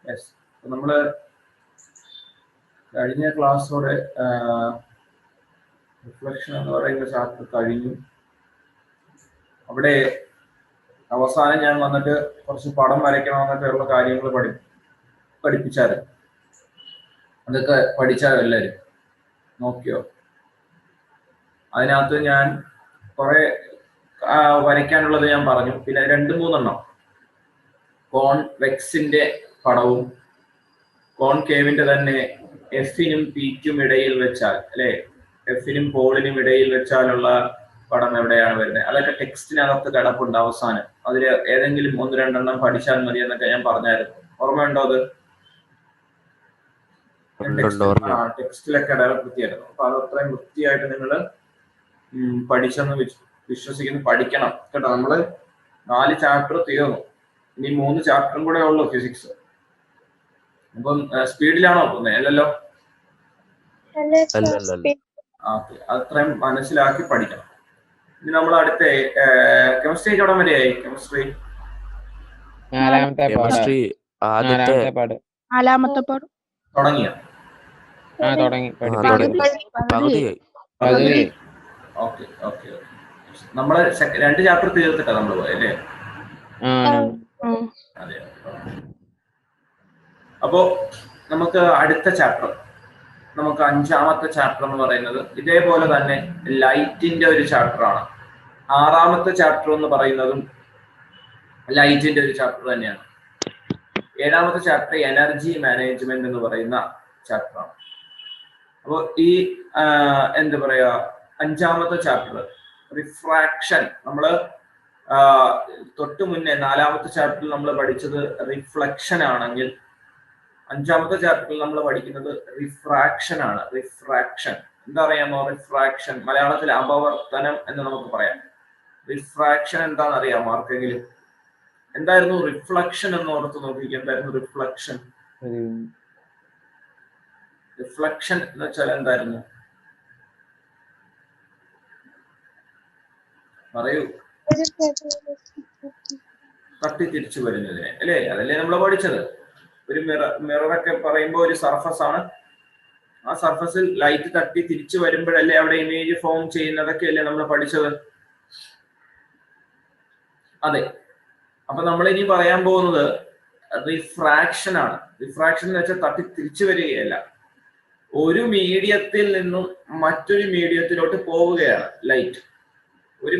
Yes, നമ്മൾ കഴിഞ്ഞ ക്ലാസ്സോടെ reflection എന്ന് പറയുന്ന ചാപ്റ്റർ കഴിഞ്ഞു. അവിടെ അവസാനം ഞാൻ വന്നിട്ട് കുറച്ച് പടം വരയ്ക്കണമെന്നൊക്കെയുള്ള കാര്യങ്ങൾ പഠിപ്പിച്ചായിരുന്നു. അതൊക്കെ പഠിച്ചാൽ എല്ലാവരും നോക്കിയോ? അതിനകത്ത് ഞാൻ കുറെ വരയ്ക്കാനുള്ളത് ഞാൻ പറഞ്ഞു. പിന്നെ 2-3 കോൺവെക്സിന്റെ പടവും കോൺകേവിന്റെ തന്നെ എഫിനും പിക്കും ഇടയിൽ വെച്ചാൽ, അല്ലെ, എഫിനും പോളിനും ഇടയിൽ വെച്ചാലുള്ള പടം എവിടെയാണ് വരുന്നത്, അതൊക്കെ ടെക്സ്റ്റിനകത്ത് കിടപ്പുണ്ട്. അവസാനം അതിൽ ഏതെങ്കിലും 1-2 പഠിച്ചാൽ മതി എന്നൊക്കെ ഞാൻ പറഞ്ഞായിരുന്നു. ഓർമ്മയുണ്ടോ അത്? ടെക്സ്റ്റിലൊക്കെ വൃത്തിയായിരുന്നു. അപ്പൊ അത് അത്രയും വൃത്തിയായിട്ട് നിങ്ങൾ പഠിച്ചെന്ന് വിശ്വസിക്കുന്നു. പഠിക്കണം കേട്ടോ. നമ്മള് 4 ചാപ്റ്റർ തീർന്നു, ഇനി 3 ചാപ്റ്ററും കൂടെ ഉള്ളൂ ഫിസിക്സ്. അപ്പം സ്പീഡിലാണോ പോകുന്നത്? അല്ലല്ലോ, അത്രയും മനസ്സിലാക്കി പഠിക്കണം. ഇനി നമ്മൾ അടുത്ത കെമിസ്ട്രി എവിടെ വരെയായി? കെമിസ്ട്രി തുടങ്ങിയ? Okay okay. നമ്മള് 2 ചാപ്റ്റർ തീർത്തിട്ടാ നമ്മൾ പോയല്ലേ? അതെ. അപ്പോ നമുക്ക് അടുത്ത ചാപ്റ്റർ, നമുക്ക് 5ാമത്തെ ചാപ്റ്റർ എന്ന് പറയുന്നത് ഇതേപോലെ തന്നെ ലൈറ്റിന്റെ ഒരു ചാപ്റ്ററാണ്. 6ാമത്തെ ചാപ്റ്റർ എന്ന് പറയുന്നതും ലൈറ്റിന്റെ ഒരു ചാപ്റ്റർ തന്നെയാണ്. 7ാമത്തെ ചാപ്റ്റർ എനർജി മാനേജ്മെന്റ് എന്ന് പറയുന്ന ചാപ്റ്ററാണ്. അപ്പോൾ ഈ എന്താ പറയാ, 5ാമത്തെ ചാപ്റ്റർ റിഫ്രാക്ഷൻ. നമ്മള് തൊട്ട് മുന്നേ 4ാമത്തെ ചാപ്റ്ററിൽ നമ്മൾ പഠിച്ചത് റിഫ്ലക്ഷൻ ആണെങ്കിൽ 5ാമത്തെ ചാപ്റ്ററിൽ നമ്മൾ പഠിക്കുന്നത് റിഫ്രാക്ഷൻ ആണ്. റിഫ്രാക്ഷൻ എന്താ അറിയാമോ? റിഫ്രാക്ഷൻ മലയാളത്തിൽ അപവർത്തനം എന്ന് നമുക്ക് പറയാം. റിഫ്രാക്ഷൻ എന്താണെന്ന് അറിയാമോ ആർക്കെങ്കിലും? എന്തായിരുന്നു റിഫ്ലക്ഷൻ എന്ന് ഓർത്ത് നോക്കിക്കുക. എന്തായിരുന്നു റിഫ്ലക്ഷൻ? റിഫ്ലക്ഷൻ എന്ന് വെച്ചാൽ എന്തായിരുന്നു? പറയൂ. തട്ടി തിരിച്ചു വരുന്നതിനെ അല്ലേ? അതല്ലേ നമ്മൾ പഠിച്ചത്. ഒരു മിററൊക്കെ പറയുമ്പോൾ ഒരു സർഫസ് ആണ്. ആ സർഫസിൽ ലൈറ്റ് തട്ടി തിരിച്ചു വരുമ്പോഴല്ലേ അവിടെ ഇമേജ് ഫോം ചെയ്യുന്നതൊക്കെ അല്ലേ നമ്മൾ പഠിച്ചത്? അതെ. അപ്പൊ നമ്മൾ ഇനി പറയാൻ പോകുന്നത് റിഫ്രാക്ഷൻ ആണ്. റിഫ്രാക്ഷൻ എന്ന് വെച്ചാൽ തട്ടി തിരിച്ചു വരികയല്ല, ഒരു മീഡിയത്തിൽ നിന്നും മറ്റൊരു മീഡിയത്തിലോട്ട് പോവുകയാണ് ലൈറ്റ്. ഒരു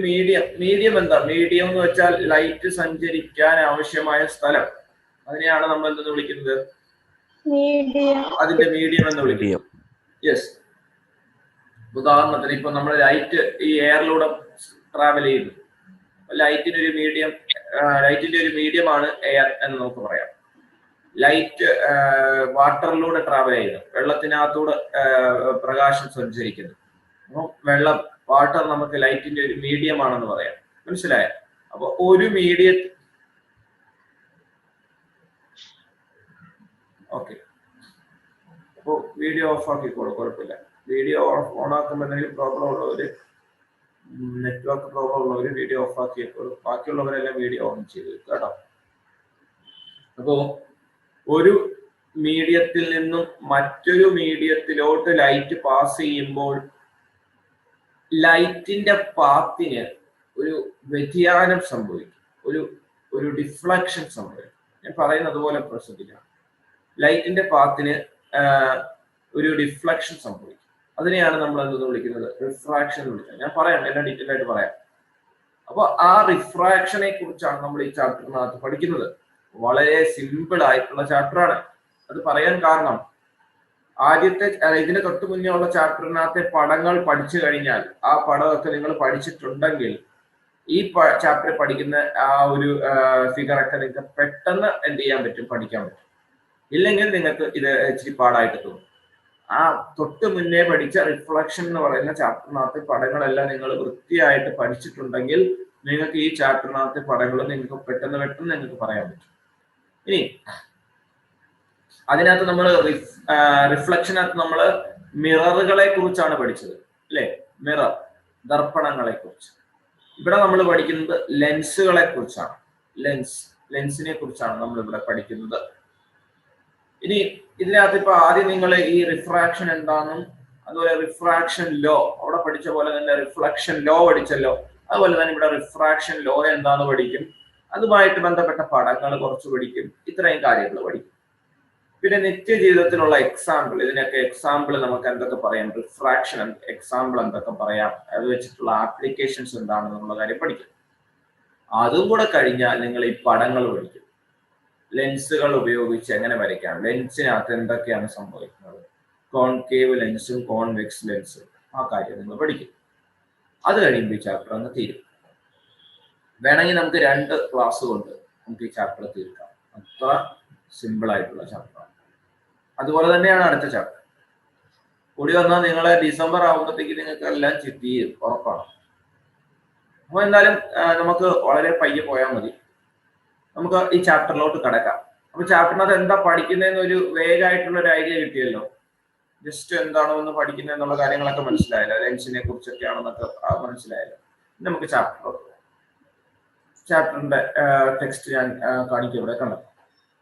മീഡിയം എന്താ? മീഡിയം എന്ന് വെച്ചാൽ ലൈറ്റ് സഞ്ചരിക്കാൻ ആവശ്യമായ സ്ഥലം. അതിനെയാണ് നമ്മൾ എന്തെന്ന് വിളിക്കുന്നത്? അതിന്റെ മീഡിയം എന്ന് വിളിക്കും. യെസ്. ഉദാഹരണത്തിന് ഇപ്പൊ നമ്മൾ ലൈറ്റ് ഈ എയറിലൂടെ ട്രാവൽ ചെയ്യുന്നു. ലൈറ്റിന്റെ ഒരു മീഡിയമാണ് എയർ എന്ന് നമുക്ക് പറയാം. ലൈറ്റ് വാട്ടറിലൂടെ ട്രാവൽ ചെയ്യുന്നു, വെള്ളത്തിനകത്തൂടെ പ്രകാശം സഞ്ചരിക്കുന്നു. അപ്പം വാട്ടർ നമുക്ക് ലൈറ്റിന്റെ ഒരു മീഡിയം ആണെന്ന് പറയാം. മനസ്സിലായോ? അപ്പൊ ഒരു ഓക്കെ. അപ്പൊ വീഡിയോ ഓഫ് ആക്കിക്കോളൂ, കുഴപ്പമില്ല. വീഡിയോ ഓൺ ആക്കുമ്പോൾ എന്തെങ്കിലും പ്രോബ്ലം ഉള്ളവര്, നെറ്റ്വർക്ക് പ്രോബ്ലം ഉള്ളവര് വീഡിയോ ഓഫ് ആക്കിയേക്കോളൂ. ബാക്കിയുള്ളവരെല്ലാം വീഡിയോ ഓൺ ചെയ്ത് കേട്ടോ. അപ്പോ ഒരു മീഡിയത്തിൽ നിന്നും മറ്റൊരു മീഡിയത്തിലോട്ട് ലൈറ്റ് പാസ് ചെയ്യുമ്പോൾ ലൈറ്റിന്റെ പാത്തിന് ഒരു വ്യതിയാനം സംഭവിക്കും, ഒരു ഡിഫ്ലക്ഷൻ സംഭവിക്കും. ഞാൻ പറയുന്നത് പോലെ ശ്രദ്ധിക്കണം. ലൈറ്റിന്റെ പാത്തിന് ഒരു ഡിഫ്ലക്ഷൻ സംഭവിക്കും. അതിനെയാണ് നമ്മൾ എന്തെന്ന് വിളിക്കുന്നത്? റിഫ്രാക്ഷൻ എന്ന് വിളിക്കുന്നത്. ഞാൻ പറയാം, എല്ലാം ഡീറ്റെയിൽ ആയിട്ട് പറയാം. അപ്പൊ ആ റിഫ്രാക്ഷനെ കുറിച്ചാണ് നമ്മൾ ഈ ചാപ്റ്ററിനകത്ത് പഠിക്കുന്നത്. വളരെ സിമ്പിൾ ആയിട്ടുള്ള ചാപ്റ്ററാണ്. അത് പറയാൻ കാരണം, ആദ്യത്തെ ഇതിന് തൊട്ട് മുന്നേ ഉള്ള ചാപ്റ്ററിനകത്തെ പടങ്ങൾ പഠിച്ചു കഴിഞ്ഞാൽ, ആ പടമൊക്കെ നിങ്ങൾ പഠിച്ചിട്ടുണ്ടെങ്കിൽ ഈ ചാപ്റ്റർ പഠിക്കുന്ന ആ ഒരു ഫിഗറൊക്കെ നിങ്ങൾക്ക് പെട്ടെന്ന് എന്ത് ചെയ്യാൻ പറ്റും? പഠിക്കാൻ പറ്റും. ഇല്ലെങ്കിൽ നിങ്ങൾക്ക് ഇത് ഇച്ചിരി പാടായിട്ട് തോന്നും. ആ തൊട്ട് മുന്നേ പഠിച്ച റിഫ്ലക്ഷൻ എന്ന് പറയുന്ന ചാപ്റ്ററിനകത്തെ പടങ്ങളെല്ലാം നിങ്ങൾ വൃത്തിയായിട്ട് പഠിച്ചിട്ടുണ്ടെങ്കിൽ നിങ്ങൾക്ക് ഈ ചാപ്റ്ററിനകത്തെ പടങ്ങൾ നിങ്ങൾക്ക് പെട്ടെന്ന് നിങ്ങൾക്ക് പറയാൻ പറ്റും. ഇനി അതിനകത്ത് നമ്മൾ റിഫ്ലക്ഷനകത്ത് നമ്മൾ മിററുകളെ കുറിച്ചാണ് പഠിച്ചത്, അല്ലെ? മിറർ, ദർപ്പണങ്ങളെ കുറിച്ച്. ഇവിടെ നമ്മൾ പഠിക്കുന്നത് ലെൻസുകളെ കുറിച്ചാണ്. ലെൻസിനെ കുറിച്ചാണ് നമ്മൾ ഇവിടെ പഠിക്കുന്നത്. ഇനി ഇതിനകത്ത് ഇപ്പൊ ആദ്യം നിങ്ങൾ ഈ റിഫ്രാക്ഷൻ എന്താണെന്നും അതുപോലെ റിഫ്രാക്ഷൻ ലോ അവിടെ പഠിച്ച പോലെ തന്നെ റിഫ്ലക്ഷൻ ലോ പഠിച്ചല്ലോ, അതുപോലെ തന്നെ ഇവിടെ റിഫ്രാക്ഷൻ ലോ എന്താന്ന് പഠിക്കും, അതുമായിട്ട് ബന്ധപ്പെട്ട പടങ്ങൾ കുറച്ച് പഠിക്കും, ഇത്രയും കാര്യങ്ങൾ പഠിക്കും. പിന്നെ നിത്യജീവിതത്തിലുള്ള എക്സാമ്പിൾ, ഇതിനൊക്കെ എക്സാമ്പിൾ നമുക്ക് എന്തൊക്കെ പറയാം, റിഫ്രാക്ഷൻ എക്സാമ്പിൾ എന്തൊക്കെ പറയാം, അത് വെച്ചിട്ടുള്ള ആപ്ലിക്കേഷൻസ് എന്താണെന്നുള്ള കാര്യം പഠിക്കും. അതും കൂടെ കഴിഞ്ഞാൽ നിങ്ങൾ ഈ പടങ്ങൾ പഠിക്കും. ലെൻസുകൾ ഉപയോഗിച്ച് എങ്ങനെ വരയ്ക്കാം, ലെൻസിനകത്ത് എന്തൊക്കെയാണ് സംഭവിക്കുന്നത്, കോൺകേവ് ലെൻസും കോൺവെക്സ് ലെൻസും, ആ കാര്യം നിങ്ങൾ പഠിക്കും. അത് കഴിയുമ്പോൾ ഈ ചാപ്റ്റർ അങ്ങ് തീരും. വേണമെങ്കിൽ നമുക്ക് 2 ക്ലാസ് കൊണ്ട് നമുക്ക് ഈ ചാപ്റ്റർ തീർക്കാം. അത്ര സിമ്പിൾ ആയിട്ടുള്ള ചാപ്റ്ററാണ്. അതുപോലെ തന്നെയാണ് അടുത്ത ചാപ്റ്റർ. കൂടി വന്നാൽ നിങ്ങളെ ഡിസംബർ ആകുമ്പോഴത്തേക്ക് നിങ്ങൾക്ക് എല്ലാം തീരും, ഉറപ്പാണ്. അപ്പോൾ എന്തായാലും നമുക്ക് വളരെ പയ്യെ പോയാൽ മതി. നമുക്ക് ഈ ചാപ്റ്ററിലോട്ട് കിടക്കാം. അപ്പൊ ചാപ്റ്ററിനകത്ത് എന്താ പഠിക്കുന്നതെന്ന് ഒരു വേഗമായിട്ടുള്ള ഒരു ഐഡിയ കിട്ടിയല്ലോ. ജസ്റ്റ് എന്താണോ എന്ന് പഠിക്കുന്നത് എന്നുള്ള കാര്യങ്ങളൊക്കെ മനസ്സിലായല്ലോ, ലെൻസിനെ കുറിച്ചൊക്കെയാണെന്നൊക്കെ മനസ്സിലായല്ലോ. നമുക്ക് ചാപ്റ്ററിലോട്ട് പോകാം. ചാപ്റ്ററിന്റെ ടെക്സ്റ്റ് ഞാൻ കാണിക്കും. ഇവിടെ കണ്ടോ,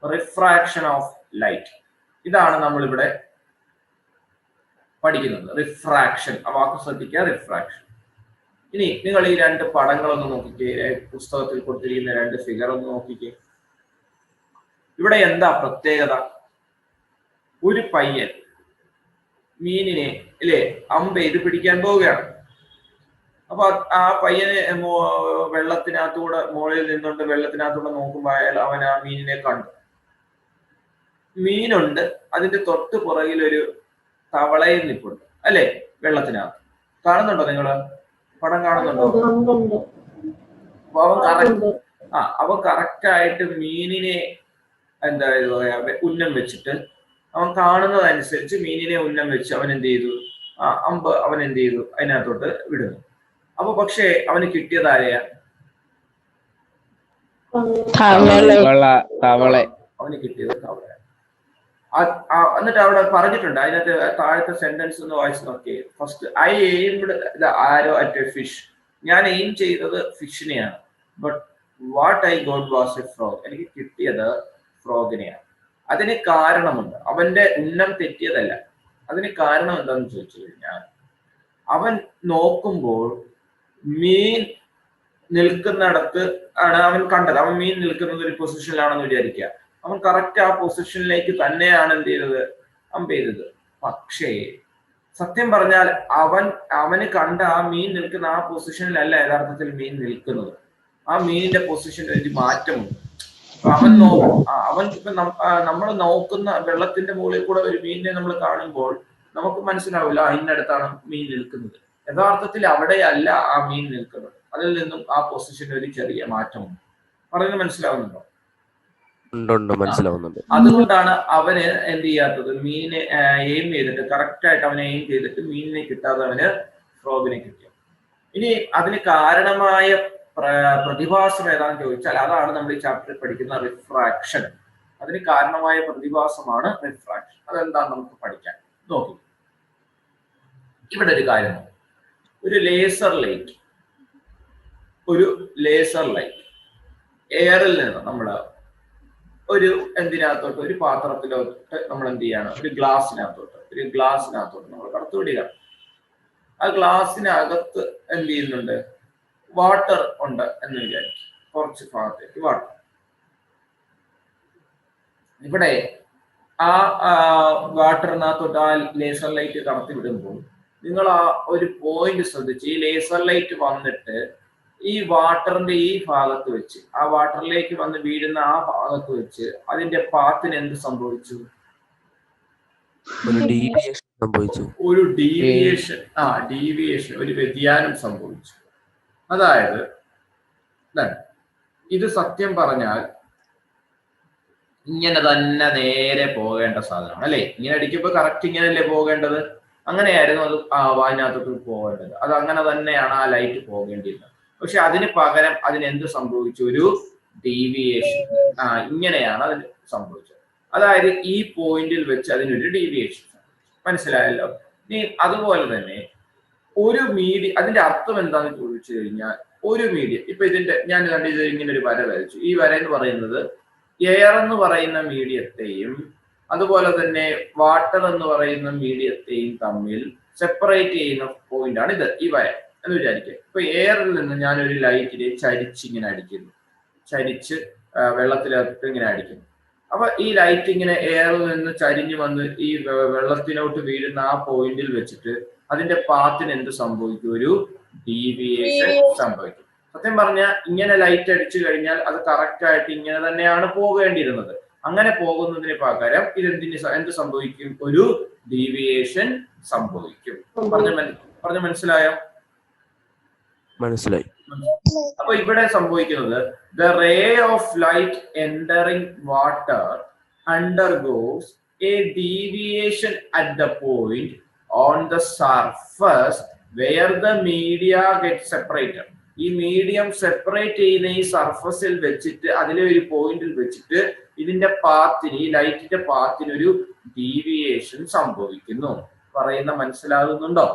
റിഫ്രാക്ഷൻ ഓഫ് ലൈറ്റ്. ഇതാണ് നമ്മളിവിടെ പഠിക്കുന്നത്, റിഫ്രാക്ഷൻ. ആ വാക്ക് ശ്രദ്ധിക്കുക, റിഫ്രാക്ഷൻ. ഇനി നിങ്ങൾ ഈ 2 പടങ്ങളൊന്ന് നോക്കിക്കേ, പുസ്തകത്തിൽ കൊടുത്തിരിക്കുന്ന 2 ഫിഗർ ഒന്ന് നോക്കിക്കേ. ഇവിടെ എന്താ പ്രത്യേകത? ഒരു പയ്യൻ മീനിനെ അല്ലേ അമ്പ് ചെയ്ത് പിടിക്കാൻ പോവുകയാണ്. അപ്പൊ ആ പയ്യന് വെള്ളത്തിനകത്തൂടെ മുകളിൽ നിന്നുകൊണ്ട് വെള്ളത്തിനകത്തൂടെ നോക്കുമ്പോൾ അവൻ ആ മീനിനെ കണ്ടു. മീനുണ്ട്, അതിന്റെ തൊട്ട് പുറകിൽ ഒരു തവളയും നിൽപ്പുണ്ട് അല്ലെ, വെള്ളത്തിനകത്ത്. കാണുന്നുണ്ടോ നിങ്ങള്? പടം കാണുന്നുണ്ടോ? അവൻ കറക്റ്റ് ആയിട്ട് മീനിനെ എന്താ പറയാ ഉന്നം വെച്ചിട്ട് അവൻ കാണുന്നതനുസരിച്ച് മീനിനെ ഉന്നം വെച്ച് അവൻ എന്ത് ചെയ്തു, അമ്പ് അവൻ എന്ത് ചെയ്തു, അതിനകത്തോട്ട് വിടുന്നു. അപ്പൊ പക്ഷേ അവന് കിട്ടിയതാരെയാ? അവന് കിട്ടിയത് തവള. എന്നിട്ട് അവിടെ പറഞ്ഞിട്ടുണ്ട്, അതിനകത്ത് താഴത്തെ സെന്റൻസ് ഒന്ന് വായിച്ച് നോക്കിയേ. First, I aimed the arrow at a fish. ഞാൻ എയിം ചെയ്തത് ഫിഷിനെയാണ്. But what I got was a frog. എനിക്ക് കിട്ടിയത് ഫ്രോഗിനെയാണ്. അതിന് കാരണമുണ്ട്, അവന്റെ ഉന്നം തെറ്റിയതല്ല. അതിന് കാരണം എന്താണെന്ന് ചോദിച്ചു കഴിഞ്ഞാൽ, അവൻ നോക്കുമ്പോൾ മീൻ നിൽക്കുന്നിടത്ത് ആണ് അവൻ കണ്ടത്. അവൻ മീൻ നിൽക്കുന്നത് ഒരു പൊസിഷനിലാണെന്ന് വിചാരിക്കുക. അവൻ കറക്റ്റ് ആ പൊസിഷനിലേക്ക് തന്നെയാണ് എന്ത് ചെയ്തത്, അമ്പ് ചെയ്തത്. പക്ഷേ സത്യം പറഞ്ഞാൽ അവന് കണ്ട ആ മീൻ നിൽക്കുന്ന ആ പൊസിഷനിലല്ല യഥാർത്ഥത്തിൽ മീൻ നിൽക്കുന്നത്. ആ മീനിന്റെ പൊസിഷനിൽ ഒരു മാറ്റമുണ്ട്. അവൻ ഇപ്പൊ നമ്മൾ നോക്കുന്ന വെള്ളത്തിന്റെ മുകളിൽ കൂടെ ഒരു മീനിനെ നമ്മൾ കാണുമ്പോൾ നമുക്ക് മനസ്സിലാവില്ല ഇന്നടത്താണ് മീൻ നിൽക്കുന്നത്. യഥാർത്ഥത്തിൽ അവിടെയല്ല ആ മീൻ നിൽക്കുന്നത്. അതിൽ നിന്നും ആ പൊസിഷനിൽ ഒരു ചെറിയ മാറ്റമുണ്ട്. പറയുന്നത് മനസ്സിലാവുന്നുണ്ടോ? മനസ്സിലാവുന്നുണ്ട്. അതുകൊണ്ടാണ് അവന് എന്ത് ചെയ്യാത്തത്, മീനിനെ എയിം ചെയ്തിട്ട് കറക്റ്റ് ആയിട്ട് അവനെ എയിം ചെയ്തിട്ട് മീനിനെ കിട്ടാതെ അവന് ഫ്രോഗിനെ കിട്ടിയത്. ഇനി അതിന് കാരണമായ പ്രതിഭാസം ഏതാണെന്ന് ചോദിച്ചാൽ അതാണ് നമ്മൾ ഈ ചാപ്റ്ററിൽ പഠിക്കുന്ന റിഫ്രാക്ഷൻ. അതിന് കാരണമായ പ്രതിഭാസമാണ് റിഫ്രാക്ഷൻ. അതെന്താന്ന് നമുക്ക് പഠിക്കാം. നോക്കി, ഇവിടെ ഒരു കാര്യം, ഒരു ലേസർ ലൈറ്റ് എയറിൽ നിന്ന് നമ്മൾ ഒരു എന്തിനകത്തോട്ട്, ഒരു പാത്രത്തിലോട്ട് നമ്മൾ എന്ത് ചെയ്യാണ്, ഒരു ഗ്ലാസിനകത്തോട്ട് നമ്മൾ കടത്തിവിടുക. ആ ഗ്ലാസിനകത്ത് എന്ത് ചെയ്യുന്നുണ്ട്, വാട്ടർ ഉണ്ട് എന്ന് വിചാരിക്കും. കുറച്ച് ഭാഗത്തേക്ക് വാട്ടർ. ഇവിടെ ആ വാട്ടറിനകത്തോട്ട് ആ ലേസർ ലൈറ്റ് കടത്തി വിടുമ്പോൾ നിങ്ങൾ ആ ഒരു പോയിന്റ് ശ്രദ്ധിച്ച്, ഈ ലേസർ ലൈറ്റ് വന്നിട്ട് ഈ വാട്ടറിന്റെ ഈ ഭാഗത്ത് വെച്ച്, ആ വാട്ടറിലേക്ക് വന്ന് വീഴുന്ന ആ ഭാഗത്ത് വെച്ച് അതിന്റെ പാത്തിന് എന്ത് സംഭവിച്ചു? ഒരു ഡീവിയേഷൻ, ഒരു വ്യതിയാനം സംഭവിച്ചു. അതായത് ഇത് സത്യം പറഞ്ഞാൽ ഇങ്ങനെ തന്നെ നേരെ പോകേണ്ട സാധനമാണ് അല്ലെ. ഇങ്ങനെ അടിക്കുമ്പോൾ കറക്റ്റ് ഇങ്ങനെയല്ലേ പോകേണ്ടത്? അങ്ങനെയായിരുന്നു അത് വായനകത്തോട്ട് പോകേണ്ടത്. അത് അങ്ങനെ തന്നെയാണ് ആ ലൈറ്റ് പോകേണ്ടിയിരുന്നത്. പക്ഷെ അതിന് പകരം അതിനെന്ത് സംഭവിച്ചു? ഒരു ഡീവിയേഷൻ. ഇങ്ങനെയാണ് അതിന് സംഭവിച്ചത്. അതായത് ഈ പോയിന്റിൽ വെച്ച് അതിനൊരു ഡീവിയേഷൻ. മനസ്സിലായല്ലോ? ഇനി അതുപോലെ തന്നെ ഒരു മീഡിയം, അതിന്റെ അർത്ഥം എന്താണെന്ന് ചോദിച്ചു കഴിഞ്ഞാൽ, ഒരു മീഡിയം, ഇപ്പൊ ഇതിന്റെ ഞാൻ കണ്ടിത് ഇങ്ങനെ ഒരു വര വരച്ചു. ഈ വര എന്ന് പറയുന്നത് എയർ എന്ന് പറയുന്ന മീഡിയത്തെയും അതുപോലെ തന്നെ വാട്ടർ എന്ന് പറയുന്ന മീഡിയത്തെയും തമ്മിൽ സെപ്പറേറ്റ് ചെയ്യുന്ന പോയിന്റ് ആണ് ഇത്, ഈ വര എന്ന് വിചാരിക്കുക. ഇപ്പൊ എയറിൽ നിന്ന് ഞാനൊരു ലൈറ്റിനെ ചരിച്ചിങ്ങനെ അടിക്കുന്നു, ചരിച്ച് വെള്ളത്തിലേക്ക് ഇങ്ങനെ അടിക്കുന്നു. അപ്പൊ ഈ ലൈറ്റ് ഇങ്ങനെ എയറിൽ നിന്ന് ചരിഞ്ഞു വന്ന് ഈ വെള്ളത്തിലോട്ട് വീഴുന്ന ആ പോയിന്റിൽ വെച്ചിട്ട് അതിന്റെ പാത്തിന് എന്ത് സംഭവിക്കും? ഒരു ഡീവിയേഷൻ സംഭവിക്കും. സത്യം പറഞ്ഞാൽ ഇങ്ങനെ ലൈറ്റ് അടിച്ചു കഴിഞ്ഞാൽ അത് കറക്റ്റ് ആയിട്ട് ഇങ്ങനെ തന്നെയാണ് പോകേണ്ടിയിരുന്നത്. അങ്ങനെ പോകുന്നതിന് പകരം എന്ത് സംഭവിക്കും? ഒരു ഡീവിയേഷൻ സംഭവിക്കും. പറഞ്ഞ മനസ്സിലായോ? മനസ്സിലായി. അപ്പൊ ഇവിടെ സംഭവിക്കുന്നത് the ray of light entering water undergoes a deviation at the point on the surface where the media gets separated. ഈ മീഡിയം സെപ്പറേറ്റ് ചെയ്യുന്ന ഈ സർഫസിൽ വെച്ചിട്ട് അതിലെ ഒരു പോയിന്റിൽ വെച്ചിട്ട് ഇതിന്റെ പാത്തിന്, ഈ ലൈറ്റിന്റെ പാത്തിന് ഒരു ഡീവിയേഷൻ സംഭവിക്കുന്നു. പറയുന്ന മനസ്സിലാകുന്നുണ്ടോ?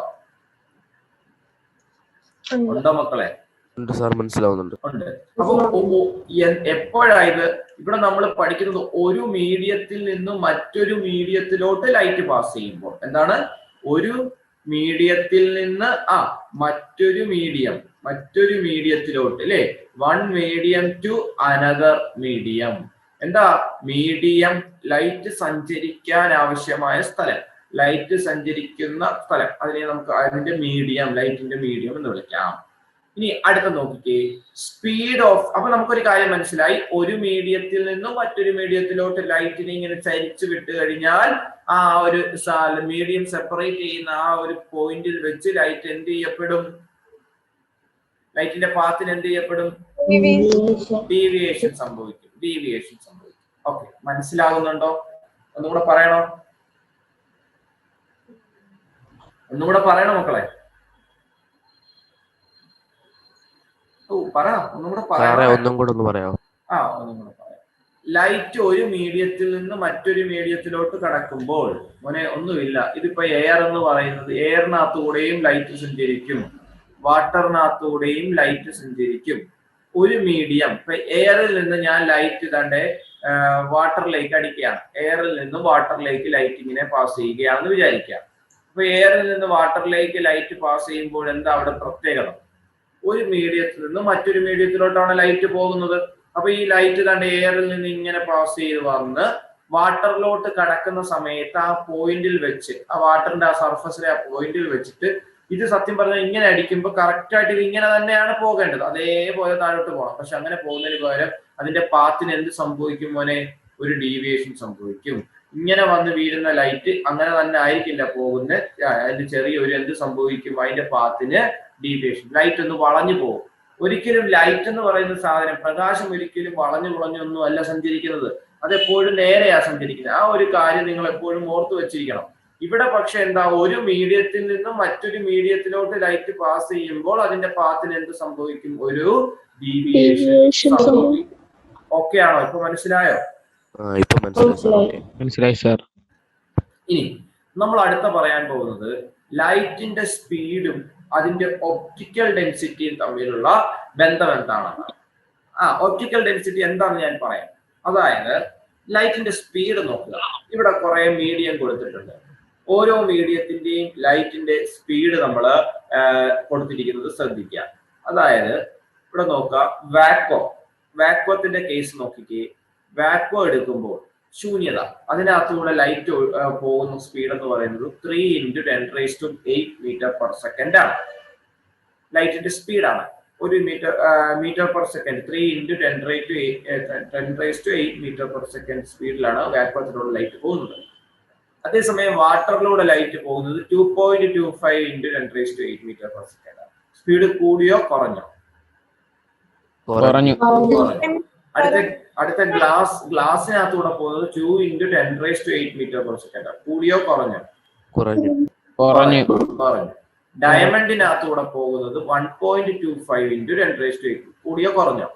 ഉണ്ടോ മക്കളെ? മനസ്സിലാവുന്നുണ്ട്. അപ്പൊ എപ്പോഴായത് ഇവിടെ നമ്മൾ പഠിക്കുന്നത്? ഒരു മീഡിയത്തിൽ നിന്നും മറ്റൊരു മീഡിയത്തിലോട്ട് ലൈറ്റ് പാസ് ചെയ്യുമ്പോൾ. എന്താണ്? ഒരു മീഡിയത്തിൽ നിന്ന് മറ്റൊരു മീഡിയത്തിലോട്ട് അല്ലെ, one medium to another medium. എന്താ മീഡിയം? ലൈറ്റ് സഞ്ചരിക്കാൻ ആവശ്യമായ സ്ഥലം, ലൈറ്റ് സഞ്ചരിക്കുന്ന സ്ഥലം, അതിനെ നമുക്ക് അതിന്റെ മീഡിയം, ലൈറ്റിന്റെ മീഡിയം എന്ന് വിളിക്കാം. ഇനി അടുത്ത നോക്കിക്കേ, സ്പീഡ് ഓഫ്. അപ്പൊ നമുക്കൊരു കാര്യം മനസ്സിലായി, ഒരു മീഡിയത്തിൽ നിന്നും മറ്റൊരു മീഡിയത്തിലോട്ട് ലൈറ്റിനെ ഇങ്ങനെ ചരിച്ചു വിട്ട് കഴിഞ്ഞാൽ ആ ഒരു മീഡിയം സെപ്പറേറ്റ് ചെയ്യുന്ന ആ ഒരു പോയിന്റിൽ വെച്ച് ലൈറ്റ് എന്ത് ചെയ്യപ്പെടും? ലൈറ്റിന്റെ പാത്തിന് എന്ത് ചെയ്യപ്പെടും? ഡീവിയേഷൻ സംഭവിക്കും. ഓക്കെ, മനസ്സിലാകുന്നുണ്ടോ? ഒന്നുകൂടെ പറയണോ? മക്കളെ? ഒന്നും കൂടെ പറയാം. ലൈറ്റ് ഒരു മീഡിയത്തിൽ നിന്ന് മറ്റൊരു മീഡിയത്തിലോട്ട് കടക്കുമ്പോൾ, മോനെ ഒന്നുമില്ല, ഇതിപ്പോ എയർ എന്ന് പറയുന്നത്, എയറിനകത്തുകൂടെയും ലൈറ്റ് സഞ്ചരിക്കും, വാട്ടറിനകത്തുകൂടെയും ലൈറ്റ് സഞ്ചരിക്കും. ഒരു മീഡിയം, ഇപ്പൊ എയറിൽ നിന്ന് ഞാൻ ലൈറ്റ് തന്റെ വാട്ടറിലേക്ക് അടിക്കുകയാണ്, എയറിൽ നിന്ന് വാട്ടറിലേക്ക് ലൈറ്റ് ഇങ്ങനെ പാസ് ചെയ്യുകയാണെന്ന് വിചാരിക്കുക. അപ്പൊ എയറിൽ നിന്ന് വാട്ടറിലേക്ക് ലൈറ്റ് പാസ് ചെയ്യുമ്പോൾ എന്താ അവിടെ പ്രത്യേകത? ഒരു മീഡിയത്തിൽ നിന്ന് മറ്റൊരു മീഡിയത്തിലോട്ടാണ് ലൈറ്റ് പോകുന്നത്. അപ്പൊ ഈ ലൈറ്റ് തന്റെ എയറിൽ നിന്ന് ഇങ്ങനെ പാസ് ചെയ്ത് വന്ന് വാട്ടറിലോട്ട് കടക്കുന്ന സമയത്ത് ആ പോയിന്റിൽ വെച്ച്, ആ വാട്ടറിന്റെ ആ സർഫസിലെ ആ പോയിന്റിൽ വെച്ചിട്ട് ഇത് സത്യം പറഞ്ഞാൽ ഇങ്ങനെ അടിക്കുമ്പോൾ കറക്റ്റ് ആയിട്ട് ഇത് ഇങ്ങനെ തന്നെയാണ് പോകേണ്ടത്, അതേപോലെ താഴോട്ട് പോകണം. പക്ഷെ അങ്ങനെ പോകുന്നതിന് പകരം അതിന്റെ പാത്തിന് എന്ത് സംഭവിക്കും മോനെ? ഒരു ഡീവിയേഷൻ സംഭവിക്കും. ഇങ്ങനെ വന്ന് വീഴുന്ന ലൈറ്റ് അങ്ങനെ തന്നെ ആയിരിക്കില്ല പോകുന്നത്, അതിന്റെ ചെറിയൊരു എന്ത് സംഭവിക്കും? അതിന്റെ പാത്തിന് ഡീവിയേഷൻ, ലൈറ്റ് ഒന്ന് വളഞ്ഞു പോകും. ഒരിക്കലും ലൈറ്റ് എന്ന് പറയുന്ന സാധനം, പ്രകാശം ഒരിക്കലും വളഞ്ഞൊന്നും അല്ല സഞ്ചരിക്കുന്നത്, അതെപ്പോഴും നേരെയാ സഞ്ചരിക്കുന്നത്. ആ ഒരു കാര്യം നിങ്ങൾ എപ്പോഴും ഓർത്തു വെച്ചിരിക്കണം. ഇവിടെ പക്ഷെ എന്താ, ഒരു മീഡിയത്തിൽ നിന്നും മറ്റൊരു മീഡിയത്തിലോട്ട് ലൈറ്റ് പാസ് ചെയ്യുമ്പോൾ അതിന്റെ പാത്തിന് എന്ത് സംഭവിക്കും? ഒരു ഡീവിയേഷൻ സംഭവിക്കും. ഓക്കെ ആണോ? ഇപ്പൊ മനസ്സിലായോ? മനസ്സിലായി സാർ. ഇനി നമ്മൾ അടുത്ത പറയാൻ പോകുന്നത് ലൈറ്റിന്റെ സ്പീഡും അതിന്റെ ഒപ്റ്റിക്കൽ ഡെൻസിറ്റിയും തമ്മിലുള്ള ബന്ധം എന്താണെന്ന്. ഒപ്റ്റിക്കൽ ഡെൻസിറ്റി എന്താണെന്ന് ഞാൻ പറയാം. അതായത് ലൈറ്റിന്റെ സ്പീഡ് നോക്കുക. ഇവിടെ കുറെ മീഡിയം കൊടുത്തിട്ടുണ്ട്. ഓരോ മീഡിയത്തിന്റെയും ലൈറ്റിന്റെ സ്പീഡ് നമ്മൾ കൊടുത്തിരിക്കുന്നത് ശ്രദ്ധിക്കുക. അതായത് ഇവിടെ നോക്കുക, വാക്വത്തിന്റെ കേസ് നോക്കിക്കേ. വാക്വം എടുക്കുമ്പോൾ ശൂന്യത, അതിനകത്തൂടെ ലൈറ്റ് പോകുന്ന സ്പീഡ് എന്ന് പറയുന്നത് 3 × 10⁸ മീറ്റർ/സെക്കൻഡ് ആണ്. ലൈറ്റിന്റെ സ്പീഡാണ്. 1 മീറ്റർ/സെക്കൻഡ് 3 × 10⁸ മീറ്റർ/സെക്കൻഡ് സ്പീഡിലാണ് വാക്വത്തിലൂടെ ലൈറ്റ് പോകുന്നത്. അതേസമയം വാട്ടറിലൂടെ ലൈറ്റ് പോകുന്നത് 2.25 × 10⁸ മീറ്റർ/സെക്കൻഡ് ആണ്. സ്പീഡ് കൂടിയോ കുറഞ്ഞോ? അടുത്ത ഗ്ലാസിനകത്തൂടെ പോകുന്നത് 2 × 10⁸ മീറ്റർ/സെക്കൻഡ്. കൂടിയോ കുറഞ്ഞോ? കുറഞ്ഞു. ഡയമണ്ടിനകത്തൂടെ പോകുന്നത് 1.25 × 10⁸. കൂടിയോ കുറഞ്ഞോ?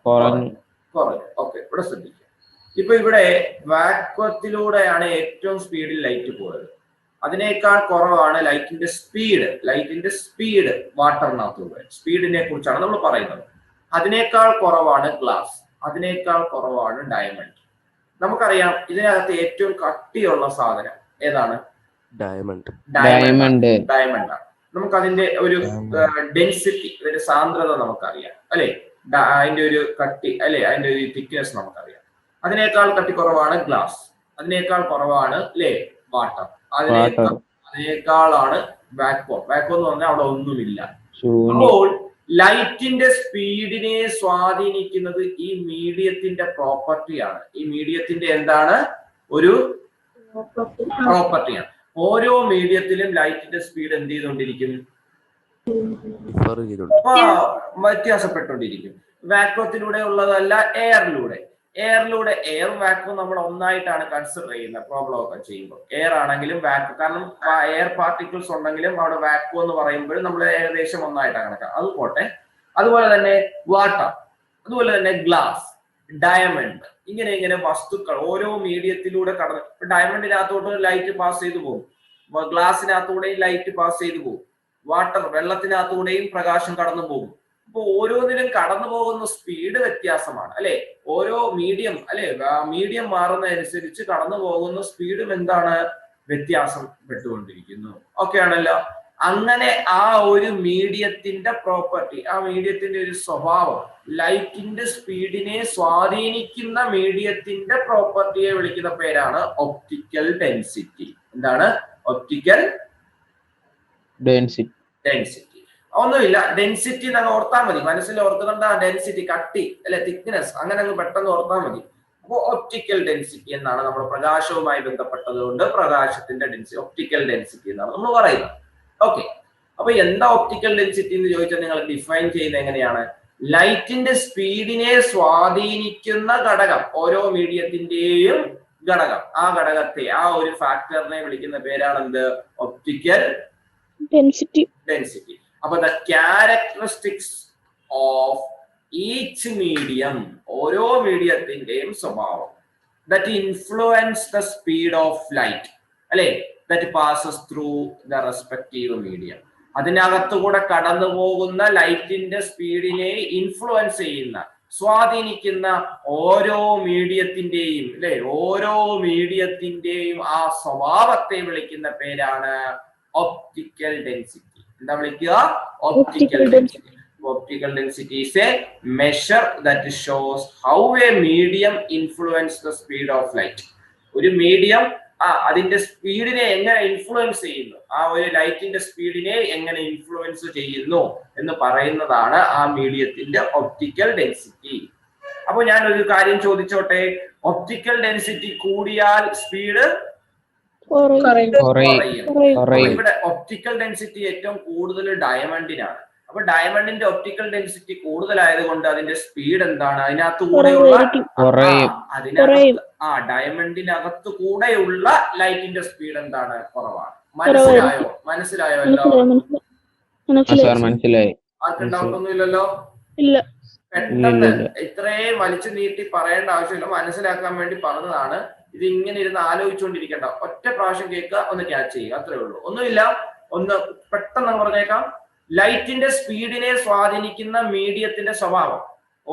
കുറഞ്ഞു. ഓക്കെ, ഇവിടെ ശ്രദ്ധിക്കുക. ഇപ്പൊ ഇവിടെ വാക്വത്തിലൂടെയാണ് ഏറ്റവും സ്പീഡിൽ ലൈറ്റ് പോയത്. അതിനേക്കാൾ കുറവാണ് ലൈറ്റിന്റെ സ്പീഡ് വാട്ടറിനകത്തൂടെ. സ്പീഡിനെ കുറിച്ചാണ് നമ്മൾ പറയുന്നത്. അതിനേക്കാൾ കുറവാണ് ഗ്ലാസ്, അതിനേക്കാൾ കുറവാണ് ഡയമണ്ട്. നമുക്കറിയാം ഇതിനകത്ത് ഏറ്റവും കട്ടിയുള്ള സാധനം ഏതാണ്? ഡയമണ്ട്. ഡയമണ്ട് ആണ്. നമുക്ക് അതിന്റെ ഒരു ഡെൻസിറ്റി, ഇതിന്റെ സാന്ദ്രത നമുക്കറിയാം അല്ലെ, അതിന്റെ ഒരു കട്ടി അല്ലെ, അതിന്റെ ഒരു തിക്നെസ് നമുക്കറിയാം. അതിനേക്കാൾ കട്ടി കുറവാണ് ഗ്ലാസ്, അതിനേക്കാൾ കുറവാണ് അല്ലെ വാട്ടർ, അതിനേക്കാളാണ് വാക്വം. വാക്വം എന്ന് പറഞ്ഞാൽ അവിടെ ഒന്നുമില്ല. അപ്പോൾ ലൈറ്റിന്റെ സ്പീഡിനെ സ്വാധീനിക്കുന്നത് ഈ മീഡിയത്തിന്റെ പ്രോപ്പർട്ടിയാണ്. ഈ മീഡിയത്തിന്റെ എന്താണ്? ഒരു പ്രോപ്പർട്ടിയാണ്. ഓരോ മീഡിയത്തിലും ലൈറ്റിന്റെ സ്പീഡ് എന്ത് ചെയ്തുകൊണ്ടിരിക്കും? വ്യത്യാസപ്പെട്ടുകൊണ്ടിരിക്കും. വാക്വത്തിലൂടെ ഉള്ളതല്ല, എയറിലൂടെ. എയറും വാക്വം നമ്മൾ ഒന്നായിട്ടാണ് കൺസിഡർ ചെയ്യുന്നത് പ്രോബ്ലം ഒക്കെ ചെയ്യുമ്പോൾ. എയർ ആണെങ്കിലും വാക്വം, കാരണം എയർ പാർട്ടിക്കിൾസ് ഉണ്ടെങ്കിലും അവിടെ വാക്വം എന്ന് പറയുമ്പോൾ നമ്മൾ ഏകദേശം ഒന്നായിട്ടാണ് കണക്കാക്കുക. അത് പോട്ടെ. അതുപോലെ തന്നെ വാട്ടർ, അതുപോലെ തന്നെ ഗ്ലാസ്, ഡയമണ്ട്, ഇങ്ങനെ വസ്തുക്കൾ ഓരോ മീഡിയത്തിലൂടെ കടന്ന്, ഡയമണ്ടിനകത്തോട്ട് ലൈറ്റ് പാസ് ചെയ്തു പോകും, ഗ്ലാസിനകത്തൂടെയും ലൈറ്റ് പാസ് ചെയ്തു പോകും, വാട്ടർ വെള്ളത്തിനകത്തൂടെയും പ്രകാശം കടന്നു പോകും. അപ്പൊ ഓരോന്നിനും കടന്നു പോകുന്ന സ്പീഡ് വ്യത്യാസമാണ് അല്ലെ. ഓരോ മീഡിയം അല്ലെ, മീഡിയം മാറുന്നതനുസരിച്ച് കടന്നു പോകുന്ന സ്പീഡും എന്താണ്? വ്യത്യാസം പെട്ടുകൊണ്ടിരിക്കുന്നു. ഓക്കെ ആണല്ലോ. അങ്ങനെ ആ ഒരു മീഡിയത്തിന്റെ പ്രോപ്പർട്ടി, ആ മീഡിയത്തിന്റെ ഒരു സ്വഭാവം, ലൈറ്റിന്റെ സ്പീഡിനെ സ്വാധീനിക്കുന്ന മീഡിയത്തിന്റെ പ്രോപ്പർട്ടിയെ വിളിക്കുന്ന പേരാണ് ഒപ്റ്റിക്കൽ ഡെൻസിറ്റി. എന്താണ്? Optical density. ഒന്നുമില്ല, ഡെൻസിറ്റി എന്നങ്ങ് ഓർത്താൽ മതി, മനസ്സിൽ ഓർത്തുകൊണ്ട് ഡെൻസിറ്റി, കട്ടി അല്ലെ, തിക്നെസ്, അങ്ങനെ അങ്ങ് പെട്ടെന്ന് ഓർത്താൽ മതി. അപ്പോൾ ഒപ്റ്റിക്കൽ ഡെൻസിറ്റി എന്നാണ് നമ്മൾ പ്രകാശവുമായി ബന്ധപ്പെട്ടത് കൊണ്ട് പ്രകാശത്തിന്റെ ഡെൻസിറ്റി, ഒപ്റ്റിക്കൽ ഡെൻസിറ്റി എന്നാണ് നമ്മൾ പറയുന്നത്. ഓക്കെ. അപ്പൊ എന്താ ഒപ്റ്റിക്കൽ ഡെൻസിറ്റി എന്ന് ചോദിച്ചാൽ നിങ്ങൾ ഡിഫൈൻ ചെയ്യുന്നത് എങ്ങനെയാണ്? ലൈറ്റിന്റെ സ്പീഡിനെ സ്വാധീനിക്കുന്ന ഘടകം, ഓരോ മീഡിയത്തിന്റെയും ഘടകം, ആ ഘടകത്തെ, ആ ഒരു ഫാക്ടറിനെ വിളിക്കുന്ന പേരാണ് എന്ത്? Optical density. അപ്പൊ the characteristics of each medium, ഓരോ മീഡിയത്തിന്റെയും സ്വഭാവം, that influence the speed of light അല്ലെ, that passes through the respective medium. അതിനകത്തുകൂടെ കടന്നു പോകുന്ന ലൈറ്റിന്റെ സ്പീഡിനെ ഇൻഫ്ലുവൻസ് ചെയ്യുന്ന, സ്വാധീനിക്കുന്ന ഓരോ മീഡിയത്തിന്റെയും അല്ലെ, ഓരോ മീഡിയത്തിന്റെയും ആ സ്വഭാവത്തെ വിളിക്കുന്ന പേരാണ് ഒപ്റ്റിക്കൽ ഡെൻസിറ്റി. എന്താ വിളിക്കുക? Optical density. Optical density is a measure that shows how a medium influence the speed of light. ഒരു മീഡിയം അതിന്റെ സ്പീഡിനെ എങ്ങനെ ഇൻഫ്ലുവൻസ് ചെയ്യുന്നു, ആ ഒരു ലൈറ്റിന്റെ സ്പീഡിനെ എങ്ങനെ ഇൻഫ്ലുവൻസ് ചെയ്യുന്നു എന്ന് പറയുന്നതാണ് ആ മീഡിയത്തിന്റെ ഒപ്റ്റിക്കൽ ഡെൻസിറ്റി. അപ്പൊ ഞാൻ ഒരു കാര്യം ചോദിച്ചോട്ടെ, ഒപ്റ്റിക്കൽ ഡെൻസിറ്റി കൂടിയാൽ സ്പീഡ് കുറയും. ഇവിടെ ഒപ്റ്റിക്കൽ ഡെൻസിറ്റി ഏറ്റവും കൂടുതൽ ഡയമണ്ടിനാണ്. അപ്പൊ ഡയമണ്ടിന്റെ ഒപ്റ്റിക്കൽ ഡെൻസിറ്റി കൂടുതലായതുകൊണ്ട് അതിന്റെ സ്പീഡ് എന്താണ്? ഡയമണ്ടിനകത്ത് കൂടെയുള്ള ലൈറ്റിന്റെ സ്പീഡ് എന്താണ്? കുറവാണ്. മനസ്സിലായോ ആർക്കും ഡൗട്ടൊന്നും ഇല്ലല്ലോ? പെട്ടെന്ന് ഇത്രയും വലിച്ചു നീട്ടി പറയേണ്ട ആവശ്യമില്ല, മനസ്സിലാക്കാൻ വേണ്ടി പറഞ്ഞതാണ്. ഇത് ഇങ്ങനെ ഇരുന്ന് ആലോചിച്ചുകൊണ്ടിരിക്കേണ്ട, ഒറ്റ പ്രാവശ്യം കേൾക്കുക, ഒന്ന് ക്യാച്ച് ചെയ്യുക, അത്രേ ഉള്ളൂ. ഒന്നുമില്ല, ഒന്ന് പെട്ടെന്ന് പറഞ്ഞേക്കാം. ലൈറ്റിന്റെ സ്പീഡിനെ സ്വാധീനിക്കുന്ന മീഡിയത്തിന്റെ സ്വഭാവം,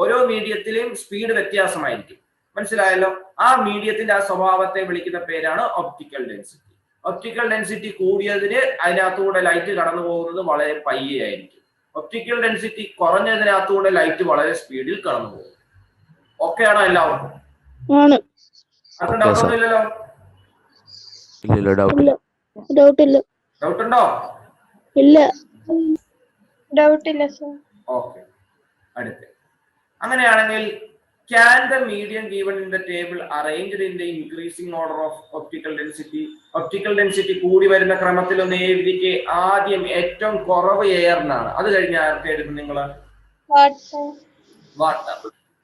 ഓരോ മീഡിയത്തിലെയും സ്പീഡ് വ്യത്യാസമായിരിക്കും. മനസ്സിലായല്ലോ? ആ മീഡിയത്തിന്റെ ആ സ്വഭാവത്തെ വിളിക്കുന്ന പേരാണ് ഒപ്റ്റിക്കൽ ഡെൻസിറ്റി. ഒപ്റ്റിക്കൽ ഡെൻസിറ്റി കൂടിയതിന് അതിനകത്തൂടെ ലൈറ്റ് കടന്നു പോകുന്നത് വളരെ പയ്യെ ആയിരിക്കും. ഒപ്റ്റിക്കൽ ഡെൻസിറ്റി കുറഞ്ഞതിനകത്തൂടെ ലൈറ്റ് വളരെ സ്പീഡിൽ കടന്നു പോകും. ഓക്കെ ആണോ എല്ലാവർക്കും? ആർക്കും ഡൗട്ടൊന്നുമില്ലല്ലോ? ഡൗട്ടുണ്ടോ? ഇല്ല, ഡൗട്ടില്ല സർ. ഓക്കെ, അടുത്ത്. അങ്ങനെയാണെങ്കിൽ can the medium given in the table arranged in the increasing order of optical density? Optical density കൂടി വരുന്ന ക്രമത്തിൽ ഒന്ന് എഴുതിക്ക്. ആദ്യം ഏറ്റവും കുറവ് എയറിനാണ്, അത് കഴിഞ്ഞ ആർക്ക് എഴുതും നിങ്ങൾ? വാട്ടർ.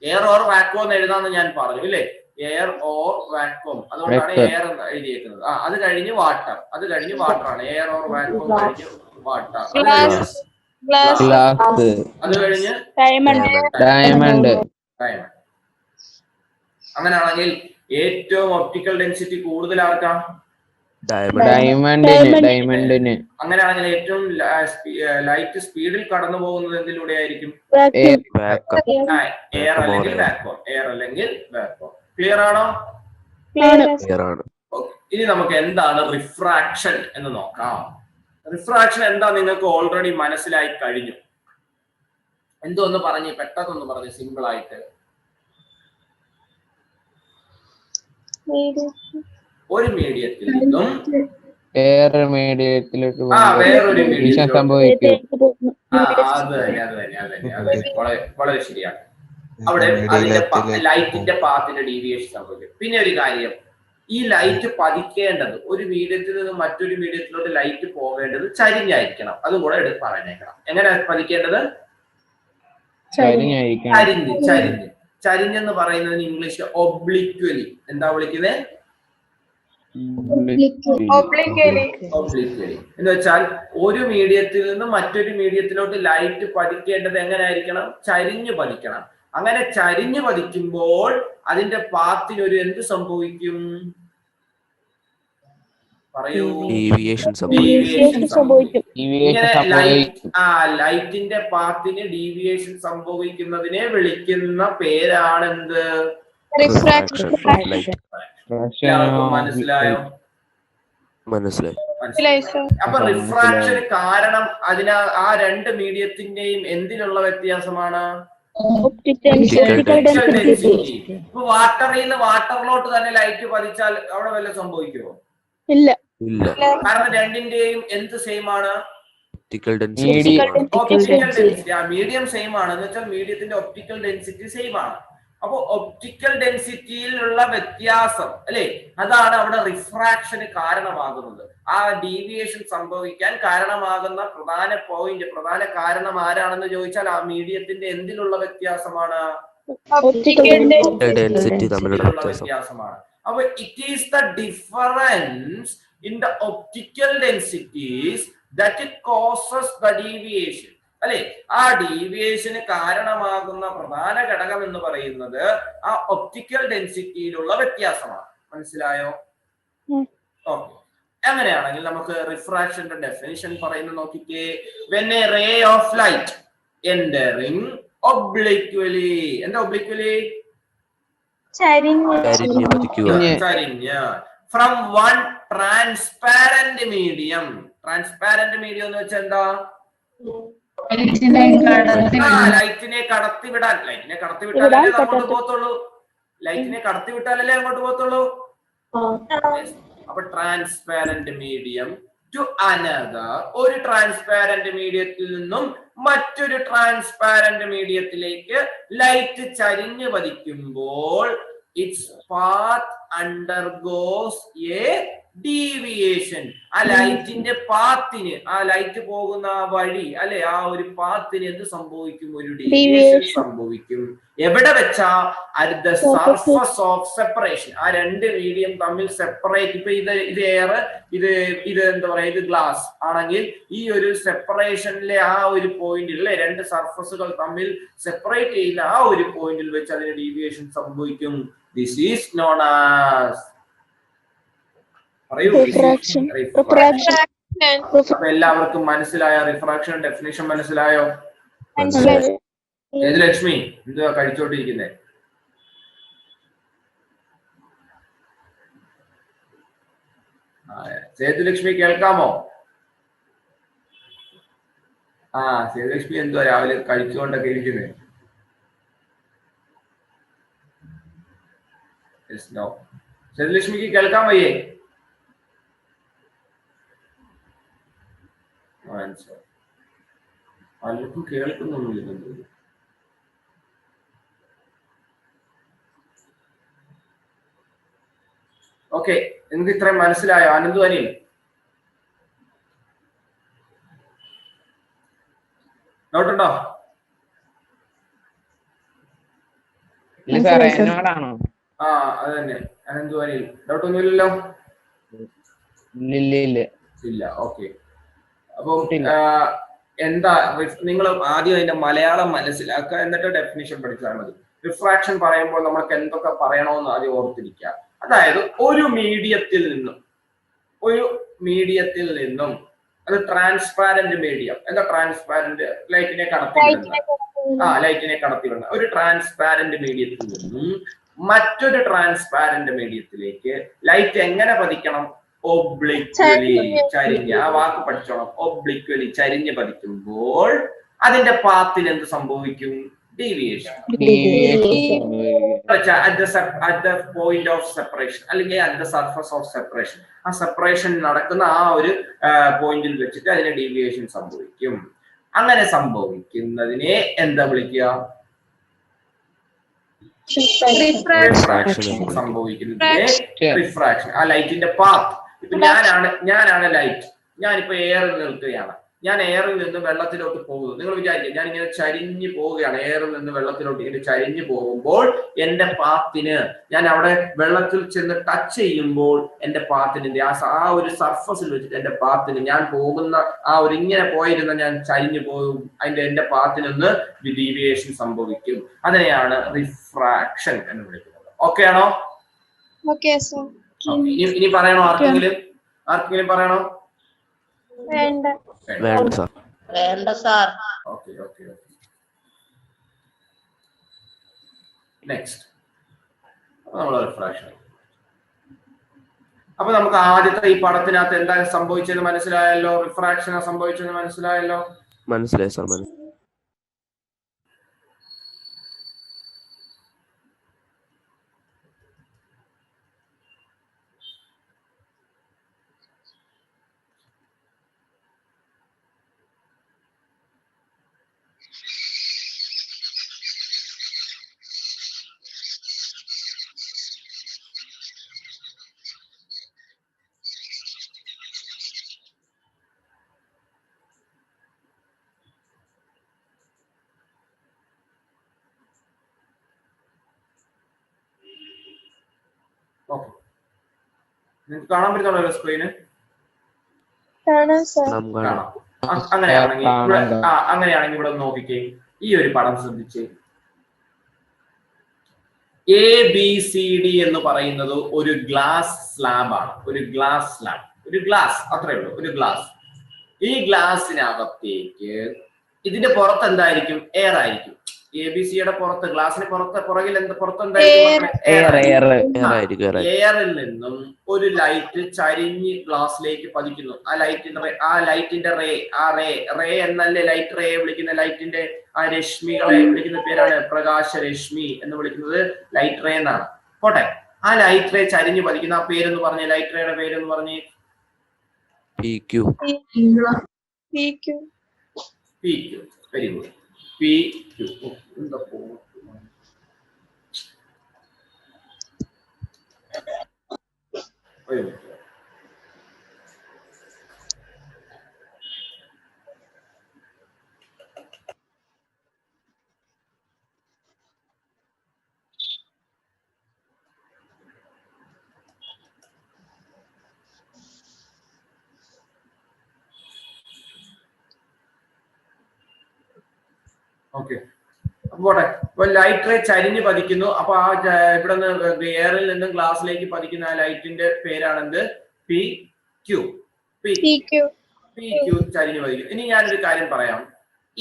എയർ ഓർ വാക്വം എന്ന് എഴുതാന്ന് ഞാൻ പറഞ്ഞു ഇല്ലേ? എയർ ഓർ വാക്വം, അതുകൊണ്ടാണ് എയർ എഴുതിയേക്കുന്നത്. അത് കഴിഞ്ഞ് വാട്ടർ, അത് കഴിഞ്ഞ് വാട്ടർ ആണ്. എയർ ഓർ വാക്വം കഴിഞ്ഞ് വാട്ടർ, അത് കഴിഞ്ഞ് ഡയമണ്ട്. അങ്ങനെയാണെങ്കിൽ ഏറ്റവും ഒപ്റ്റിക്കൽ ഡെൻസിറ്റി കൂടുതൽ ആർക്കാ? ഡയമണ്ടിന്. അങ്ങനെയാണെങ്കിൽ ഏറ്റവും ലൈറ്റ് സ്പീഡിൽ കടന്നു പോകുന്നത് എന്തിലൂടെ ആയിരിക്കും? എയർ അല്ലെങ്കിൽ വാക്വം. എയർ അല്ലെങ്കിൽ വാക്വം. ക്ലിയർ ആണോ? ഇനി നമുക്ക് എന്താണ് റിഫ്രാക്ഷൻ എന്ന് നോക്കാം. റിഫ്രാക്ഷൻ എന്താ നിങ്ങൾക്ക് ഓൾറെഡി മനസ്സിലായി കഴിഞ്ഞു. എന്തോന്ന് പറഞ്ഞ് പെട്ടെന്നൊന്ന് പറഞ്ഞ് സിമ്പിൾ ആയിട്ട്. ഒരു മീഡിയത്തിൽ നിന്നും വേറൊരു മീഡിയത്തിലോട്ട് വളരെ ശരിയാണ്. അവിടെ അതിന്റെ ലൈറ്റിന്റെ പാത്തിന്റെ ഡീവിയേഷൻ സംഭവിക്കും. പിന്നെ ഒരു കാര്യം, ഈ ലൈറ്റ് പതിക്കേണ്ടത് ഒരു മീഡിയത്തിൽ നിന്ന് മറ്റൊരു മീഡിയത്തിലോട്ട് ലൈറ്റ് പോകേണ്ടത് ചരിഞ്ഞായിരിക്കണം. അതും കൂടെ എടുത്ത് പറഞ്ഞേക്കണം. എങ്ങനെയാ പതിക്കേണ്ടത്? ചരിഞ്ഞെന്ന് പറയുന്നതിന് ഇംഗ്ലീഷിൽ ഒബ്ലിക്വലി എന്താ വിളിക്കുന്നത്? ഒബ്ലിക്വലി എന്ന് വെച്ചാൽ ഒരു മീഡിയത്തിൽ നിന്ന് മറ്റൊരു മീഡിയത്തിലോട്ട് ലൈറ്റ് പതിക്കേണ്ടത് എങ്ങനെ ആയിരിക്കണം? ചരിഞ്ഞു പതിക്കണം. അങ്ങനെ ചരിഞ്ഞു പതിക്കുമ്പോൾ അതിന്റെ പാത്തിന് ഒരു എന്ത് സംഭവിക്കും? പറയൂ. ലൈറ്റിന്റെ പാത്തിന് ഡീവിയേഷൻ സംഭവിക്കുന്നതിനെ വിളിക്കുന്ന പേരാണെന്ത്? മനസ്സിലായോ? അപ്പൊ റിഫ്രാക്ഷന് കാരണം ആ രണ്ട് മീഡിയത്തിന്റെയും എന്തിനുള്ള വ്യത്യാസമാണ്? ഇപ്പൊ വാട്ടറിൽ നിന്ന് വാട്ടറിലോട്ട് തന്നെ ലൈറ്റ് പതിച്ചാൽ അവിടെ വല്ല സംഭവിക്കുമോ? ഇല്ല. കാരണം രണ്ടിന്റെയും എന്ത് സെയിം ആണ്? Optical density. മീഡിയം സെയിം ആണ് എന്ന് വെച്ചാൽ മീഡിയത്തിന്റെ ഒപ്റ്റിക്കൽ ഡെൻസിറ്റി സെയിം ആണ്. അപ്പൊ ഒപ്റ്റിക്കൽ ഡെൻസിറ്റിയിലുള്ള വ്യത്യാസം അല്ലെ, അതാണ് അവിടെ റിഫ്രാക്ഷന് കാരണമാകുന്നത്. ആ ഡീവിയേഷൻ സംഭവിക്കാൻ കാരണമാകുന്ന പ്രധാന കാരണം ആരാണെന്ന് ചോദിച്ചാൽ ആ മീഡിയത്തിന്റെ എന്തിലുള്ള വ്യത്യാസമാണ്? ഒപ്റ്റിക്കൽ ഡെൻസിറ്റിയിലുള്ള വ്യത്യാസമാണ്. അപ്പൊ it is the difference in the optical densities that it causes the deviation അല്ലെ. ആ ഡീവിയേഷന് കാരണമാകുന്ന പ്രധാന ഘടകം എന്ന് പറയുന്നത് ആ ഒപ്റ്റിക്കൽ ഡെൻസിറ്റിയിലുള്ള വ്യത്യാസമാണ്. മനസ്സിലായോ? ഓക്കെ. അങ്ങനെയാണെങ്കിൽ നമുക്ക് റിഫ്രാക്ഷന്റെ ഡെഫിനിഷൻ പറയുന്നത് നോക്കിക്കേ. When a ray of light entering obliquely, എന്താ ഒബ്ലിക്വലി? ചരിഞ്ഞ് from one transparent medium. Transparent medium എന്ന് വെച്ചാൽ എന്താ? ലൈറ്റിനെ കടത്തിവിട്ടാലല്ലേ അങ്ങോട്ട് പോകത്തുള്ളൂ. അപ്പൊ ട്രാൻസ്പാരന്റ് മീഡിയം ടു അനദർ, ഒരു ട്രാൻസ്പാരന്റ് മീഡിയത്തിൽ നിന്നും മറ്റൊരു ട്രാൻസ്പാരന്റ് മീഡിയത്തിലേക്ക് ലൈറ്റ് ചരിഞ്ഞു പതിക്കുമ്പോൾ its path undergoes a deviation. ആ ലൈറ്റിന്റെ പാത്തിന്, ആ ലൈറ്റ് പോകുന്ന ആ വഴി അല്ലെ, ആ ഒരു പാത്തിന് എന്ത് സംഭവിക്കും? ഒരു ഡീവിയേഷൻ സംഭവിക്കും. എവിടെ വെച്ചാ? At the surface of separation. ആ രണ്ട് മീഡിയം തമ്മിൽ സെപ്പറേറ്റ്. ഇപ്പൊ ഇത് എയർ, ഇത് എന്താ പറയാ, ഇത് ഗ്ലാസ് ആണെങ്കിൽ ഈ ഒരു സെപ്പറേഷനിലെ ആ ഒരു പോയിന്റിൽ അല്ലെ, രണ്ട് സർഫസുകൾ തമ്മിൽ സെപ്പറേറ്റ് ചെയ്യുന്ന ആ ഒരു പോയിന്റിൽ വെച്ച് അതിന് ഡീവിയേഷൻ സംഭവിക്കും. This is known as refraction. എല്ലാവർക്കും മനസ്സിലായ റിഫ്രാക്ഷൻ ഡെഫിനിഷൻ? മനസ്സിലായോ? ലക്ഷ്മി എന്തുവാ കഴിച്ചോണ്ടിരിക്കുന്നേ? സേതുലക്ഷ്മി കേൾക്കാമോ? സേതുലക്ഷ്മി എന്തുവാ രാവിലെ കഴിച്ചുകൊണ്ടൊക്കെ ഇരിക്കുന്നേ? സേതുലക്ഷ്മിക്ക് കേൾക്കാൻ വയ്യേ? പലർക്കും കേൾക്കുന്നൊന്നുമില്ല. ഓക്കെ, നിങ്ങൾക്ക് ഇത്രയും മനസ്സിലായോ? ആനന്ദു അനിൽ ഡൗട്ടുണ്ടോ? അത് തന്നെ. അനന്തു അനിൽ ഡൗട്ട് ഒന്നുമില്ലല്ലോ? ഇല്ല. ഓക്കെ. അപ്പം എന്താ നിങ്ങൾ ആദ്യം അതിന്റെ മലയാളം മനസ്സിലാക്കുക, എന്നിട്ട് ഡെഫിനിഷൻ പഠിച്ചാൽ മതി. റിഫ്രാക്ഷൻ പറയുമ്പോൾ നമ്മൾക്ക് എന്തൊക്കെ പറയണമെന്ന് ആദ്യം ഓർത്തിരിക്കുക. അതായത് ഒരു മീഡിയത്തിൽ നിന്നും അത് ട്രാൻസ്പാരന്റ് മീഡിയം. എന്താ ട്രാൻസ്പാരന്റ്? ലൈറ്റിനെ കടത്തിവിടുന്ന ഒരു ട്രാൻസ്പാരന്റ് മീഡിയത്തിൽ നിന്നും മറ്റൊരു ട്രാൻസ്പാരന്റ് മീഡിയത്തിലേക്ക് ലൈറ്റ് എങ്ങനെ പതിക്കണം? ഒബ്ലിക്വലി ചരിഞ്ഞ്. ആ വാക്ക് പഠിച്ചോണം. ഒബ്ലിക്വലി ചരിഞ്ഞ് പതിക്കുമ്പോൾ അതിന്റെ പാത്തിൽ എന്ത് സംഭവിക്കും? Deviation. at the point of separation അല്ലെങ്കിൽ at the surface of separation. ആ സെപ്പറേഷൻ നടക്കുന്ന ആ ഒരു പോയിന്റിൽ വെച്ചിട്ട് അതിന് ഡീവിയേഷൻ സംഭവിക്കും. അങ്ങനെ സംഭവിക്കുന്നതിനെ എന്താ വിളിക്കുക? സംഭവിക്കുന്നതിനെ റിഫ്രാക്ഷൻ. ആ ലൈറ്റിന്റെ പാത്ത്. ഇപ്പൊ ഞാനാണ് ലൈറ്റ്. ഞാനിപ്പോ എയറിൽ നിൽക്കുകയാണ്. ഞാൻ എയറിൽ നിന്ന് വെള്ളത്തിലോട്ട് പോകുന്നു. നിങ്ങൾ വിചാരിക്കുക ഞാൻ ഇങ്ങനെ ചരിഞ്ഞു പോവുകയാണ്. എയറിൽ നിന്ന് വെള്ളത്തിലോട്ട് ഇങ്ങനെ ചരിഞ്ഞു പോകുമ്പോൾ എന്റെ പാത്തിന്, ഞാൻ അവിടെ വെള്ളത്തിൽ ചെന്ന് ടച്ച് ചെയ്യുമ്പോൾ എന്റെ പാത്തിന് ആ ഒരു സർഫസിൽ വെച്ചിട്ട് എന്റെ പാത്തിന്, ഞാൻ പോകുന്ന ആ ഒരു ഇങ്ങനെ പോയിരുന്ന ഞാൻ ചരിഞ്ഞു പോകും. എന്റെ പാത്തിനൊന്ന് ഡീവിയേഷൻ സംഭവിക്കും. അതിനെയാണ് റിഫ്രാക്ഷൻ എന്ന് വിളിക്കുന്നത്. ഓക്കെ ആണോ? ഇനി പറയണോ? ആർക്കെങ്കിലും പറയണോ? വേണ്ട സാർ. ഓക്കെ. നെക്സ്റ്റ് നമ്മൾ റിഫ്രാക്ഷൻ. അപ്പൊ നമുക്ക് ആദ്യത്തെ ഈ പടത്തിനകത്ത് എന്താ സംഭവിച്ചത് മനസ്സിലായല്ലോ? റിഫ്രാക്ഷൻ സംഭവിച്ചത് മനസ്സിലായല്ലോ? മനസ്സിലായി സാർ. ഓക്കെ, നിങ്ങൾക്ക് കാണാൻ പറ്റുന്നുണ്ടല്ലോ സ്ക്രീന്? കാണാം. അങ്ങനെയാണെങ്കിൽ ഇവിടെ നോക്കിക്കേ. ഈ ഒരു പടം ശ്രദ്ധിച്ച്. ABCD എന്ന് പറയുന്നത് ഒരു ഗ്ലാസ് സ്ലാബ് ആണ്. ഒരു ഗ്ലാസ് അത്രേ ഉള്ളൂ. ഒരു ഗ്ലാസ്. ഈ ഗ്ലാസിനകത്തേക്ക് ഇതിന്റെ പുറത്ത് എന്തായിരിക്കും? എയർ ആയിരിക്കും. ABCയുടെ പുറത്ത്, ഗ്ലാസിന് പുറകിൽ എയറിൽ നിന്നും ഒരു ലൈറ്റ് ചരിഞ്ഞ് ഗ്ലാസ്സിലേക്ക് പതിക്കുന്നു. ആ ലൈറ്റിന്റെ റേ എന്നല്ലേ ലൈറ്റ് റേ വിളിക്കുന്ന? ലൈറ്റിന്റെ ആ രശ്മികളെ വിളിക്കുന്ന പേരാണ് പ്രകാശരശ്മി എന്ന് വിളിക്കുന്നത്. ലൈറ്റ് റേ എന്നാണ്. പോട്ടെ, ആ ലൈറ്റ് റേ ചരിഞ്ഞ് പതിക്കുന്ന ആ പേരെന്ന് പറഞ്ഞേ. ലൈറ്റ് റേയുടെ പേരെന്ന് പറഞ്ഞേ. PQ. Very good. PQ. Okay, പോട്ടെ. അപ്പൊ ലൈറ്റ് റേ ചരിഞ്ഞ് പതിക്കുന്നു. അപ്പൊ ആ ഇവിടെ നിന്ന് എയറിൽ നിന്നും ഗ്ലാസ്സിലേക്ക് പതിക്കുന്ന ആ ലൈറ്റിന്റെ പേരാണെന്ത്? PQ. ചരിഞ്ഞ് പതിക്കുന്നു. ഇനി ഞാനൊരു കാര്യം പറയാം.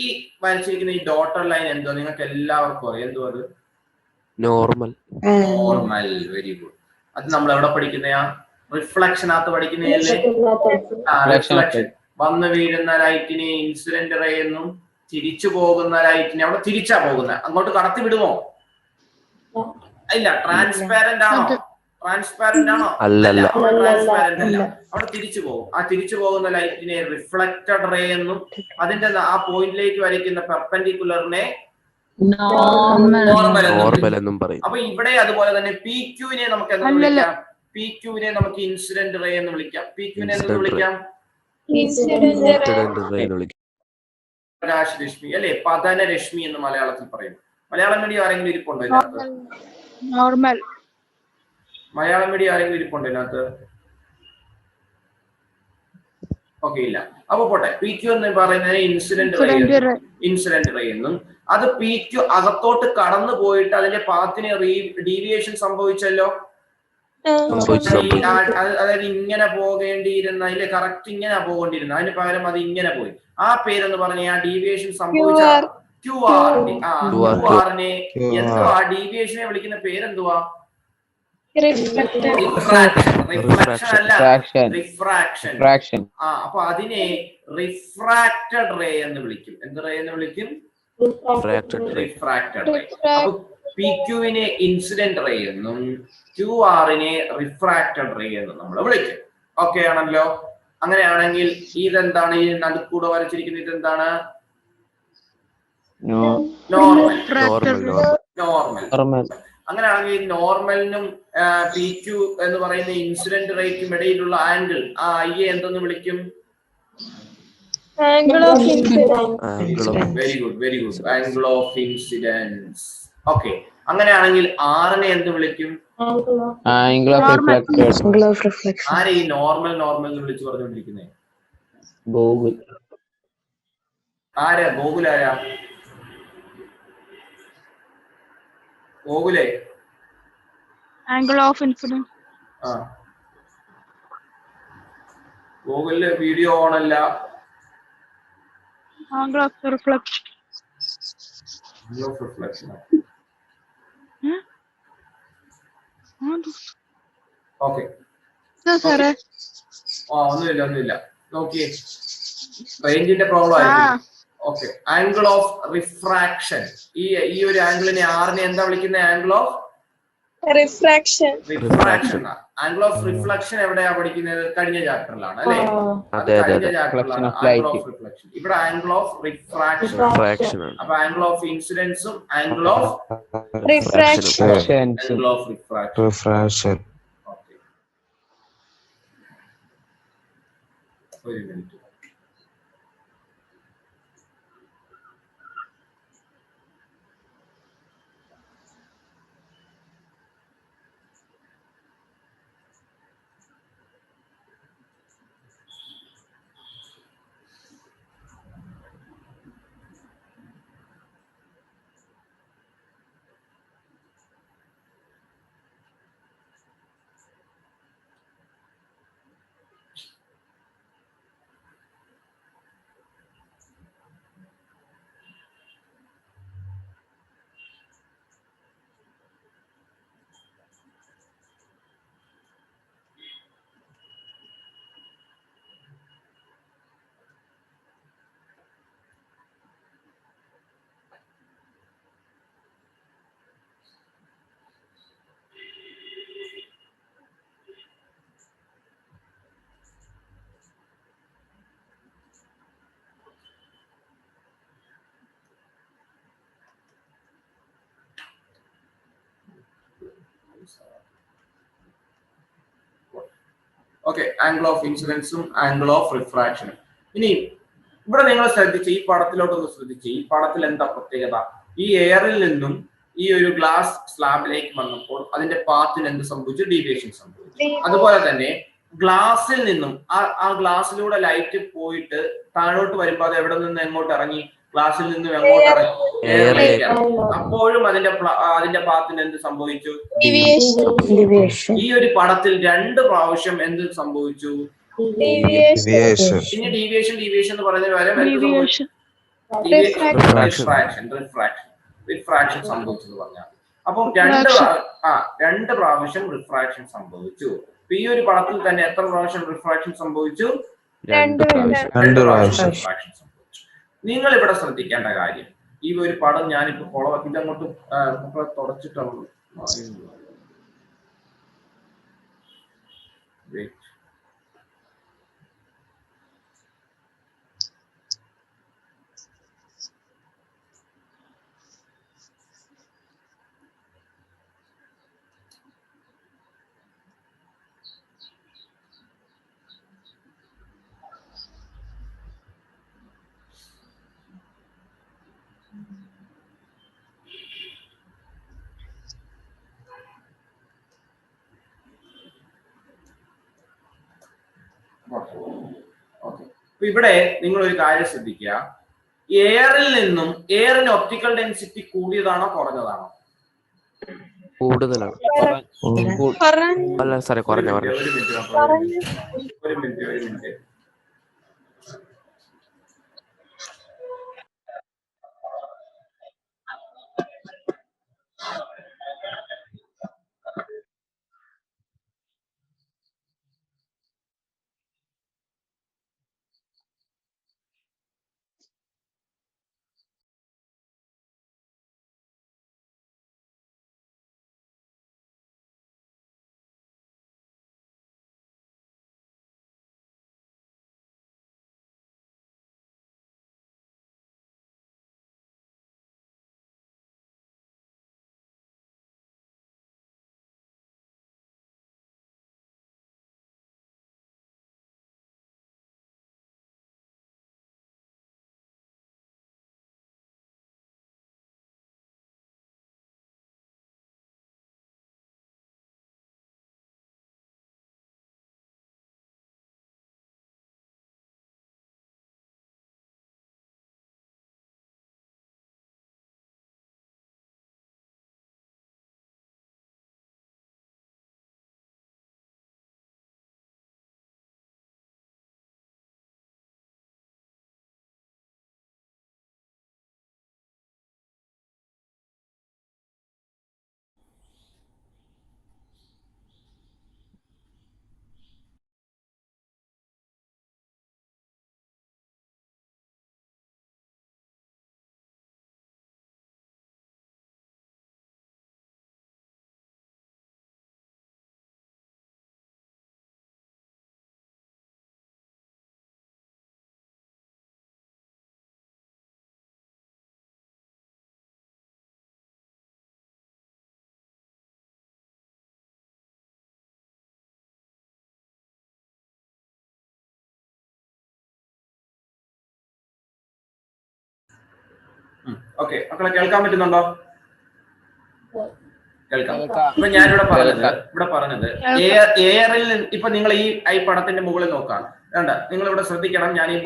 ഈ വരച്ചിരിക്കുന്ന ഈ ഡോട്ടർ ലൈൻ എന്തോ നിങ്ങൾക്ക് എല്ലാവർക്കും അറിയാം. എന്തോ അത്? നോർമൽ. Very good. അത് നമ്മൾ എവിടെ പഠിക്കുന്നയാ? റിഫ്ലക്ഷനകത്ത് പഠിക്കുന്നതല്ലേ? റിഫ്ലക്ഷൻ. വന്ന് വീഴുന്ന ലൈറ്റിനെ ഇൻസിഡന്റ് റേ എന്നും തിരിച്ചു പോകുന്ന ലൈറ്റിനെ അവിടെ തിരിച്ചാ പോകുന്നത്. അങ്ങോട്ട് കടത്തി വിടുമോ? ഇല്ല. ട്രാൻസ്പാരന്റ് ആണോ? ട്രാൻസ്പാരന്റ് അല്ല. അവിടെ തിരിച്ചു പോകും. ആ തിരിച്ചു പോകുന്ന ലൈറ്റിനെ റിഫ്ലക്റ്റഡ് റേ എന്നും അതിന്റെ ആ പോയിന്റിലേക്ക് വരയ്ക്കുന്ന പെർപെൻഡിക്കുലറിനെ നോർമൽ എന്നും പറയും. അപ്പൊ ഇവിടെ അതുപോലെ തന്നെ PQവിനെ നമുക്ക് എന്താ വിളിക്കാം? PQവിനെ നമുക്ക് ഇൻസിഡന്റ് റേ എന്ന് വിളിക്കാം. PQവിനെ എന്ന് വിളിക്കാം പ്രകാശരശ്മി അല്ലെ? പതനരശ്മി എന്ന് മലയാളത്തിൽ പറയും. മലയാളം മീഡിയം ആരെങ്കിലും ഇരിപ്പുണ്ടോ ഇതിനകത്ത്? മലയാളം മീഡിയം ആരെങ്കിലും ഇരിപ്പുണ്ടോ ഇതിനകത്ത്? ഓക്കെ, ഇല്ല. അപ്പൊ പോട്ടെ. PQ എന്ന് പറയുന്നത് ഇൻസിഡന്റ് റേ എന്നും അത് PQ അകത്തോട്ട് കടന്നു പോയിട്ട് അതിന്റെ പാത്തിന് ഡീവിയേഷൻ സംഭവിച്ചല്ലോ. അതായത് ഇങ്ങനെ പോകേണ്ടിയിരുന്ന, അതിന്റെ കറക്റ്റ് ഇങ്ങനെ പോകേണ്ടിയിരുന്ന, അതിന് പകരം അത് ഇങ്ങനെ പോയി. ആ പേരെന്ന് പറഞ്ഞ ആ ഡീവിയേഷൻ സംഭവിച്ച QR-നെ എന്തുവാ ഡീവിയേഷനെ വിളിക്കുന്ന പേരെന്തുവാ? റിഫ്രാക്ഷൻ അല്ല, റിഫ്രാക്ഷൻ. അപ്പൊ അതിനെ റിഫ്രാക്റ്റഡ് റേ എന്ന് വിളിക്കും. എന്ത് റേ എന്ന് വിളിക്കും? Refracted ray. അപ്പൊ PQ-വിനെ ഇൻസിഡന്റ് റേ എന്നും QR-നെ റിഫ്രാക്റ്റഡ് റേ എന്നും നമ്മൾ വിളിക്കും. ഓക്കെ ആണല്ലോ? അങ്ങനെയാണെങ്കിൽ ഇതെന്താണ്? ഈ നടുക്കൂടെ വരച്ചിരിക്കുന്ന ഇതെന്താണ്? നോർമൽ. അങ്ങനെയാണെങ്കിൽ നോർമലിനും PQ എന്ന് പറയുന്ന ഇൻസിഡന്റ് റേക്കും ഇടയിലുള്ള ആംഗിൾ ആ ഐയെ എന്തെന്ന് വിളിക്കും? Angle of incidence. Very good. Angle of incidence. Okay. അങ്ങനെയാണെങ്കിൽ R-നെ എന്ത് വിളിക്കും? Angle of reflection. ആരെ ഈ നോർമൽ എന്ന് വിളിച്ചു പറഞ്ഞുകൊണ്ടിരിക്കുന്നേ? ഗൂഗിൾ. ആരാ ഗോകുലാരാ? ഗോകുലേ? Angle of incidence. ആ, ഗൂഗിളില് വീഡിയോ ഓൺ അല്ല. Angle of reflection. ഓക്കെ. ഒന്നുമില്ല. നോക്കിയേ, റേഞ്ചിന്റെ പ്രോബ്ലം ആയിരിക്കും. ഓക്കെ. Angle of refraction. ഈ ഒരു ആംഗിളിനെ R-നെ എന്താ വിളിക്കുന്നത്? Angle of refraction. Angle of reflection എവിടെയാ പഠിക്കുന്നത്? കഴിഞ്ഞ ചാപ്റ്ററിലാണ് അല്ലേ? കഴിഞ്ഞ ചാപ്റ്ററിലാണ് ആംഗിൾ ഓഫ് റിഫ്ലക്ഷൻ. ഇവിടെ ആംഗിൾ ഓഫ് റിഫ്രാക്ഷൻ. അപ്പൊ ആംഗിൾ ഓഫ് ഇൻസിഡൻസും ആംഗിൾ ഓഫ് റിഫ്രാക്ഷൻ. ഓക്കെ, ഒരു മിനിറ്റ്. ഓക്കെ, ആംഗിൾ ഓഫ് ഇൻസിഡൻസും ആംഗിൾ ഓഫ് റിഫ്രാക്ഷനും. ഇനി ഇവിടെ നിങ്ങൾ ശ്രദ്ധിച്ച് ഈ പടത്തിലോട്ടൊന്ന് ശ്രദ്ധിച്ച്, ഈ പടത്തിൽ എന്താ പ്രത്യേകത? ഈ എയറിൽ നിന്നും ഈ ഒരു ഗ്ലാസ് സ്ലാബിലേക്ക് വന്നപ്പോൾ അതിന്റെ പാത്തിന് എന്ത് സംഭവിച്ചു? ഡീവിയേഷൻ സംഭവിച്ചു. അതുപോലെ തന്നെ ഗ്ലാസിൽ നിന്നും ആ ഗ്ലാസ്സിലൂടെ ലൈറ്റ് പോയിട്ട് താഴോട്ട് വരുമ്പോൾ അത് എവിടെ നിന്ന് എങ്ങോട്ട് ഇറങ്ങി? ഗ്ലാസിൽ നിന്നും എങ്ങോട്ട് ഇറങ്ങി? എയറിലേക്ക് ഇറങ്ങി. അപ്പോഴും അതിന്റെ പാത്തിന് എന്ത് സംഭവിച്ചു? ഈ ഒരു പടത്തിൽ 2 പ്രാവശ്യം എന്ത് സംഭവിച്ചു? പിന്നെ ഡീവിയേഷൻ എന്ന് പറയുന്നത് വരെ റിഫ്രാക്ഷൻ സംഭവിച്ചെന്ന് പറഞ്ഞാൽ, അപ്പം 2 പ്രാവശ്യം റിഫ്രാക്ഷൻ സംഭവിച്ചു. ഈ ഒരു പടത്തിൽ തന്നെ എത്ര പ്രാവശ്യം റിഫ്രാക്ഷൻ സംഭവിച്ചു? 2 പ്രാവശ്യം റിഫ്രാക്ഷൻ സംഭവിച്ചു. നിങ്ങൾ ഇവിടെ ശ്രദ്ധിക്കേണ്ട കാര്യം, ഈ ഒരു പടം ഞാനിപ്പോ കൊളവാക്കി അങ്ങോട്ട് തുടച്ചിട്ടാണ്. ഇവിടെ നിങ്ങൾ ഒരു കാര്യം ശ്രദ്ധിക്കുക, എയറിന് ഒപ്റ്റിക്കൽ ഡെൻസിറ്റി കൂടിയതാണോ കുറഞ്ഞതാണോ? കൂടുതലാണ്. അല്ല സാറേ, കുറഞ്ഞ. ഒരു മിനിറ്റ്. ഓക്കെ, മക്കളെ കേൾക്കാൻ പറ്റുന്നുണ്ടോ? കേൾക്കാം. അപ്പൊ ഞാനിവിടെ പറഞ്ഞത് എയറിൽ ഇപ്പൊ നിങ്ങൾ ഈ പടത്തിന്റെ മുകളിൽ നോക്കാം. വേണ്ട, നിങ്ങൾ ഇവിടെ ശ്രദ്ധിക്കണം. ഞാൻ ഈ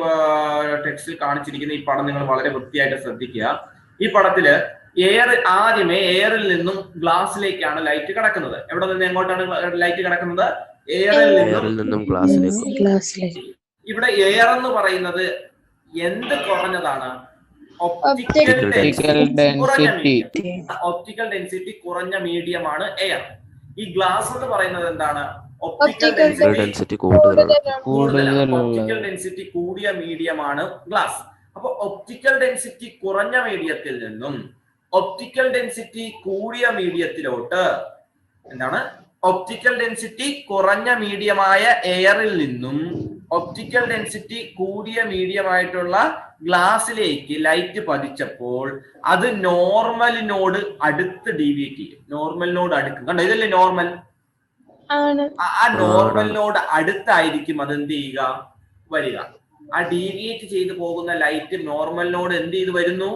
ടെക്സ്റ്റിൽ കാണിച്ചിരിക്കുന്ന ഈ പടം നിങ്ങൾ വളരെ വൃത്തിയായിട്ട് ശ്രദ്ധിക്കുക. ഈ പടത്തില് ആദ്യമേ എയറിൽ നിന്നും ഗ്ലാസ്സിലേക്കാണ് ലൈറ്റ് കിടക്കുന്നത്. എവിടെ നിന്ന് എങ്ങോട്ടാണ് ലൈറ്റ് കിടക്കുന്നത്? എയറിൽ നിന്നും ഗ്ലാസ്സിലേക്ക്. ഇവിടെ എയർ എന്ന് പറയുന്നത് എന്ത് കുറഞ്ഞതാണ്? ഒപ്റ്റിക്കൽ ഡെൻസിറ്റി കുറഞ്ഞ മീഡിയമാണ് എയർ. ഈ ഗ്ലാസ് എന്ന് പറയുന്നത് എന്താണ്? ഒപ്റ്റിക്കൽ ഡെൻസിറ്റി കൂടിയ മീഡിയമാണ് ഗ്ലാസ്. അപ്പൊ ഒപ്റ്റിക്കൽ ഡെൻസിറ്റി കുറഞ്ഞ മീഡിയത്തിൽ നിന്നും ഒപ്റ്റിക്കൽ ഡെൻസിറ്റി കൂടിയ മീഡിയത്തിലോട്ട് എന്താണ്? ഒപ്റ്റിക്കൽ ഡെൻസിറ്റി കുറഞ്ഞ മീഡിയമായ എയറിൽ നിന്നും ഒപ്റ്റിക്കൽ ഡെൻസിറ്റി കൂടിയ മീഡിയമായിട്ടുള്ള ഗ്ലാസ്സിലേക്ക് ലൈറ്റ് പതിച്ചപ്പോൾ അത് നോർമലിനോട് അടുത്ത് ഡീവിയേറ്റ് ചെയ്യും. നോർമലിനോട് അടുക്കും. കണ്ടോ, ഇതല്ലേ നോർമൽ? ആ നോർമലിനോട് അടുത്തായിരിക്കും അത് എന്ത് ചെയ്യുക, വരിക. ആ ഡീവിയേറ്റ് ചെയ്ത് പോകുന്ന ലൈറ്റ് നോർമലിനോട് എന്ത് ചെയ്ത് വരുന്നു?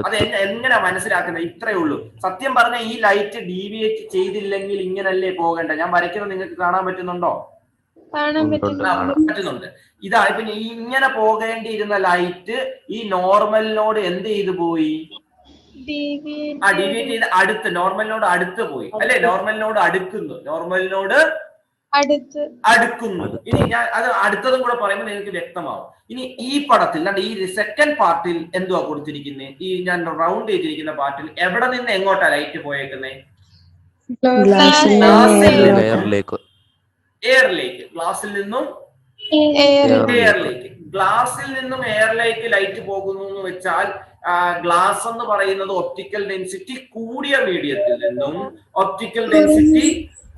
അത് എങ്ങനെ മനസ്സിലാക്കുന്നത്? ഇത്രയേ ഉള്ളൂ. സത്യം പറഞ്ഞ ഈ ലൈറ്റ് ഡീവിയേറ്റ് ചെയ്തില്ലെങ്കിൽ ഇങ്ങനല്ലേ പോകേണ്ട? ഞാൻ വരയ്ക്കുന്നത് നിങ്ങൾക്ക് കാണാൻ പറ്റുന്നുണ്ടോ? പറ്റുന്നുണ്ട്. ഇതാ ഇപ്പൊ ഇങ്ങനെ പോകേണ്ടിയിരുന്ന ലൈറ്റ് ഈ നോർമലിനോട് എന്ത് ചെയ്തു പോയി? ഡീവിയേറ്റ് ചെയ്ത് അടുത്ത് നോർമലിനോട് അടുത്ത് പോയി അല്ലെ? നോർമലിനോട് അടുക്കുന്നു. ഇനി ഞാൻ അത് അടുത്തതും കൂടെ പറയുമ്പോൾ നിങ്ങൾക്ക് വ്യക്തമാവും. ഇനി ഈ പടത്തിൽ ഈ സെക്കൻഡ് പാർട്ടിൽ എന്തുവാ കൊടുത്തിരിക്കുന്നത്? ഈ ഞാൻ റൗണ്ട് ചെയ്തിരിക്കുന്ന പാർട്ടിൽ എവിടെ നിന്ന് എങ്ങോട്ടാ ലൈറ്റ് പോയേക്കുന്നേ? എയറിലേക്ക്. ഗ്ലാസിൽ നിന്നും എയറിലേക്ക്. ഗ്ലാസിൽ നിന്നും എയറിലേക്ക് ലൈറ്റ് പോകുന്നു എന്ന് വെച്ചാൽ ഗ്ലാസ് എന്ന് പറയുന്നത് ഒപ്റ്റിക്കൽ ഡെൻസിറ്റി കൂടിയ മീഡിയത്തിൽ നിന്നും ഒപ്റ്റിക്കൽ ഡെൻസിറ്റി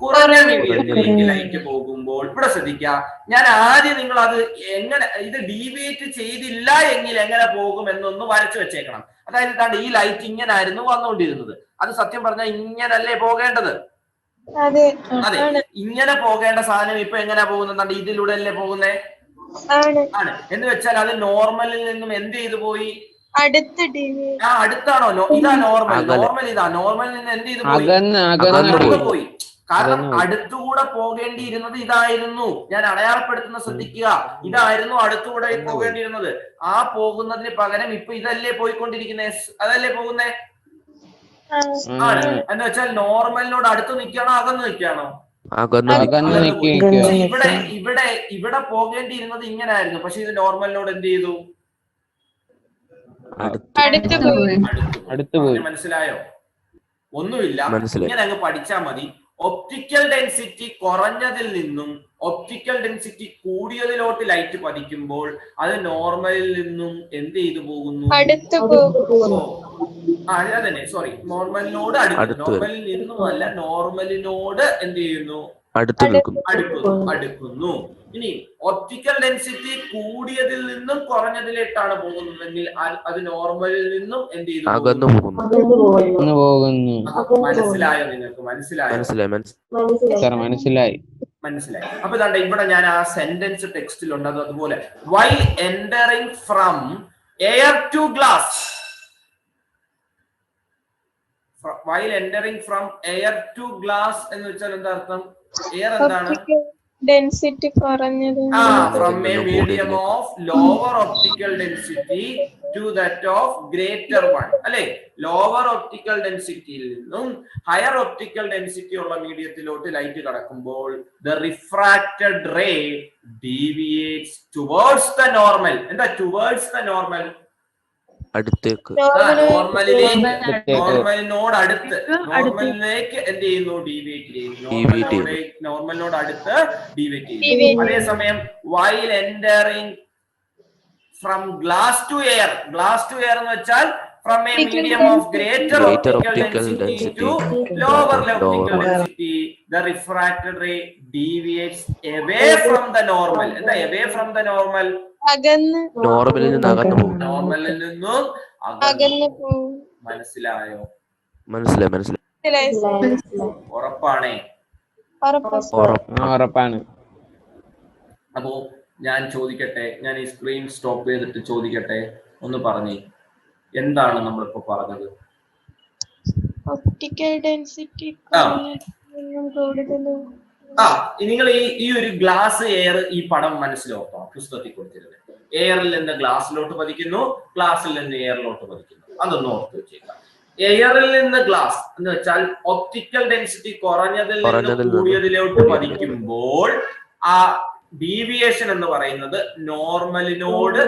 കുറഞ്ഞ മീഡിയത്തിലേക്ക് ലൈറ്റ് പോകുമ്പോൾ ഇവിടെ ശ്രദ്ധിക്കുക. ഞാൻ ആദ്യം നിങ്ങൾ അത് എങ്ങനെ ഇത് ഡീവിയേറ്റ് ചെയ്തില്ല എങ്കിൽ എങ്ങനെ പോകും എന്നൊന്ന് വരച്ചു വെച്ചേക്കണം. അതായത് ഈ ലൈറ്റ് ഇങ്ങനെ ആയിരുന്നു വന്നുകൊണ്ടിരുന്നത്. അത് സത്യം പറഞ്ഞാൽ ഇങ്ങനല്ലേ പോകേണ്ടത്? അതെ, ഇങ്ങനെ പോകേണ്ട സാധനം ഇപ്പൊ എങ്ങനെയാ പോകുന്നത്? ഇതിലൂടെ അല്ലേ പോകുന്നേ? ആണ്. എന്ന് വെച്ചാൽ അത് നോർമലിൽ നിന്നും എന്ത് ചെയ്തു പോയി? അടുത്താണോ? ഇതാ നോർമൽ. നോർമലിൽ നിന്ന് എന്ത് ചെയ്തു പോയി? കാരണം അടുത്തുകൂടെ പോകേണ്ടിയിരുന്നത് ഇതായിരുന്നു. ഞാൻ അടയാളപ്പെടുത്തുന്ന ശ്രദ്ധിക്കുക. ഇതായിരുന്നു അടുത്തുകൂടെ പോകേണ്ടിയിരുന്നത്. ആ പോകുന്നതിന് പകരം ഇപ്പൊ ഇതല്ലേ പോയിക്കൊണ്ടിരിക്കുന്നേ? അതല്ലേ പോകുന്നേ? ആണ്. എന്ന് വെച്ചാൽ നോർമലിനോട് അടുത്ത് നിൽക്കുകയാണോ അകന്ന് നിൽക്കുകയാണോ? ഇവിടെ പോകേണ്ടിയിരുന്നത് ഇങ്ങനെ ആയിരുന്നു. പക്ഷെ ഇത് നോർമലിനോട് എന്ത് ചെയ്തു? അടുത്ത് പോയി. മനസ്സിലായോ? ഒന്നുമില്ല, ഇങ്ങനെ അങ്ങ് പഠിച്ചാൽ മതി. ഒപ്റ്റിക്കൽ ഡെൻസിറ്റി കുറഞ്ഞതിൽ നിന്നും ഒപ്റ്റിക്കൽ ഡെൻസിറ്റി കൂടിയതിലോട്ട് ലൈറ്റ് പതിക്കുമ്പോൾ അത് നോർമലിൽ നിന്നും എന്ത് ചെയ്തു പോകുന്നു? അതന്നെ, സോറി, നോർമലിനോട് നോർമലിൽ നിന്നും അല്ല, നോർമലിനോട് എന്ത് ചെയ്യുന്നു? അടുക്കുന്നു. ഇനി ഒപ്റ്റിക്കൽ ഡെൻസിറ്റി കൂടിയതിൽ നിന്നും കുറഞ്ഞതിലേക്കാണ് പോകുന്നതെങ്കിൽ അത് നോർമലിൽ നിന്നും എന്ത് ചെയ്തു? മനസ്സിലായോ നിങ്ങൾക്ക്? മനസ്സിലായി. അപ്പൊ ഇതാണ്ട് ഇവിടെ ഞാൻ ആ സെന്റൻസ് ടെക്സ്റ്റിലുണ്ട്. അതുപോലെ while entering from air to glass. While entering from air to glass എന്ന് വെച്ചാൽ എന്താ അർത്ഥം? എയർ എന്താണ്? ഡെൻസിറ്റി കുറഞ്ഞത്. From a medium of lower optical density to that of greater one അല്ലെ? ലോവർ ഒപ്റ്റിക്കൽ ഡെൻസിറ്റിയിൽ നിന്നും ഹയർ ഒപ്റ്റിക്കൽ ഡെൻസിറ്റി ഉള്ള മീഡിയത്തിലോട്ട് ലൈറ്റ് കടക്കുമ്പോൾ the refracted ray deviates towards the normal. എന്താ ടുവേർഡ്സ് ദ നോർമൽ? അടുത്തേക്ക്. നോർമലിനോട് അടുത്ത്, നോർമലിലേക്ക് എന്ത് ചെയ്യുന്നു? ഡീവിയേറ്റ് ചെയ്യുന്നു. നോർമലിനോട് അടുത്ത് ഡീവിയേറ്റ് ചെയ്യുന്നു. അതേസമയം while entering from glass to air. Glass to air എന്ന് വെച്ചാൽ from a medium of greater optical density to lower optical density, the refracted ray deviates away from the normal. എന്താ away from the normal? നോർമലിൽ നിന്ന് അകന്നു പോകും. നോർമലിൽ നിന്നും അകന്നു പോകും. മനസ്സിലായോ? മനസ്സിലായി. ഉറപ്പാണ്. അപ്പോ ഞാൻ ചോദിക്കട്ടെ, ഞാൻ ഈ സ്ക്രീൻ സ്റ്റോപ്പ് ചെയ്തിട്ട് ചോദിക്കട്ടെ, ഒന്ന് പറഞ്ഞേ, എന്താണ് നമ്മളിപ്പോ പറഞ്ഞത്? ഒപ്റ്റിക്കൽ ഡെൻസിറ്റി കൂടുതലും. നിങ്ങൾ ഈ ഒരു ഗ്ലാസ് എയർ ഈ പടം മനസ്സിലോർക്കണം. പുസ്തകത്തിൽ കൊടുത്തിരുന്നത് എയറിൽ നിന്ന് ഗ്ലാസ്സിലോട്ട് പതിക്കുന്നു, ഗ്ലാസ്സിൽ നിന്ന് എയറിലോട്ട് പതിക്കുന്നു. അതൊന്ന് ഓർത്ത് വെച്ചേക്കാം. എയറിൽ നിന്ന് ഗ്ലാസ് എന്ന് വെച്ചാൽ ഒപ്റ്റിക്കൽ ഡെൻസിറ്റി കുറഞ്ഞതിൽ നിന്ന് കൂടിയതിലോട്ട് പതിക്കുമ്പോൾ ആ ഡീവിയേഷൻ എന്ന് പറയുന്നത് നോർമലിനോട്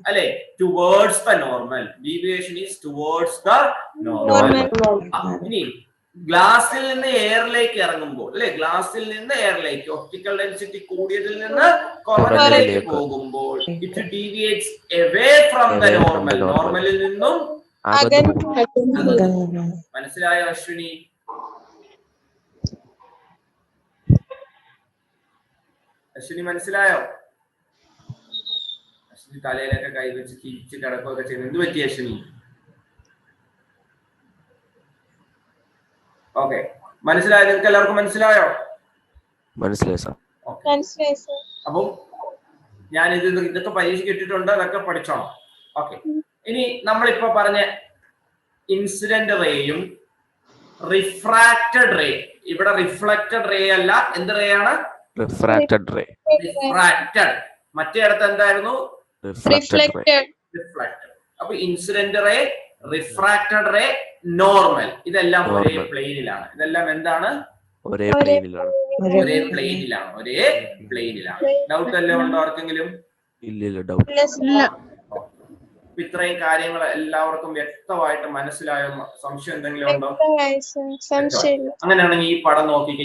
അല്ലെ, towards the normal. Deviation is towards the normal. ഇനി ഗ്ലാസിൽ നിന്ന് എയറിലേക്ക് ഇറങ്ങുമ്പോൾ അല്ലെ, ഗ്ലാസിൽ നിന്ന് എയറിലേക്ക് ഒപ്റ്റിക്കൽ ഡെൻസിറ്റി കൂടിയതിൽ നിന്ന് കുറഞ്ഞതിലേക്ക് പോകുമ്പോൾ it deviates away from the normal. നോർമലിൽ നിന്നും മനസ്സിലായോ അശ്വിനി? അശ്വിനി മനസ്സിലായോ? അശ്വിനി തലയിലൊക്കെ കൈവച്ച് തിരിച്ച് കിടക്കുകയൊക്കെ ചെയ്യുന്നു. എന്ത് പറ്റി അശ്വിനി? ഓക്കെ, മനസ്സിലായോ? നിങ്ങൾക്ക് എല്ലാവർക്കും മനസ്സിലായോ? മനസ്സിലായി സാർ. അപ്പം ഞാൻ ഇതൊക്കെ പരീക്ഷയ്ക്ക് ഇട്ടിട്ടുണ്ട്, അതൊക്കെ പഠിച്ചോണം. ഓക്കെ, ഇനി നമ്മളിപ്പോ പറഞ്ഞ ഇൻസിഡന്റ് റേയും റിഫ്രാക്റ്റഡ് റേ, ഇവിടെ റിഫ്ലക്റ്റഡ് റേ അല്ല, എന്ത് റേ ആണ്? Refracted ray. റിഫ്രാക്റ്റഡ്. മറ്റേടത്ത് എന്തായിരുന്നു? റിഫ്ലക്റ്റഡ്. അപ്പൊ incident ray, refracted ray, normal, ഇതെല്ലാം ഒരേ പ്ലെയിനിലാണ്. ഇതെല്ലാം എന്താണ്? ഒരേ പ്ലെയിനിലാണ്. ഒരേ പ്ലെയിനിലാണ്. ഒരേ പ്ലെയിനിലാണ്. ഡൗട്ട് എല്ലാം ഉണ്ടോ ആർക്കെങ്കിലും? ഇല്ല, ഡൗട്ട്. ഇത്രയും കാര്യങ്ങൾ എല്ലാവർക്കും വ്യക്തമായിട്ട് മനസ്സിലായോ? സംശയം എന്തെങ്കിലും ഉണ്ടോ? അങ്ങനെയാണെങ്കിൽ ഈ പടം നോക്കിക്ക്.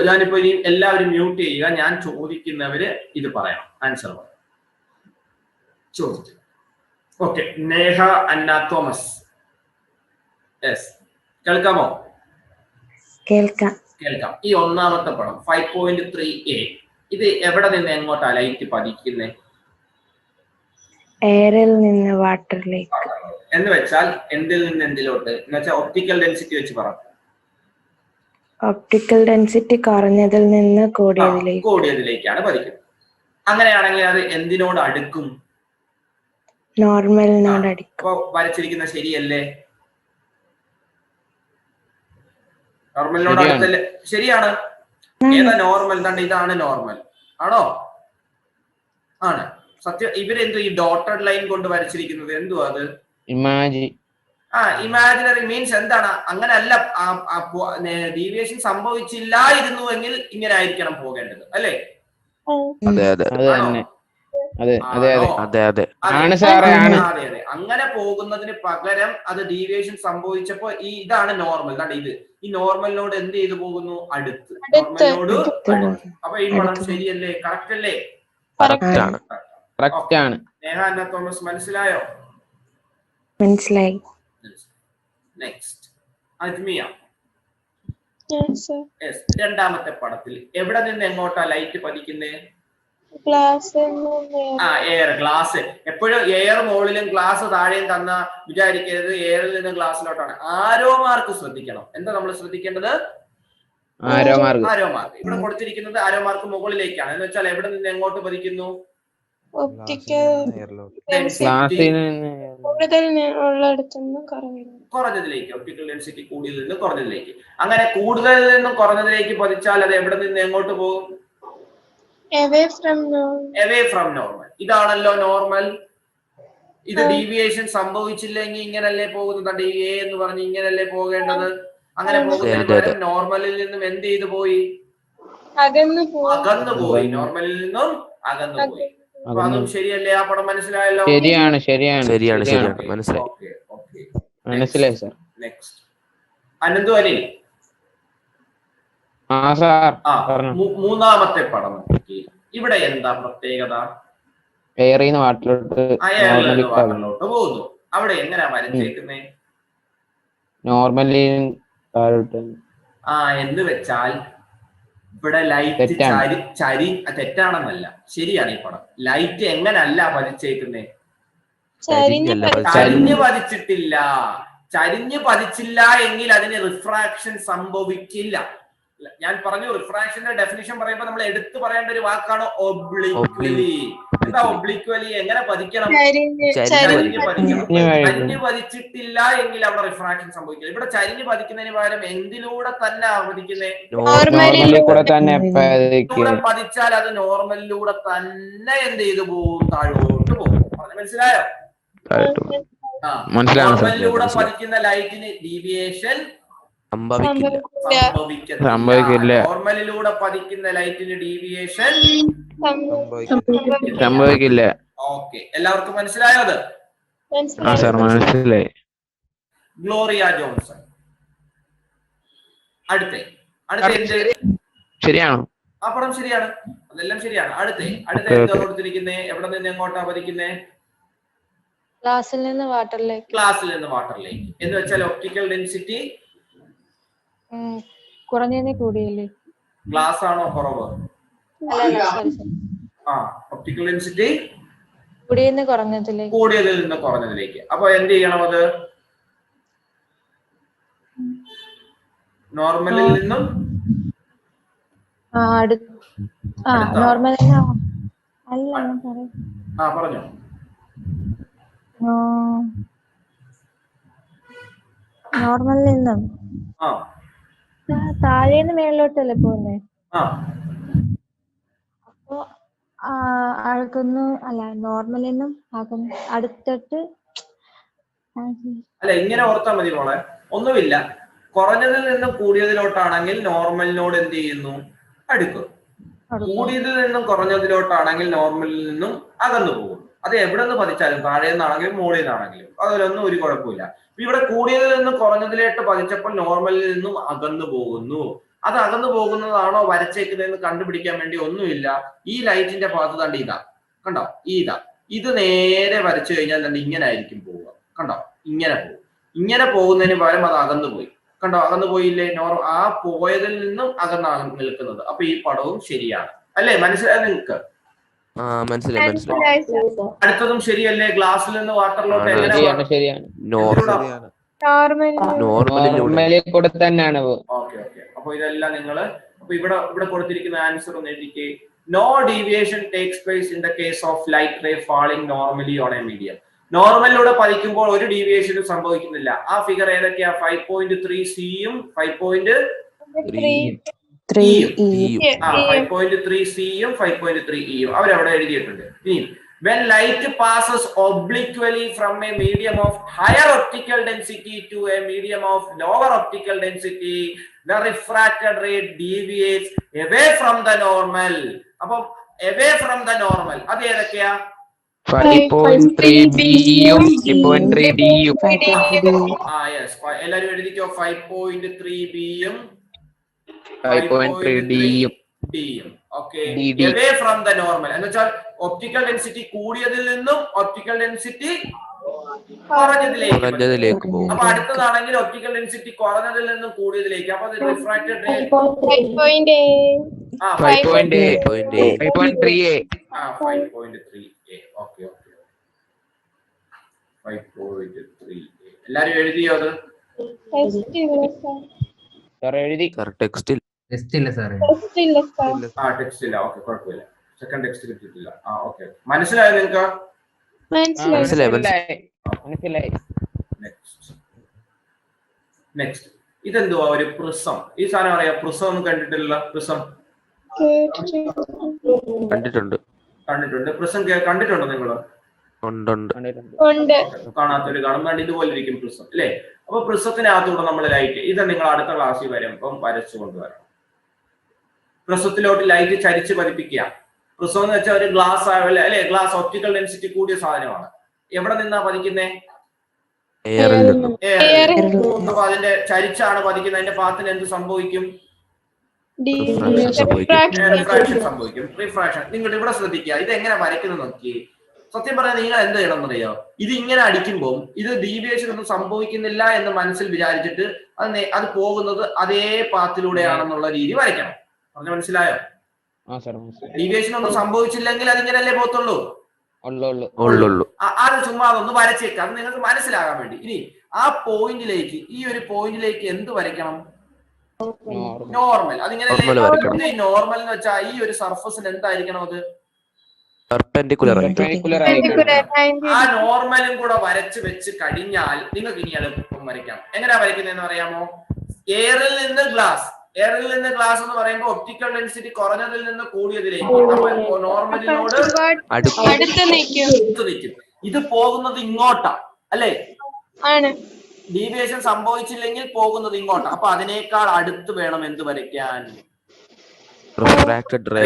ഞാനിപ്പോ ഇനി എല്ലാവരും മ്യൂട്ട് ചെയ്യുക. ഞാൻ ചോദിക്കുന്നവര് ഇത് പറയണം, ആൻസർ പറയണം. ചോദിച്ചു. ഓക്കെ, നേഹ അന്ന തോമസ്. യെസ്, കേൾക്കാമോ? കേൾക്കാം. ഈ ഒന്നാമത്തെ പടം 5.3a, ഇത് എവിടെ നിന്ന് എങ്ങോട്ടാ ലൈറ്റ് പതിക്കുന്നേ? എയറിൽ നിന്ന് വാട്ടറിലേക്ക്. എന്ന് വെച്ചാൽ എന്തിൽ നിന്ന് എന്തിലോട്ട്? എന്ന് വെച്ചാൽ ഒപ്റ്റിക്കൽ ഡെൻസിറ്റി വെച്ച് പറ. ഒപ്റ്റിക്കൽ ഡെൻസിറ്റി കുറഞ്ഞതിൽ നിന്ന് കൂടിയതിലേക്കാണ് പതിക്കുന്നത്. അങ്ങനെയാണെങ്കിൽ അത് എന്തിനോട് അടുക്കും? നോർമലിനോട് അടുക്കും. അപ്പൊ വരച്ചിരിക്കുന്ന ശരിയല്ലേ? നോർമലിനോട് അടുത്തല്ലേ? ശരിയാണ്. ഏതാ നോർമൽ? ഇതാണ് നോർമൽ ആണോ? ആണ്. സത്യം. ഇവരെന്തോ ഈ ഡോട്ടഡ് ലൈൻ കൊണ്ട് വരച്ചിരിക്കുന്നത് എന്തുവാ അത്? ഇമാജിനറി മീൻസ് എന്താണ്? അങ്ങനല്ല. ഡീവിയേഷൻ സംഭവിച്ചില്ലായിരുന്നുവെങ്കിൽ ഇങ്ങനെ ആയിരിക്കണം പോകേണ്ടത്, അല്ലേ? അങ്ങനെ പോകുന്നതിന് പകരം അത് ഡീവിയേഷൻ സംഭവിച്ചപ്പോ ഇതാണ് നോർമൽ. ഈ നോർമലിനോട് എന്ത് ചെയ്തു പോകുന്നു? അടുത്ത്. നോർമലിനോട്. അപ്പൊ ഈ പടം ശരിയല്ലേ? കറക്റ്റ് അല്ലേ? നേഹ അന്ന തോമസ് മനസ്സിലായോ? മനസ്സിലായി. നെക്സ്റ്റ് അജ്മിയ. രണ്ടാമത്തെ പടത്തിൽ എവിടെ നിന്ന് എങ്ങോട്ടാ ലൈറ്റ് പതിക്കുന്നേ? എയർ. ഗ്ലാസ്. എപ്പോഴും എയർ മുകളിലും ഗ്ലാസ് താഴെയും തന്ന വിചാരിക്കരുത് എയറിൽ നിന്ന് ഗ്ലാസ്സിലോട്ടാണ്. ആരോ മാർക്ക് ശ്രദ്ധിക്കണം. എന്താ നമ്മൾ ശ്രദ്ധിക്കേണ്ടത്? Arrow mark. ഇവിടെ കൊടുത്തിരിക്കുന്നത് ആരോ മാർക്ക് മുകളിലേക്കാണ്. എന്ന് വെച്ചാൽ എവിടെ നിന്ന് എങ്ങോട്ട് പതിക്കുന്നു? കുറഞ്ഞതിലേക്ക്. ഒപ്റ്റിക്കൽ ഡെൻസിറ്റി കൂടിയതിൽ നിന്ന് കുറഞ്ഞതിലേക്ക്. അങ്ങനെ കൂടുതലിൽ നിന്നും കുറഞ്ഞതിലേക്ക് പതിച്ചാൽ അത് എവിടെ നിന്ന് എങ്ങോട്ട് പോകും? away from normal. ഇതാണല്ലോ നോർമൽ. ഇത് ഡീവിയേഷൻ സംഭവിച്ചില്ലെങ്കിൽ ഇങ്ങനല്ലേ പോകുന്നത്? ഈ എ എന്ന് പറഞ്ഞ് ഇങ്ങനല്ലേ പോകേണ്ടത്? അങ്ങനെ പോകുന്നതിന് നോർമലിൽ നിന്നും എന്ത് ചെയ്തു പോയി? അകന്നു പോയി. നോർമലിൽ നിന്നും അകന്നു പോയി. അപ്പൊ അതും ശരിയല്ലേ? ആ പടം മനസ്സിലായല്ലോ? ശരിയാണ്. മനസ്സിലായി സാർ. നെക്സ്റ്റ് അനന്തു അലി. മൂന്നാമത്തെ പടം നോക്കി. ഇവിടെ എന്താ പ്രത്യേകത? വാട്ടറിലോട്ട് പോകുന്നു. അവിടെ എങ്ങനെയാ വരച്ചേക്കുന്നേ? നോർമലി. എന്ന് വെച്ചാൽ ഇവിടെ ലൈറ്റ് തെറ്റാണെന്നല്ല, ശരിയാണ് ഈ പടം. ലൈറ്റ് എങ്ങനല്ല പതിച്ചേക്കുന്നേ? ചരിഞ്ഞ് പതിച്ചിട്ടില്ല. ചരിഞ്ഞ് പതിച്ചില്ല എങ്കിൽ അതിന് റിഫ്രാക്ഷൻ സംഭവിക്കില്ല. ഞാൻ പറഞ്ഞു, റിഫ്രാക്ഷന്റെ ഡെഫിനിഷൻ പറയുമ്പോൾ നമ്മൾ എടുത്തു പറയേണ്ട ഒരു വാക്കാണ് ഒബ്ലിക്വലി. എന്താ ഒബ്ലിക്വലി എങ്ങനെ പതിക്കണം? ചരിഞ്ഞ് ചരിഞ്ഞ് പതിക്കണം. ചരിഞ്ഞ് ചരിഞ്ഞ് പതിച്ചിട്ടില്ല എങ്കിൽ അവിടെ റിഫ്രാക്ഷൻ സംഭവിക്കില്ല. ഇവിടെ ചരിഞ്ഞ് പതിക്കുന്നതിന് പകരം എന്തിലൂടെ തന്നെ പതിക്കുന്നേ? നോർമലി കൂടെ തന്നെ കൂടെ പതിച്ചാൽ അത് നോർമലിലൂടെ തന്നെ എന്ത് ചെയ്തു പോകും? താഴോട്ട് പോകും. പറഞ്ഞ മനസ്സിലായോ? നോർമലിലൂടെ പതിക്കുന്ന ലൈറ്റിന് ഡീവിയേഷൻ സംഭവിക്കില്ല. നോർമലിലൂടെ പതിക്കുന്ന ലൈറ്റിന് ഡീവിയേഷൻ സംഭവിക്കില്ല. ഓക്കെ, എല്ലാവർക്കും മനസ്സിലായോ അത്? മനസ്സിലായി. Gloria Johnson. അടുത്ത എന്ത്? ശരിയാണോ? ആ പടം ശരിയാണ്, അതെല്ലാം ശരിയാണ്. അടുത്ത എന്താ കൊടുത്തിരിക്കുന്നേ? എവിടെ നിന്ന് എങ്ങോട്ടാ പതിക്കുന്നേ? ക്ലാസ്സിൽ നിന്ന് വാട്ടറിലേക്ക്. ക്ലാസ്സിൽ നിന്ന് വാട്ടറിലേക്ക് എന്ന് വെച്ചാൽ ഒപ്റ്റിക്കൽ ഡെൻസിറ്റി കുറഞ്ഞതിനെ കൂടിയല്ലേ? ഗ്ലാസ് ആണോ കുറവ്? ഒപ്റ്റിക്കൽ ഡെൻസിറ്റി കൂടിയതിൽ നിന്ന് കുറഞ്ഞതിലേക്ക്. അപ്പൊ എന്ത് ചെയ്യണം? അത് നോർമലിൽ നിന്നും പറഞ്ഞോ. നോർമലിൽ നിന്നും താഴേന്ന് മേളിലോട്ടല്ലേ പോകുന്നേ? അപ്പൊ അളക്കുന്നു അല്ല, നോർമലിൽ നിന്നും അടുത്തിട്ട് അല്ല, ഇങ്ങനെ ഓർത്താ മതി മോളെ. ഒന്നുമില്ല, കുറഞ്ഞതിൽ നിന്നും കൂടിയതിലോട്ടാണെങ്കിൽ നോർമലിനോട് എന്ത് ചെയ്യുന്നു? അടുക്കും. കൂടിയതിൽ നിന്നും കുറഞ്ഞതിലോട്ടാണെങ്കിൽ നോർമലിൽ നിന്നും അകന്നു പോകും. അത് എവിടെ നിന്ന് പതിച്ചാലും, താഴെ നിന്നാണെങ്കിലും മുകളിൽ നിന്നാണെങ്കിലും അതിലൊന്നും ഒരു കുഴപ്പമില്ല. ഇവിടെ കൂടിയതിൽ നിന്നും കുറഞ്ഞതിലോട്ട് പതിച്ചപ്പോൾ നോർമലിൽ നിന്നും അകന്നു പോകുന്നു. അത് അകന്നു പോകുന്നതാണോ വരച്ചേക്കുന്നതെന്ന് കണ്ടുപിടിക്കാൻ വേണ്ടി ഒന്നുമില്ല. ഈ ലൈറ്റിന്റെ ഭാഗത്ത് കണ്ട് ഇതാ, കണ്ടോ? ഇത് നേരെ വരച്ചു കഴിഞ്ഞാൽ തന്നെ ഇങ്ങനെ ആയിരിക്കും പോവുക. കണ്ടോ? ഇങ്ങനെ പോകും. ഇങ്ങനെ പോകുന്നതിന് പകരം അത് അകന്നു പോയി. കണ്ടോ? അകന്നു പോയില്ലേ? ആ പോയതിൽ നിന്നും അകന്നാണ് നിൽക്കുന്നത്. അപ്പൊ ഈ പടവും ശരിയാണ് അല്ലേ? മനസ്സിലായി നിങ്ങൾക്ക്? അടുത്തതും ശരിയല്ലേ? ഗ്ലാസ്സിൽ നിന്ന് വാട്ടറിലോട്ട് നോർമലി കൂടെ തന്നെയാണ്. ഓക്കെ. അപ്പൊ ഇതെല്ലാം നിങ്ങള് ഇവിടെ കൊടുത്തിരിക്കുന്ന ആൻസർ ഒന്ന് എഴുതിക്കേ. No deviation takes place in the case of light ray falling normally on a medium. നോർമലിലൂടെ പതിക്കുമ്പോൾ ഒരു ഡീവിയേഷനും സംഭവിക്കുന്നില്ല. ആ ഫിഗർ ഏതൊക്കെയാ? 5.3 സിയും 5.3 സിയും 5.3 ഇയും അവരവിടെ എഴുതിയിട്ടുണ്ട്. ഇനി when light passes obliquely from a medium of higher optical density to a medium of lower optical density, the refracted ray deviates away from the normal. അപ്പോൾ away from the normal അത് ഏതൊക്കെയാ? 5.3 ബിയും 5.3 ഡിയും. എല്ലാരും എഴുതിക്കോ. 5.3 ബിയും 5.3 ഡിയും. Okay. away from the normal എന്ന് വെച്ചാൽ ഒപ്റ്റിക്കൽ ഡെൻസിറ്റി കൂടിയതിൽ നിന്നും ഒപ്റ്റിക്കൽ ഡെൻസിറ്റി കുറഞ്ഞതിലേക്ക് പോകും. അപ്പൊ അടുത്തതാണെങ്കിൽ ഒപ്റ്റിക്കൽ ഡെൻസിറ്റി കുറഞ്ഞതിൽ നിന്നും കൂടിയതിലേക്ക്. അപ്പൊ refracted ray 5.3a. 5.3a. Okay. 5.3a എല്ലാരും എഴുതിയോ? അത് എഴുതി. ടെക്സ്റ്റിൽ ടെക്സ്റ്റില്ല. ഓക്കെ, കുഴപ്പമില്ല. സെക്കൻഡ് ടെക്സ്റ്റ് കിട്ടിയിട്ടില്ല. ഓക്കെ. മനസ്സിലായോ നിങ്ങൾക്ക്? മനസ്സിലായി. നെക്സ്റ്റ് ഇതെന്തുവാ? ഒരു പ്രിസം. ഈ സാധനം അറിയാം? പ്രിസം ഒന്നും കണ്ടിട്ടില്ല. പ്രിസം കണ്ടിട്ടുണ്ട്. പ്രിസം കണ്ടിട്ടുണ്ടോ നിങ്ങള്? കാണാത്തൊരു കാണുമ്പോൾ ഇതുപോലെ ഇരിക്കും പ്രിസം അല്ലേ? അപ്പൊ പ്രിസത്തിനകത്തൂടെ നമ്മൾ ലൈറ്റ് ഇത് നിങ്ങൾ അടുത്ത ക്ലാസ്സിൽ വരുമ്പം വരച്ചു കൊണ്ടുവരണം. പ്രിസത്തിലോട്ട് ലൈറ്റ് ചരിച്ച് പതിപ്പിക്കുക. പ്രിസം എന്ന് വെച്ചാൽ ഒരു ഗ്ലാസ് അല്ലെ? ഗ്ലാസ് ഒപ്റ്റിക്കൽ ഡെൻസിറ്റി കൂടിയ സാധനമാണ്. എവിടെ നിന്നാ പതിക്കുന്നേ? അപ്പൊ അതിന്റെ ചരിച്ചാണ് പതിക്കുന്നത്. അതിന്റെ പാത്തിന് എന്ത് സംഭവിക്കും? റിഫ്രാക്ഷൻ സംഭവിക്കും. റിഫ്രാക്ഷൻ. നിങ്ങൾ ഇവിടെ ശ്രദ്ധിക്കുക. ഇത് എങ്ങനെ വരയ്ക്കുന്നത് നോക്കി. സത്യം പറയാൻ നിങ്ങൾ എന്ത് ചെയ്യണം എന്നറിയോ? ഇത് ഇങ്ങനെ അടിക്കുമ്പോൾ ഇത് ഡീവിയേഷൻ ഒന്നും സംഭവിക്കുന്നില്ല എന്ന് മനസ്സിൽ വിചാരിച്ചിട്ട് അത് പോകുന്നത് അതേ പാത്തിലൂടെയാണെന്നുള്ള രീതി വരയ്ക്കണം. പറഞ്ഞ മനസ്സിലായോ? ഡീവിയേഷൻ ഒന്നും സംഭവിച്ചില്ലെങ്കിൽ അതിങ്ങനല്ലേ പോത്തുള്ളൂ. അത് ചുമ്മാ അതൊന്ന് വരച്ചേക്കാം. അത് നിങ്ങൾക്ക് മനസ്സിലാകാൻ വേണ്ടി. ഇനി ആ പോയിന്റിലേക്ക്, ഈ ഒരു പോയിന്റിലേക്ക് എന്ത് വരയ്ക്കണം? നോർമൽ. അതിങ്ങനെ നോർമൽ എന്ന് വെച്ചാൽ ഈ ഒരു സർഫസിന് എന്തായിരിക്കണം? അത് പെർപെൻഡിക്കുലർ ആയിട്ട് Perpendicular ആയിട്ട് ആ നോർമലും കൂടെ വരച്ച് വെച്ച് കഴിഞ്ഞാൽ നിങ്ങൾക്ക് ഇനി എളുപ്പം വരയ്ക്കാം. എങ്ങനെയാ വരയ്ക്കുന്നതെന്ന് അറിയാമോ? എയറിൽ നിന്ന് ഗ്ലാസ് എന്ന് പറയുമ്പോൾ ഒപ്റ്റിക്കൽ ഡെൻസിറ്റി കുറഞ്ഞതിൽ നിന്ന് കൂടിയതിലേക്ക് അപ്പൊ നോർമലിനോട് അടുത്ത് നിൽക്കും. ഇത് പോകുന്നത് ഇങ്ങോട്ടാ അല്ലേ? ആണ്. ഡീവിയേഷൻ സംഭവിച്ചില്ലെങ്കിൽ പോകുന്നത് ഇങ്ങോട്ടാ. അപ്പൊ അതിനേക്കാൾ അടുത്ത് വേണം എന്ത് വരയ്ക്കാൻ? Refracted ray.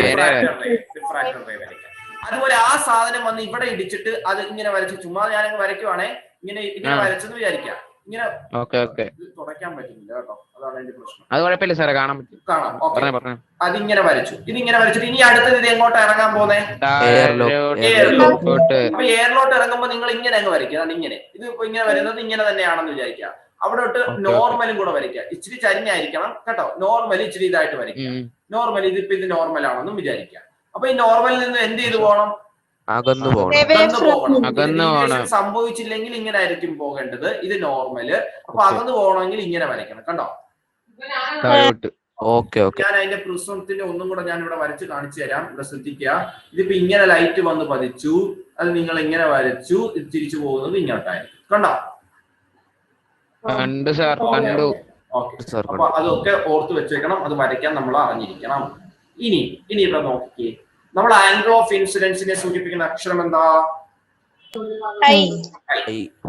റിഫ്രാക്റ്റഡ് റേ വരയ്ക്കാൻ. അതുപോലെ ആ സാധനം വന്ന് ഇവിടെ ഇടിച്ചിട്ട് അത് ഇങ്ങനെ വരച്ച് ചുമ്മാ ഞാനങ്ങ് വരയ്ക്കുവാണേ, ഇങ്ങനെ വരച്ചെന്ന് വിചാരിക്കാം. ഇങ്ങനെ തുടയ്ക്കാൻ പറ്റുന്നില്ല കേട്ടോ, അതാണ് എന്റെ പ്രശ്നം. അത് കുഴപ്പമില്ല സാറേ, കാണാം. അതിങ്ങനെ വരച്ചു. ഇതിങ്ങനെ വരച്ചിട്ട് ഇനി അടുത്തത് ഇത് എങ്ങോട്ടാ ഇറങ്ങാൻ പോകുന്നേ? അപ്പൊ എയറിലോട്ട് ഇറങ്ങുമ്പോ നിങ്ങൾ ഇങ്ങനെ അങ്ങ് വരയ്ക്കുക. അതാണ് ഇങ്ങനെ. ഇത് ഇപ്പൊ ഇങ്ങനെ വരുന്നത് ഇങ്ങനെ തന്നെയാണെന്ന് വിചാരിക്കുക. അവിടെ തൊട്ട് നോർമലും കൂടെ വരയ്ക്കുക. ഇച്ചിരി ചരിഞ്ഞായിരിക്കണം കേട്ടോ. നോർമൽ ഇച്ചിരി ഇതായിട്ട് വരയ്ക്കുക. നോർമൽ ഇതിപ്പോ ഇത് നോർമൽ ആണെന്നും വിചാരിക്കുക. അപ്പൊ ഈ നോർമലിൽ നിന്ന് എന്ത് ചെയ്തു പോകണം? അകന്നു പോകണം. സംഭവിച്ചില്ലെങ്കിൽ ഇങ്ങനെ ആയിരിക്കും പോകേണ്ടത്. ഇത് നോർമല്. അപ്പൊ അകന്നു പോകണമെങ്കിൽ ഇങ്ങനെ വരയ്ക്കണം. കണ്ടോ? ഞാൻ അതിന്റെ പ്രിസത്തിന്റെ ഒന്നും കൂടെ ഞാൻ ഇവിടെ വരച്ച് കാണിച്ചു തരാം. ഇവിടെ ശ്രദ്ധിക്കുക. ഇതിപ്പോ ഇങ്ങനെ ലൈറ്റ് വന്ന് പതിച്ചു, അത് നിങ്ങൾ ഇങ്ങനെ വരച്ചു, ഇത് തിരിച്ചു പോകുന്നത് ഇങ്ങോട്ടായിരിക്കും. കണ്ടോ? അപ്പൊ അതൊക്കെ ഓർത്ത് വെച്ചേക്കണം. അത് വരയ്ക്കാൻ നമ്മൾ അറിഞ്ഞിരിക്കണം. ഇനി ഇവിടെ നോക്കിക്കേ, നമ്മൾ ആംഗിൾ ഓഫ് ഇൻസിഡൻസിനെ സൂചിപ്പിക്കുന്ന അക്ഷരം എന്താ?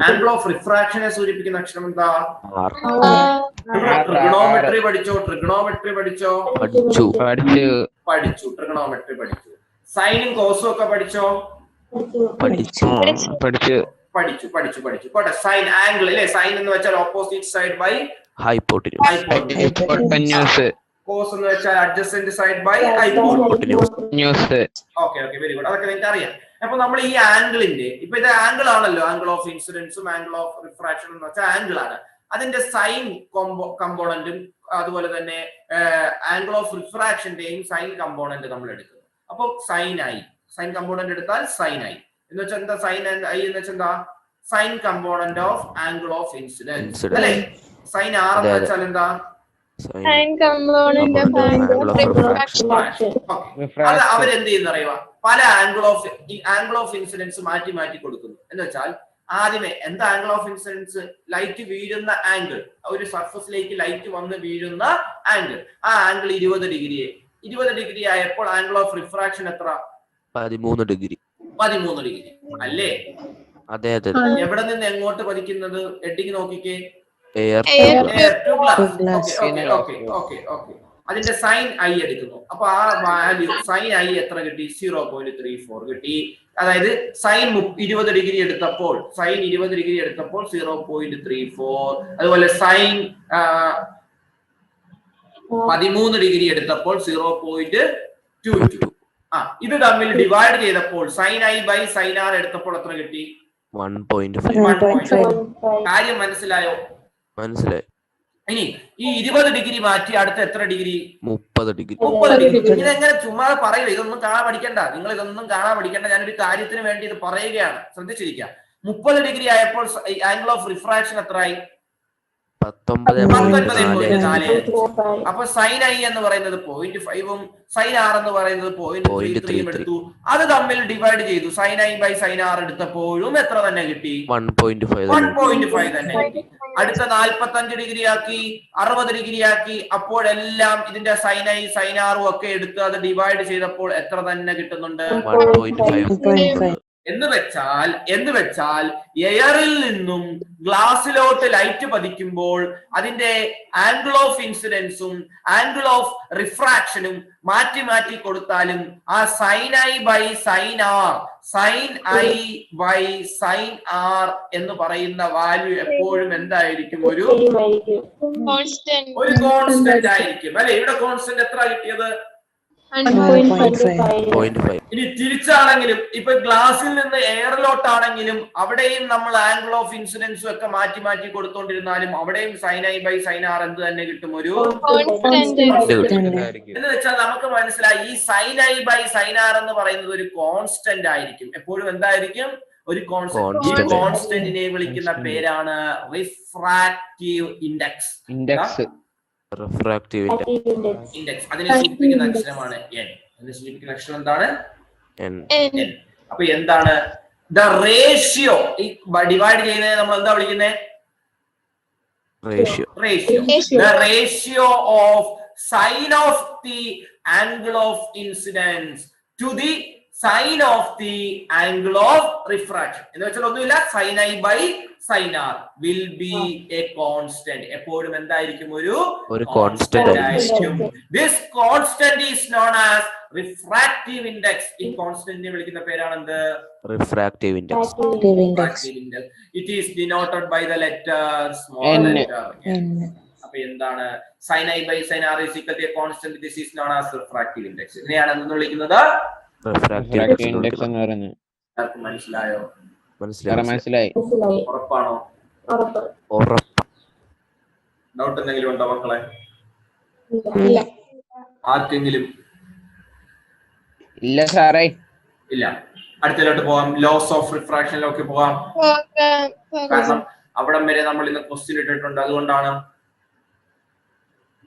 ആംഗിൾ ഓഫ് റിഫ്രാക്ഷനെ സൂചിപ്പിക്കുന്ന അക്ഷരം എന്താ? ട്രിഗണോമെട്രി പഠിച്ചോ? ട്രിഗണോമെട്രി പഠിച്ചു. സൈനും കോസും ഒക്കെ പഠിച്ചോ? പഠിച്ചു. പോട്ടെ. സൈൻ ആംഗിൾ അല്ലേ? സൈൻ എന്ന് വെച്ചാൽ opposite side by hypotenuse. Cos എന്ന് വെച്ചാൽ adjacent side by hypotenuse. Okay, very good. അതൊക്കെ നിങ്ങൾക്ക് അറിയാം. അപ്പൊ നമ്മൾ ഈ ആംഗിളിന്റെ ഇപ്പൊ ഇത് ആംഗിൾ ആണല്ലോ. ആംഗിൾ ഓഫ് ഇൻസിഡൻസും ആംഗിൾ ഓഫ് റിഫ്രാക്ഷൻ എന്ന് വെച്ചാൽ ആംഗിൾ ആണ്. അതിന്റെ സൈൻ കമ്പോണന്റും അതുപോലെ തന്നെ ആംഗിൾ ഓഫ് റിഫ്രാക്ഷന്റെയും സൈൻ കമ്പോണന്റ് നമ്മൾ എടുക്കുന്നു. അപ്പൊ സൈൻ കമ്പോണന്റ് എടുത്താൽ സൈൻ ഐ എന്ന് വെച്ചാൽ എന്താ? സൈൻ ഐ എന്ന് വെച്ചാൽ എന്താ? Sine component of angle of incidence അല്ലെ? സൈൻ ആർ എന്ന് വെച്ചാൽ എന്താ? അവരെന്ത് ചെയ്യുന്ന അറിയുക? പല ആംഗിൾ ഓഫ് ഇൻസിഡൻസ് മാറ്റി കൊടുക്കുന്നു. എന്ന് വെച്ചാൽ ആദ്യമേ എന്താ ആംഗിൾ ഓഫ് ഇൻസിഡൻസ്? ലൈറ്റ് വീഴുന്ന ആംഗിൾ, ഒരു സർഫസിലേക്ക് ലൈറ്റ് വന്ന് വീഴുന്ന ആംഗിൾ. ആ ആംഗിൾ 20 ഡിഗ്രി ആയപ്പോൾ ആംഗിൾ ഓഫ് റിഫ്രാക്ഷൻ എത്ര? 13 ഡിഗ്രി അല്ലേ? അതെ. എവിടെ നിന്ന് എങ്ങോട്ട് പതിക്കുന്നത്? ഹെഡിങ് നോക്കിക്കേ. അതിന്റെ സൈൻ ഐ എടുക്കുന്നു. അപ്പൊ ആ വാല്യൂ സൈൻ ഐ എത്ര കിട്ടി? 0.34 കിട്ടി. അതായത് സൈൻ 20 ഡിഗ്രി എടുത്തപ്പോൾ 0.34. അതുപോലെ സൈൻ 13 ഡിഗ്രി എടുത്തപ്പോൾ 0.22. ഇത് തമ്മിൽ ഡിവൈഡ് ചെയ്തപ്പോൾ sine I by sine R എടുത്തപ്പോൾ എത്ര കിട്ടി? 1.5. കാര്യം മനസ്സിലായോ? മനസ്സിലായി. ഇനി ഈ 20 ഡിഗ്രി മാറ്റി അടുത്ത എത്ര ഡിഗ്രി? 30 ഡിഗ്രി. ഇതെങ്ങനെ ചുമ്മാ പറയുക? ഇതൊന്നും കാണാൻ പഠിക്കണ്ട. നിങ്ങൾ ഇതൊന്നും കാണാൻ പഠിക്കണ്ട. ഞാനൊരു കാര്യത്തിന് വേണ്ടി ഇത് പറയുകയാണ്. ശ്രദ്ധിച്ചിരിക്കുക. 30 ഡിഗ്രി ആയപ്പോൾ ആംഗിൾ ഓഫ് റിഫ്രാക്ഷൻ എത്രയായി? 19.4. അപ്പൊ സൈൻ ഐ എന്ന് പറയുന്നത് 0.5ഉം സൈൻ ആർ എന്ന് പറയുന്നത് 0.33 എടുത്തു. അത് തമ്മിൽ ഡിവൈഡ് ചെയ്തു. Sine I by sine R എടുത്തപ്പോഴും എത്ര തന്നെ കിട്ടി? 1.5 തന്നെ കിട്ടി. അടുത്ത 45 ഡിഗ്രി ആക്കി, 60 ഡിഗ്രി ആക്കി. അപ്പോഴെല്ലാം ഇതിന്റെ സൈൻ ഐ സൈൻ ആറും ഒക്കെ എടുത്ത് അത് ഡിവൈഡ് ചെയ്തപ്പോൾ എത്ര തന്നെ കിട്ടുന്നുണ്ട്? 1.5. എന്ന് വെച്ചാൽ എയറിൽ നിന്നും ഗ്ലാസിലോട്ട് ലൈറ്റ് പതിക്കുമ്പോൾ അതിന്റെ ആംഗിൾ ഓഫ് ഇൻസിഡൻസും ആംഗിൾ ഓഫ് റിഫ്രാക്ഷനും മാറ്റി കൊടുത്താലും ആ sine I by sine R എന്ന് പറയുന്ന വാല്യൂ എപ്പോഴും എന്തായിരിക്കും? ഒരു കോൺസ്റ്റന്റ് ആയിരിക്കും അല്ലെ? ഇവിടെ കോൺസ്റ്റന്റ് എത്ര കിട്ടിയത്? 1.5. ഇനി തിരിച്ചാണെങ്കിലും ഇപ്പൊ ഗ്ലാസിൽ നിന്ന് എയറിലോട്ടാണെങ്കിലും അവിടെയും നമ്മൾ ആംഗിൾ ഓഫ് ഇൻസിഡൻസും ഒക്കെ മാറ്റി കൊടുത്തോണ്ടിരുന്നാലും അവിടെയും sine I by sine R എന്ത് തന്നെ കിട്ടും? ഒരു എന്ന് വെച്ചാൽ നമുക്ക് മനസ്സിലായി ഈ sine I by sine R എന്ന് പറയുന്നത് ഒരു കോൺസ്റ്റന്റ് ആയിരിക്കും. എപ്പോഴും എന്തായിരിക്കും? ഒരു കോൺസ്റ്റന്റ്. ഈ കോൺസ്റ്റന്റിനെ വിളിക്കുന്ന പേരാണ് റിഫ്രാക്റ്റീവ് ഇൻഡെക്സ്. Refractive index. അതിനെ സൂചിപ്പിക്കുന്ന അക്ഷരമാണ് n. അതിനെ സൂചിപ്പിക്കുന്ന അക്ഷരം എന്താണ്? N. അപ്പൊ എന്താണ് ദ റേഷ്യോ? ഈ ഡിവൈഡ് ചെയ്യുന്നതിനെ നമ്മൾ എന്താ വിളിക്കുന്നത്? Ratio. The ratio of sine of the angle of incidence to the sine of the angle of refraction. എന്ന് വെച്ചാൽ ഒന്നുമില്ല, sin I by sin R will be a constant. എപ്പോഴും എന്തായിരിക്കും? ഒരു constant ആയിരിക്കും. This constant is known as refractive index. ഈ കോൺസ്റ്റന്റിനെ വിളിക്കുന്ന പേരാണ് എന്ത്? Refractive index. Refractive index. It is denoted by the letter small letter. അപ്പൊ എന്താണ്? sin I by sin R is equal to a constant. This is known as refractive index. ഇതിനെയാണ് എന്തെന്ന് വിളിക്കുന്നത്? Refractive index. എല്ലാവർക്കും മനസ്സിലായോ? മനസ്സിലായി. ഉറപ്പാണോ? ഡൗട്ട് എന്തെങ്കിലും ഉണ്ടോ മക്കളെ? ആർക്കെങ്കിലും? ഇല്ല സാറേ. ഇല്ല. അടുത്തതിലോട്ട് പോവാം. ലോസ് ഓഫ് റിഫ്രാക്ഷനിലൊക്കെ പോവാം. കാരണം അവിടം വരെ നമ്മൾ ഇന്ന് ക്വസ്റ്റ്യൻ ഇട്ടിട്ടുണ്ട്. അതുകൊണ്ടാണ്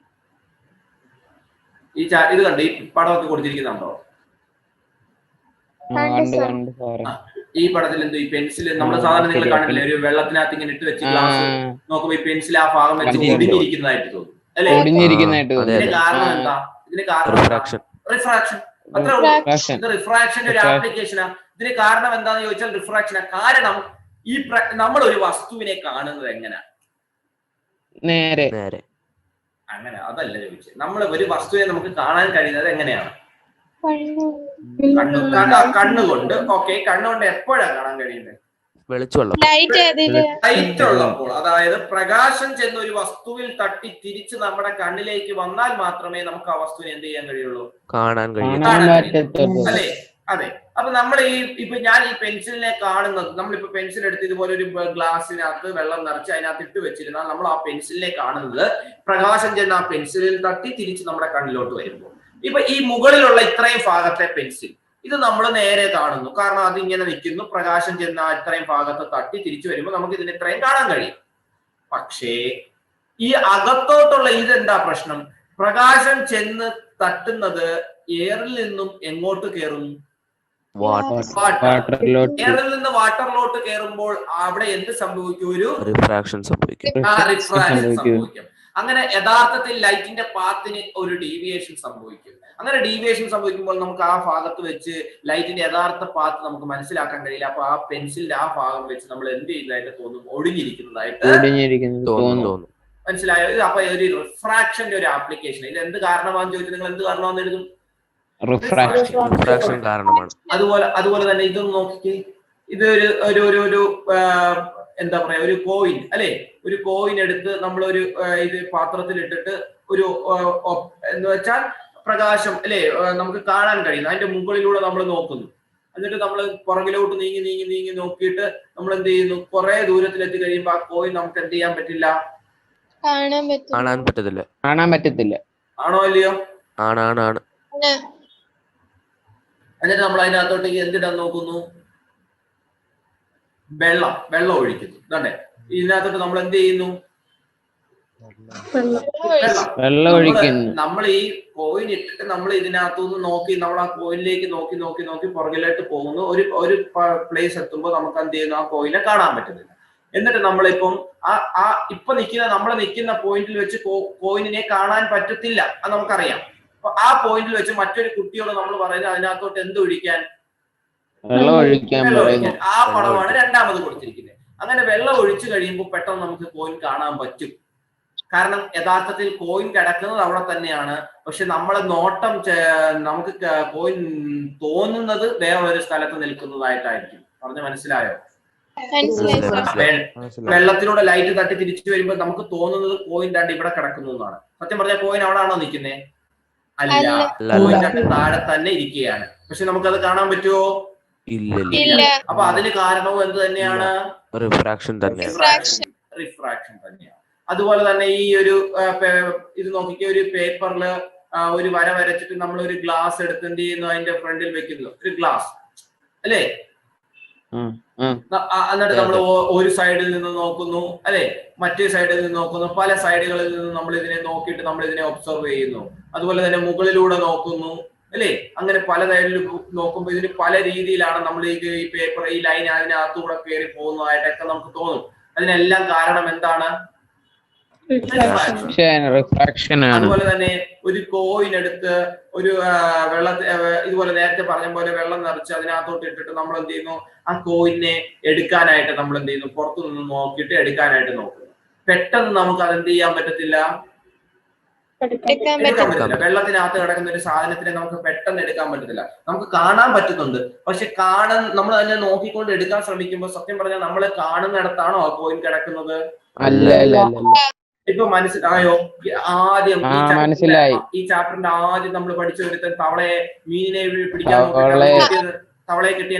ഇത് കണ്ട് ഈ പടമൊക്കെ കൊടുത്തിരിക്കുന്നുണ്ടോ? ഈ പടത്തിൽ എന്തോ ഈ പെൻസിൽ നമ്മൾ സാധാരണ നിങ്ങൾ കാണില്ലേ, ഒരു വെള്ളത്തിനകത്ത് ഇങ്ങനെ ഇട്ട് വെച്ച് ഗ്ലാസ് നോക്കുമ്പോ ഈ പെൻസിൽ ആ ഭാഗം വെച്ച് ഒടിഞ്ഞിരിക്കുന്നതായിട്ട് തോന്നും അല്ലെ? ഇതിന് കാരണം എന്താ? ഇതിന് കാരണം റിഫ്രാക്ഷൻ. റിഫ്രാക്ഷന്റെ ഒരു ആപ്ലിക്കേഷനാ. ഇതിന് കാരണം എന്താന്ന് ചോദിച്ചാൽ റിഫ്രാക്ഷനാ. കാരണം ഈ നമ്മൾ ഒരു വസ്തുവിനെ കാണുന്നത് എങ്ങനെയാ? നേരെ. അങ്ങനെ അതല്ല ചോദിച്ചത്. നമ്മൾ ഒരു വസ്തുവിനെ നമുക്ക് കാണാൻ കഴിയുന്നത് എങ്ങനെയാണ്? കണ്ണുകൊണ്ട്. ഓക്കെ, കണ്ണുകൊണ്ട് എപ്പോഴാ കാണാൻ കഴിയുന്നത്? ലൈറ്റ് ഉള്ളപ്പോൾ. അതായത് പ്രകാശം ചെന്ന് ഒരു വസ്തുവിൽ തട്ടി തിരിച്ച് നമ്മുടെ കണ്ണിലേക്ക് വന്നാൽ മാത്രമേ നമുക്ക് ആ വസ്തുവിനെ എന്ത് ചെയ്യാൻ കഴിയുള്ളൂ? കാണാൻ കഴിയും. അല്ലേ? അതെ. അപ്പൊ നമ്മൾ ഇപ്പൊ ഞാൻ ഈ പെൻസിലിനെ കാണുന്നത്, നമ്മളിപ്പോ പെൻസിൽ എടുത്ത് ഇതുപോലെ ഒരു ഗ്ലാസിനകത്ത് വെള്ളം നിറച്ച് അതിനകത്ത് ഇട്ട് വെച്ചിരുന്നാൽ നമ്മൾ ആ പെൻസിലിനെ കാണുന്നത് പ്രകാശം ചെന്ന് ആ പെൻസിലിൽ തട്ടി തിരിച്ച് നമ്മുടെ കണ്ണിലോട്ട് വരുമ്പോൾ. ഇപ്പൊ ഈ മുകളിലുള്ള ഇത്രയും ഭാഗത്തെ പെൻസിൽ ഇത് നമ്മൾ നേരെ കാണുന്നു. കാരണം അത് ഇങ്ങനെ നിൽക്കുന്നു. പ്രകാശം ചെന്ന ഇത്രയും ഭാഗത്ത് തട്ടി തിരിച്ചു വരുമ്പോൾ നമുക്ക് ഇതിന് ഇത്രയും കാണാൻ കഴിയും. പക്ഷേ ഈ അകത്തോട്ടുള്ള ഇതെന്താ പ്രശ്നം? പ്രകാശം ചെന്ന് തട്ടുന്നത് എയറിൽ നിന്നും എങ്ങോട്ട് കയറും? എയറിൽ നിന്ന് വാട്ടറിലോട്ട് കയറുമ്പോൾ അവിടെ എന്ത് സംഭവിക്കും? ഒരു റിഫ്രാക്ഷൻ സംഭവിക്കും. അങ്ങനെ യഥാർത്ഥത്തിൽ ലൈറ്റിന്റെ പാത്തിന് ഒരു ഡീവിയേഷൻ സംഭവിക്കും. അങ്ങനെ ഡീവിയേഷൻ സംഭവിക്കുമ്പോൾ നമുക്ക് ആ ഭാഗത്ത് വെച്ച് ലൈറ്റിന്റെ യഥാർത്ഥ പാത്ത് നമുക്ക് മനസ്സിലാക്കാൻ കഴിയില്ല. അപ്പൊ ആ പെൻസിലിന്റെ ആ ഭാഗം വെച്ച് നമ്മൾ എന്ത് ചെയ്യുന്നതായിട്ട് തോന്നും? ഒടിഞ്ഞിരിക്കുന്നതായിട്ട് തോന്നും. മനസ്സിലായോ? ഇത് അപ്പൊ ഒരു റിഫ്രാക്ഷന്റെ ഒരു ആപ്ലിക്കേഷൻ. ഇത് എന്ത് കാരണമാണെന്ന് ചോദിച്ചാൽ നിങ്ങൾ എന്ത് കാരണമാണെന്ന് എഴുതും? റിഫ്രാക്ഷൻ കാരണമാണ്. അതുപോലെ തന്നെ ഇതൊന്നും നോക്കിക്കേ. ഇത് ഒരു എന്താ പറയാ, ഒരു കോയിൻ അല്ലെ? ഒരു കോയിൻ എടുത്ത് നമ്മളൊരു ഇത് പാത്രത്തിൽ ഇട്ടിട്ട് ഒരു എന്ന് വെച്ചാൽ പ്രകാശം അല്ലെ നമുക്ക് കാണാൻ കഴിയുന്നു. അതിന്റെ മുകളിലൂടെ നമ്മൾ നോക്കുന്നു. എന്നിട്ട് നമ്മൾ പുറകിലോട്ട് നീങ്ങി നോക്കിയിട്ട് നമ്മൾ എന്ത് ചെയ്യുന്നു? കുറെ ദൂരത്തിൽ എത്തി കഴിയുമ്പോ ആ കോയിൻ നമുക്ക് എന്ത് ചെയ്യാൻ പറ്റില്ല? കാണാൻ പറ്റത്തില്ല. ആണോ അല്ലയോ? ആണ്. എന്നിട്ട് നമ്മൾ അതിനകത്തോട്ടേക്ക് എന്തിടാൻ നോക്കുന്നു? വെള്ളം ഒഴിക്കുന്നു. അതെ, ഇതിനകത്തോട്ട് നമ്മൾ എന്ത് ചെയ്യുന്നു? വെള്ളം ഒഴിക്കുന്നു. നമ്മൾ ഈ കോയിൻ ഇട്ടിട്ട് നമ്മൾ ഇതിനകത്തുനിന്ന് നോക്കി, നമ്മൾ ആ കോയിനിലേക്ക് നോക്കി പുറകിലോട്ട് പോകുന്നു. ഒരു പ്ലേസ് എത്തുമ്പോൾ നമുക്ക് എന്ത് ചെയ്യുന്നു? ആ കോയിനെ കാണാൻ പറ്റുന്നില്ല. എന്നിട്ട് നമ്മളിപ്പം ഇപ്പൊ നമ്മൾ നിൽക്കുന്ന പോയിന്റിൽ വെച്ച് കോയിനെ കാണാൻ പറ്റത്തില്ല. അത് നമുക്കറിയാം. അപ്പൊ ആ പോയിന്റിൽ വെച്ച് മറ്റൊരു കുട്ടിയോട് നമ്മൾ പറയുന്നത് അതിനകത്തോട്ട് എന്ത് ഒഴിക്കാൻ? വെള്ളം ഒഴിക്കാൻ. ആ പടമാണ് രണ്ടാമത് കൊടുത്തിരിക്കുന്നത്. അങ്ങനെ വെള്ളം ഒഴിച്ചു കഴിയുമ്പോൾ പെട്ടെന്ന് നമുക്ക് കോയിൻ കാണാൻ പറ്റും. കാരണം യഥാർത്ഥത്തിൽ കോയിൻ കിടക്കുന്നത് അവിടെ തന്നെയാണ്. പക്ഷെ നമ്മളെ നോട്ടം നമുക്ക് കോയിൻ തോന്നുന്നത് വേറൊരു സ്ഥലത്ത് നിൽക്കുന്നതായിട്ടായിരിക്കും. പറഞ്ഞ മനസ്സിലായോ? വെള്ളത്തിലൂടെ ലൈറ്റ് തട്ടി തിരിച്ചു വരുമ്പോൾ നമുക്ക് തോന്നുന്നത് കോയിൻ രണ്ട് ഇവിടെ കിടക്കുന്നു എന്നാണ്. സത്യം പറഞ്ഞാൽ കോയിൻ അവിടെ ആണോ നിൽക്കുന്നത്? അല്ല, കോയിൻ രണ്ട് താഴെ തന്നെ ഇരിക്കുകയാണ്. പക്ഷെ നമുക്കത് കാണാൻ പറ്റുമോ? ഇല്ല. അപ്പൊ അതിന് കാരണവും എന്ത് തന്നെയാണ്? റിഫ്രാക്ഷൻ തന്നെയാണ്. അതുപോലെ തന്നെ ഈ ഒരു ഇത് നോക്കിക്കേ, ഒരു പേപ്പറിൽ ഒരു വര വരച്ചിട്ട് നമ്മൾ ഒരു ഗ്ലാസ് എടുത്ത് എന്ത് ചെയ്യുന്നു? അതിന്റെ ഫ്രണ്ടിൽ വെക്കുന്നു. ഒരു ഗ്ലാസ് അല്ലേ? എന്നിട്ട് നമ്മൾ ഒരു സൈഡിൽ നിന്ന് നോക്കുന്നു അല്ലെ, മറ്റേ സൈഡിൽ നിന്ന് നോക്കുന്നു. പല സൈഡുകളിൽ നിന്ന് നമ്മൾ ഇതിനെ നോക്കിയിട്ട് നമ്മൾ ഇതിനെ ഒബ്സർവ് ചെയ്യുന്നു. അതുപോലെ തന്നെ മുകളിലൂടെ നോക്കുന്നു അല്ലേ? അങ്ങനെ പലതായിട്ട് നോക്കുമ്പോൾ ഇതിന് പല രീതിയിലാണ് നമ്മൾ ഈ പേപ്പർ ഈ ലൈൻ അതിനകത്തൂടെ കയറി പോകുന്നതായിട്ടൊക്കെ നമുക്ക് തോന്നും. അതിനെല്ലാം കാരണം എന്താണ്? റിഫ്രാക്ഷൻ ആണ്. അതുപോലെ തന്നെ ഒരു കോയിൻ എടുത്ത് ഒരു ഇതുപോലെ നേരത്തെ പറഞ്ഞ പോലെ വെള്ളം നിറച്ച് അതിനകത്തോട്ട് ഇട്ടിട്ട് നമ്മൾ എന്ത് ചെയ്യുന്നു? ആ കോയിനെ എടുക്കാനായിട്ട് നമ്മൾ എന്ത് ചെയ്യുന്നു? പുറത്തു നിന്ന് നോക്കിയിട്ട് എടുക്കാനായിട്ട് നോക്കുന്നു. പെട്ടെന്ന് നമുക്ക് അതെന്ത് ചെയ്യാൻ പറ്റത്തില്ല, എടുക്കാൻ പറ്റില്ല. വെള്ളത്തിനകത്ത് കിടക്കുന്ന ഒരു സാധനത്തിനെ നമുക്ക് പെട്ടെന്ന് എടുക്കാൻ പറ്റത്തില്ല. നമുക്ക് കാണാൻ പറ്റുന്നുണ്ട്, പക്ഷെ നമ്മൾ തന്നെ നോക്കിക്കൊണ്ട് എടുക്കാൻ ശ്രമിക്കുമ്പോൾ സത്യം പറഞ്ഞാൽ നമ്മൾ കാണുന്നിടത്താണോ ആ കോയിൻ കിടക്കുന്നത്? ഇപ്പൊ മനസ്സിലായോ? ആദ്യം മനസ്സിലായി. ഈ ചാപ്റ്ററിന്റെ ആദ്യം നമ്മൾ പഠിച്ചു വരുത്താൻ തവളയെ മീനിനെ പിടിക്കാൻ തവളയെ കിട്ടിയ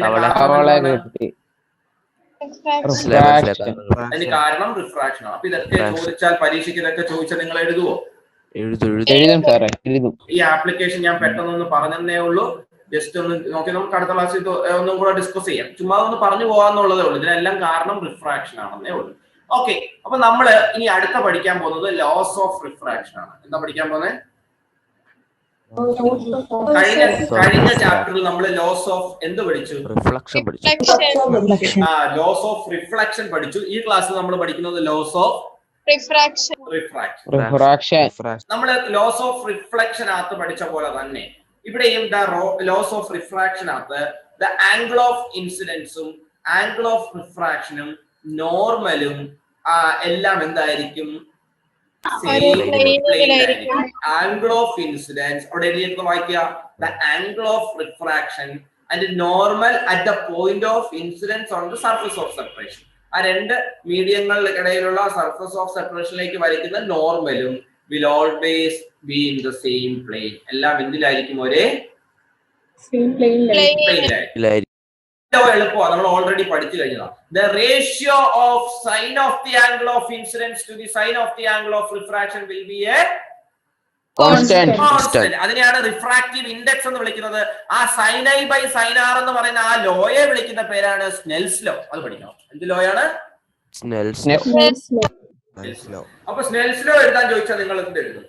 അതിന് കാരണം റിഫ്രാക്ഷൻ ആണ്. അപ്പൊ ഇതൊക്കെ ചോദിച്ചാൽ പരീക്ഷയ്ക്ക് ഇതൊക്കെ ചോദിച്ചാൽ നിങ്ങൾ എഴുതുവോ? ഈ ആപ്ലിക്കേഷൻ ഞാൻ പെട്ടെന്നൊന്ന് പറഞ്ഞതേ ഉള്ളൂ. ജസ്റ്റ് ഒന്ന് നോക്കി നമുക്ക് അടുത്ത ക്ലാസ്സിൽ ഒന്നും കൂടെ ഡിസ്കസ് ചെയ്യാം. ചുമ്മാ ഒന്ന് പറഞ്ഞു പോകാന്നുള്ളതേ ഉള്ളൂ. ഇതിനെല്ലാം കാരണം റിഫ്രാക്ഷൻ ആണെന്നേ ഉള്ളൂ. ഓക്കെ, അപ്പൊ നമ്മള് ഇനി അടുത്ത പഠിക്കാൻ പോകുന്നത് ലോസ് ഓഫ് റിഫ്രാക്ഷൻ ആണ്. എന്താ പഠിക്കാൻ പോകുന്നത്? കഴിഞ്ഞ ചാപ്റ്ററിൽ നമ്മൾ ലോസ് ഓഫ് എന്ത് പഠിച്ചു? റിഫ്ലക്ഷൻ പഠിച്ചു. ലോസ് ഓഫ് റിഫ്ലക്ഷൻ പഠിച്ചു. ഈ ക്ലാസ്സിൽ നമ്മൾ പഠിക്കുന്നത് ലോസ് ഓഫ് റിഫ്രാക്ഷൻ. നമ്മള് ലോസ് ഓഫ് റിഫ്ലക്ഷൻ അകത്ത് പഠിച്ച പോലെ തന്നെ ഇവിടെയും ലോസ് ഓഫ് റിഫ്രാക്ഷൻ അകത്ത് ദ ആംഗിൾ ഓഫ് ഇൻസിഡൻസും ആംഗിൾ ഓഫ് റിഫ്രാക്ഷനും നോർമലും എല്ലാം എന്തായിരിക്കും? ആംഗിൾ ഓഫ് ഇൻസിഡൻസ് അവിടെ എഴുതിയിട്ട് വായിക്കുക. The angle of refraction and normal at the point of incidence on the surface of separation. ആ രണ്ട് മീഡിയങ്ങൾക്കിടയിലുള്ള സർഫേസ് ഓഫ് സെപ്പറേഷനിലേക്ക് വരയ്ക്കുന്ന നോർമലും will always be in the same plane. എല്ലാം എന്തിലായിരിക്കും? ഒരേ പ്ലെയിനിലായിരിക്കും. എളുപ്പമാണ്, നമ്മൾ ഓൾറെഡി പഠിച്ചു കഴിഞ്ഞതാണ്. The ratio of sine of the angle of incidence to the sine of the angle of refraction will be a constant. അതിനെയാണ് റിഫ്രാക്റ്റീവ് ഇൻഡെക്സ് എന്ന് വിളിക്കുന്നത്. ആ sine I by sine R എന്ന് പറയുന്ന ആ ലോയെ വിളിക്കുന്ന പേരാണ് സ്നെൽസ് ലോ. അത് പഠിക്കണം. എന്ത് ലോയാണ്? Snell's law. അപ്പൊ സ്നെൽസ് ലോ എഴുതാൻ ചോദിച്ചാൽ നിങ്ങൾ എന്ത് എഴുതും?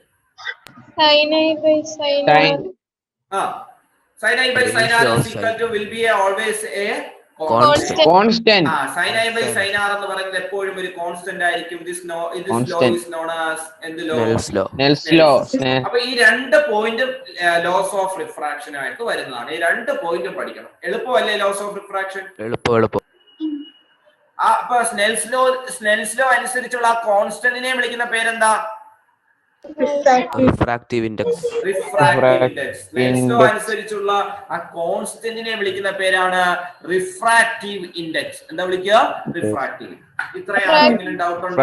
Sine I by sine R. Sin I by sin R is equal to will be always a constant. Sin I by sin R എന്ന് പറയുന്നത് എപ്പോഴും ഒരു കോൺസ്റ്റന്റ് ആയിരിക്കും. This law is known as Snell's law. അപ്പൊ ഈ രണ്ട് പോയിന്റും loss of refraction ആയിട്ട് വരുന്നതാണ്. ഈ രണ്ട് പോയിന്റും പഠിക്കണം. എളുപ്പമല്ലേ ലോസ് ഓഫ് റിഫ്രാക്ഷൻ? എളുപ്പം. അപ്പൊ സ്നെൽസ് ലോ അനുസരിച്ചുള്ള ആ കോൺസ്റ്റന്റിനെ വിളിക്കുന്ന പേരെന്താ? Refractive index. സ്നെൽസ് ലോ അനുസരിച്ചുള്ള ആ കോൺസ്റ്റന്റിനെ വിളിക്കുന്ന പേരാണ് റിഫ്രാക്റ്റീവ് ഇൻഡെക്സ്. എന്താ വിളിക്കുക? റിഫ്രാക്റ്റീവ്. ഇത്രയാണ് ഡൗട്ട് ഉണ്ടോ?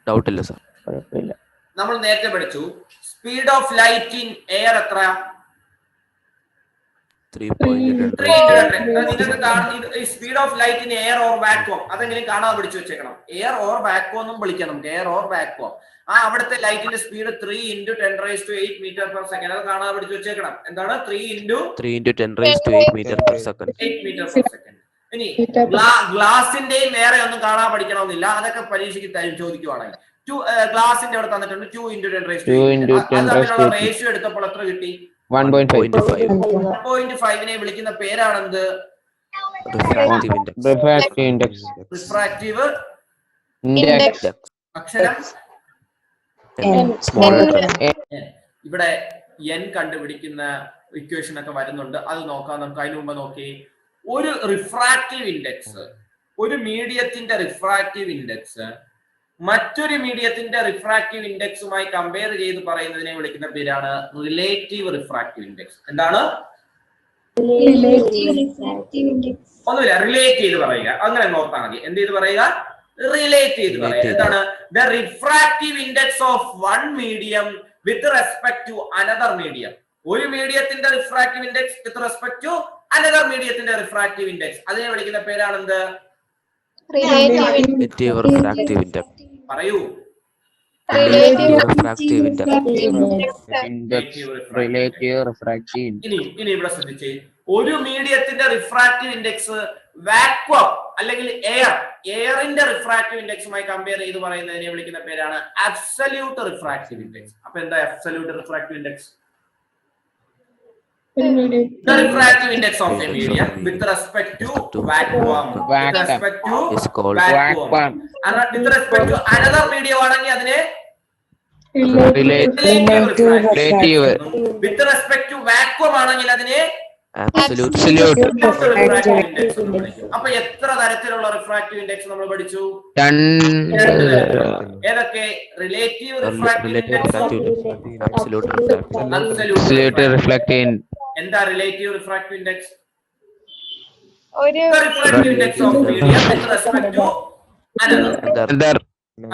ഡൗട്ട് ഇല്ല സർ. നമ്മൾ നേരത്തെ പഠിച്ചു speed of light in air എത്ര? 3.2. Speed of light in air or vacuum അതെങ്കിലും കാണാതെ പഠിച്ചു വെച്ചേക്കണം. എയർ ഓർ വാക്വം എന്നും വിളിക്കാം നമുക്ക്. Air or vacuum. അവിടുത്തെ ലൈറ്റിന്റെ സ്പീഡ് 3 × 10⁸ മീറ്റർ/സെക്കൻഡ്. അത് കാണാതെ പഠിച്ചു വെച്ചേക്കണം. എന്താണ് 3 × 10⁸ മീറ്റർ/സെക്കൻഡ്. ഇനി ഗ്ലാസിന്റെയും വേറെ ഒന്നും കാണാൻ പഠിക്കണമെന്നില്ല. അതൊക്കെ പരീക്ഷയ്ക്ക് ചോദിക്കുവാണെങ്കിൽ ഗ്ലാസിന്റെ അവിടെ തന്നിട്ടുണ്ട് 2 × 10⁸. റേഷ്യോ എടുത്തപ്പോൾ എത്ര കിട്ടി? 1.5. വിളിക്കുന്ന പേരാണെന്ത്? Refractive index. അക്ഷരം ഇവിടെ n കണ്ടുപിടിക്കുന്ന ഇക്വേഷൻ ഒക്കെ വരുന്നുണ്ട്. അത് നോക്കാം നമുക്ക്. അതിന് മുമ്പ് നോക്കി ഒരു റിഫ്രാക്റ്റീവ് ഇൻഡെക്സ്, ഒരു മീഡിയത്തിന്റെ റിഫ്രാക്റ്റീവ് ഇൻഡെക്സ് മറ്റൊരു മീഡിയത്തിന്റെ റിഫ്രാക്റ്റീവ് ഇൻഡെക്സുമായി കമ്പയർ ചെയ്ത് പറയുന്നതിനെ വിളിക്കുന്ന പേരാണ് റിലേറ്റീവ് റിഫ്രാക്റ്റീവ് ഇൻഡെക്സ്. എന്താണ്? ഒന്നുമില്ല, റിലേറ്റ് ചെയ്ത് പറയുക. അങ്ങനെ നോക്കാൻ മതി. എന്ത് ചെയ്ത് പറയുക? റിലേറ്റ് ചെയ്ത് പറയുക. എന്താണ്? The refractive index of one medium with respect to another medium. ഒരു മീഡിയത്തിന്റെ refractive index with respect to another മീഡിയത്തിന്റെ റിഫ്രാക്റ്റീവ് ഇൻഡെക്സ്. അതിനെ വിളിക്കുന്ന പേരാണ് എന്ത്? Relative refractive index. പറയൂ. Relative refractive. ഇനി ഇവിടെ ശ്രദ്ധിച്ചേ. ഒരു മീഡിയത്തിന്റെ റിഫ്രാക്റ്റീവ് ഇൻഡെക്സ് വാക്വം അല്ലെങ്കിൽ എയറിന്റെ റിഫ്രാക്റ്റീവ് ഇൻഡെക്സുമായി കമ്പയർ ചെയ്ത് പറയുന്നതിനെ വിളിക്കുന്ന പേരാണ് അബ്സല്യൂട്ട് റിഫ്രാക്റ്റീവ് ഇൻഡെക്സ്. അപ്പൊ എന്താ absolute refractive index? The refractive index of a medium with respect to vacuum. With respect to is called vacuum. And with respect to another medium ആണെങ്കിൽ അതിനെ relative. With respect to vacuum ആണെങ്കിൽ അതിനെ absolute refractive index എന്ന് വിളിക്കും. അപ്പൊ എത്ര തരത്തിലുള്ള refractive index നമ്മൾ പഠിച്ചു? ഏതൊക്കെ? Relative refractive index, absolute reflecting. എന്താ റിലേറ്റീവ് റിഫ്രാക്റ്റീവ് ഇൻഡെക്സ്? ഒരു Refractive index of medium with respect to another.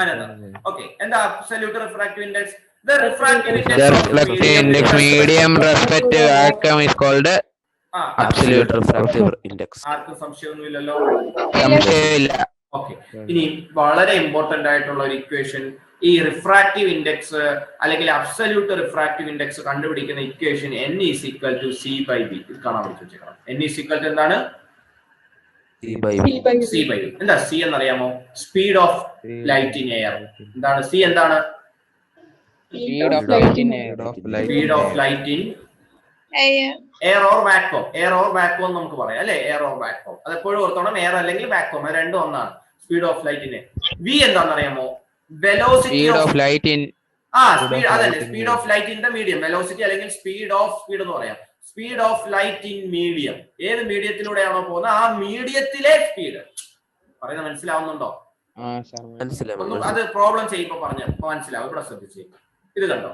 Another. Okay. And the absolute refractive index, the refractive index The of reflective index medium respect to vacuum is called absolute. absolute refractive index. ആർക്കും സംശയമൊന്നുമില്ലല്ലോ. സംശയമില്ല. Okay. ഇനി വളരെ important ആയിട്ടുള്ള ഒരു equation, ഈ refractive index അല്ലെങ്കിൽ absolute refractive ഇൻഡെക്സ് കണ്ടുപിടിക്കുന്ന equation n is equal to c/v. ഇത് കാണാൻ പറ്റും. n is equal to എന്താണ്? c by v. എന്താ c എന്നറിയാമോ? Speed of light in air. എന്താണ് c? എന്താണ്? Speed of light in air. Speed of light in air or vacuum. Air or vacuum നമുക്ക് പറയാം അല്ലെ? Air or vacuum. അത് എപ്പോഴും ഓർത്തോണം, എയർ അല്ലെങ്കിൽ വാക്വം, അത് രണ്ടും ഒന്നാണ്. സ്പീഡ് ഓഫ് ലൈറ്റിന് v എന്താണെന്നറിയാമോ? Velocity Speed of light in speed, അതല്ലേ speed of light in the medium. Velocity അല്ലെങ്കിൽ സ്പീഡ് എന്ന് പറയാം. Speed of light in medium. ഏത് മീഡിയത്തിലൂടെയാണോ പോകുന്നത് ആ മീഡിയത്തിലെ സ്പീഡ്. പറയുന്നത് മനസ്സിലാവുന്നുണ്ടോ? അത് പ്രോബ്ലം ചെയ്യുമ്പോ മനസ്സിലാവും. ഇവിടെ ശ്രദ്ധിച്ച് ഇത് കണ്ടോ.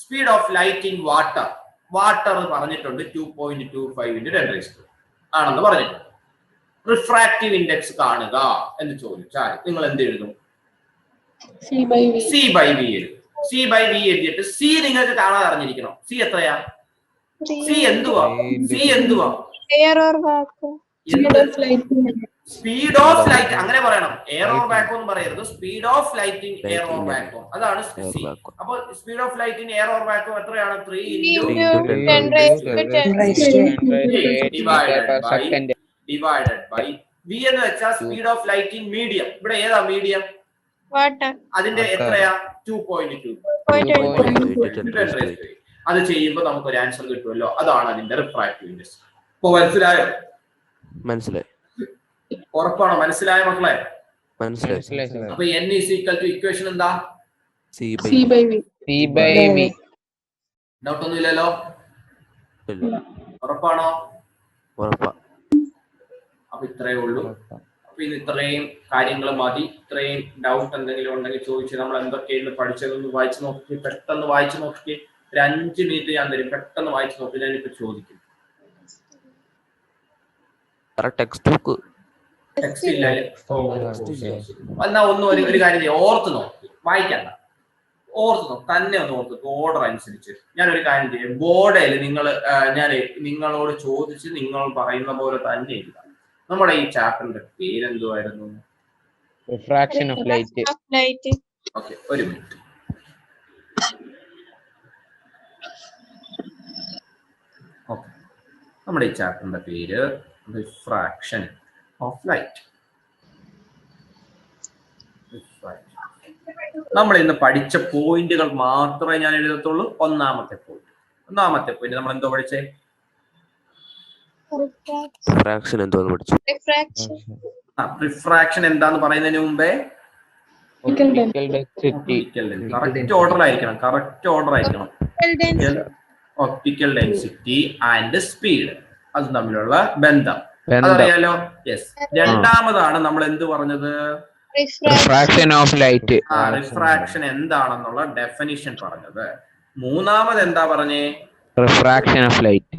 Speed of light in water. Water പറഞ്ഞിട്ടുണ്ട് 2.25 × 10³ ആണെന്ന് പറഞ്ഞിട്ടുണ്ട്. റിഫ്രാക്റ്റീവ് ഇൻഡെക്സ് കാണുക എന്ന് ചോദിച്ചാൽ നിങ്ങൾ എന്ത് എഴുതും? c/v എഴുതും. c/v എഴുതിയിട്ട് c നിങ്ങൾക്ക് കാണാതെ അറിഞ്ഞിരിക്കണം. c എത്രയാ? c എന്തുവാ? Air or vacuum. Speed of light അങ്ങനെ പറയണം. എയർ ഓർ വാക്വം എന്ന് പറയരുത്. Speed of light in air or vacuum, അതാണ് c. അപ്പൊ speed of light in air or vacuum എത്രയാണ്? 3 ഡിവൈഡഡ് ബൈ v എന്ന് വെച്ചാൽ speed of light in medium. ഇവിടെ ഏതാ മീഡിയം? വാട്ടർ. അതിന്റെ എത്രയാ? 2.2. അത് ചെയ്യുമ്പോൾ നമുക്ക് ഒരു ആൻസർ കിട്ടുമല്ലോ. അതാണ് അതിന്റെ റിഫ്രാക്റ്റീവ് ഇൻഡെക്സ്. ഇപ്പൊ മനസ്സിലായി? ഉറപ്പാണോ? മനസ്സിലായ മക്കളെ? അപ്പൊ n is equal to equation എന്താ? c/v. ഡൗട്ട് ഒന്നും ഇല്ലല്ലോ? ഉറപ്പാണോ? അപ്പൊ ഇത്രയേ ഉള്ളൂ. അപ്പൊ ഇത് ഇത്രയും കാര്യങ്ങൾ മതി. ഇത്രയും ഡൗട്ട് എന്തെങ്കിലും ഉണ്ടെങ്കിൽ ചോദിച്ച് നമ്മൾ എന്തൊക്കെയാണ് പഠിച്ചതെന്ന് വായിച്ചു നോക്കി. പെട്ടെന്ന് വായിച്ചു നോക്കി. ഒരു 5 മിനിറ്റ് ഞാൻ തരും. പെട്ടെന്ന് വായിച്ചു നോക്കി. ഞാനിപ്പോ ചോദിക്കും. ടെക്സ്റ്റ് ഇല്ല. എന്നാ ഒരു കാര്യം ചെയ്യാം. ഓർത്ത് നോക്കി വായിക്കണ്ട. തന്നെ ഒന്ന് ഓർത്ത് ഓർഡർ അനുസരിച്ച് ഞാനൊരു കാര്യം ചെയ്യാം. ബോർഡിൽ ഞാൻ നിങ്ങളോട് ചോദിച്ച് നിങ്ങൾ പറയുന്ന പോലെ തന്നെ എഴുതാം. നമ്മുടെ ഈ ചാപ്റ്ററിന്റെ പേരെന്തുവായിരുന്നു? Refraction of light. ഓക്കെ, ഒരു മിനിറ്റ്. ഓക്കെ, നമ്മുടെ ഈ ചാപ്റ്ററിന്റെ പേര് റിഫ്രാക്ഷൻ ഓഫ് ലൈറ്റ്. നമ്മൾ ഇന്ന് പഠിച്ച പോയിന്റുകൾ മാത്രമേ ഞാൻ എഴുതത്തുള്ളൂ. ഒന്നാമത്തെ പോയിന്റ് നമ്മൾ എന്തോ പഠിച്ചേ? റിഫ്രാക്ഷൻ എന്താന്ന് പറയുന്നതിന് മുമ്പേ കറക്റ്റ് ഓർഡർ ആയിരിക്കണം. ഒപ്റ്റിക്കൽ ഡെൻസിറ്റി ആൻഡ് സ്പീഡ്, അത് തമ്മിലുള്ള ബന്ധം അതറിയാലോ. യെസ്. രണ്ടാമതാണ് നമ്മൾ എന്ത് പറഞ്ഞത്? Refraction of light. റിഫ്രാക്ഷൻ എന്താണെന്നുള്ള ഡെഫിനിഷൻ പറഞ്ഞത്. മൂന്നാമത് എന്താ പറഞ്ഞേ? Refraction of light.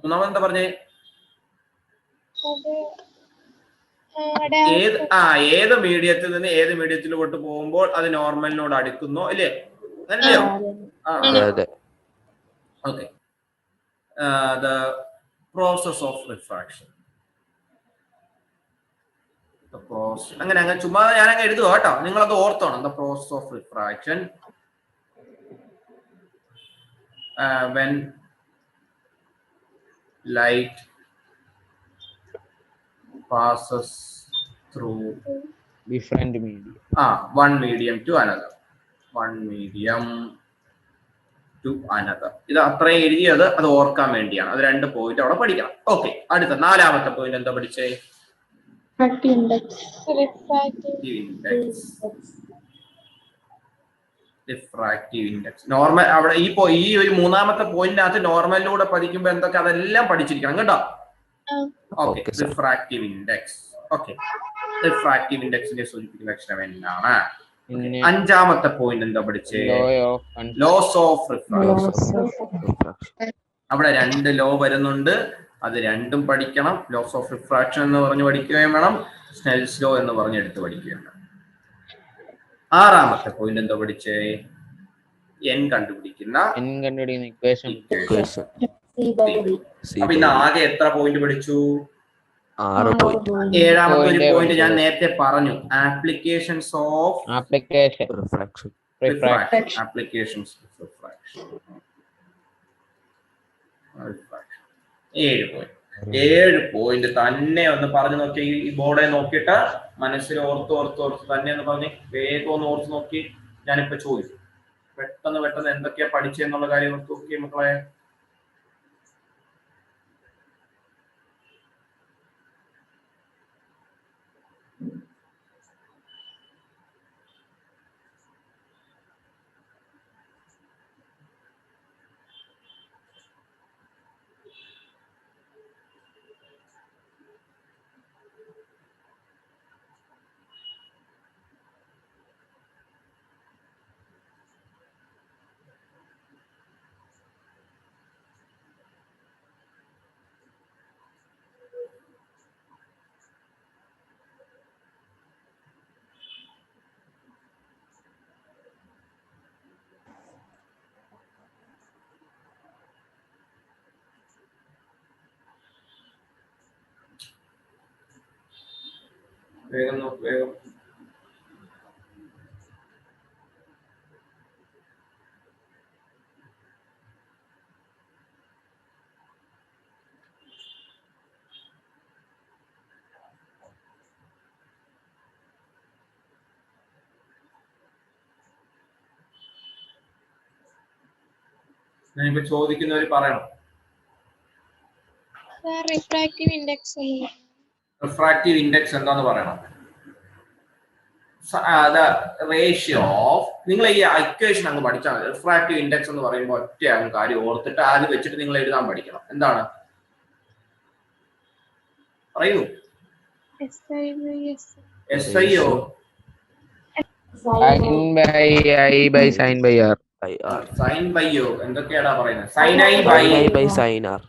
മൂന്നാമത് എന്താ പറഞ്ഞേ? ഏത് മീഡിയത്തിൽ നിന്ന് ഏത് മീഡിയത്തിലോട്ട് പോകുമ്പോൾ അത് നോർമലിനോട് അടുക്കുന്നോ ഇല്ലേ? അല്ലയോ? Okay. The process of refraction. അങ്ങനെ ചുമ്മാ ഞാനങ്ങ് എഴുതുക കേട്ടോ. നിങ്ങളത് ഓർത്തോണം. The process of refraction when light passes through different media. one medium to another. One medium to another. ഇത് അത്രയും എഴുതിയത് അത് ഓർക്കാൻ വേണ്ടിയാണ്. അത് 2 പോയിന്റ് അവിടെ പഠിക്കണം. ഓക്കെ, അടുത്ത 4ാമത്തെ പോയിന്റ് എന്താ പഠിച്ചേ? Refractive index. നോർമൽ അവിടെ ഈ ഒരു 3ാമത്തെ പോയിന്റിനകത്ത് നോർമലിലൂടെ പഠിക്കുമ്പോൾ എന്തൊക്കെ അതെല്ലാം പഠിച്ചിരിക്കണം കേട്ടോ. Okay, refractive index. Okay, refractive ഇൻഡെക്സിനെ സൂചിപ്പിക്കുന്ന അക്ഷരം എന്താണ്? 5ാമത്തെ പോയിന്റ് എന്താ പഠിച്ചേ? Laws of refraction. അവിടെ 2 ലോ വരുന്നുണ്ട്, അത് രണ്ടും പഠിക്കണം. ലോസ് ഓഫ് റിഫ്രാക്ഷൻ എന്ന് പറഞ്ഞ് പഠിക്കുകയും വേണം, സ്നെൽസ് ലോ എന്ന് പറഞ്ഞ് എടുത്ത് പഠിക്കുകയും വേണം. 6ാമത്തെ പോയിന്റ് എന്താ പഠിച്ചേ? n കണ്ടുപിടിക്കുന്ന ഇക്വേഷൻ. അപ്പൊ ഇന്ന് ആകെ എത്ര പോയിന്റ് പഠിച്ചു? 6 പോയിന്റ്. 7ാമത്തെ ഒരു പോയിന്റ് ഞാൻ നേരത്തെ പറഞ്ഞു, applications of refraction. Applications of refraction. 7 point തന്നെ ഒന്ന് പറഞ്ഞു നോക്കി. ഈ ബോർഡെ നോക്കിയിട്ട് മനസ്സിൽ ഓർത്ത് തന്നെ ഒന്ന് പറഞ്ഞ് വേഗം ഒന്ന് ഓർത്ത് നോക്കി. ഞാനിപ്പോ ചോദിച്ചു, പെട്ടെന്ന് എന്തൊക്കെയാ പഠിച്ചെന്നുള്ള കാര്യം ഓർത്ത് നോക്കിയേ മക്കളെ. വേഗം. ഞാനിപ്പോ ചോദിക്കുന്നവര് പറയണം. Refractive index. റിഫ്രാക്റ്റീവ് ഇൻഡെക്സ് എന്താന്ന് പറയണം. റേഷ്യോ ഓഫ്, നിങ്ങൾ ഈ ഇക്വേഷൻ അങ്ങ് പഠിച്ചാൽ മതി. റിഫ്രാക്റ്റീവ് ഇൻഡെക്സ് എന്ന് പറയുമ്പോൾ ഒറ്റ കാര്യം ഓർത്തിട്ട് ആദ്യം വെച്ചിട്ട് നിങ്ങൾ എഴുതാൻ പഠിക്കണം. എന്താണ് പറയൂ? SIO sin by r. Sine by യോ എന്തൊക്കെയാടാ പറയുന്നത്? sin i by sin r.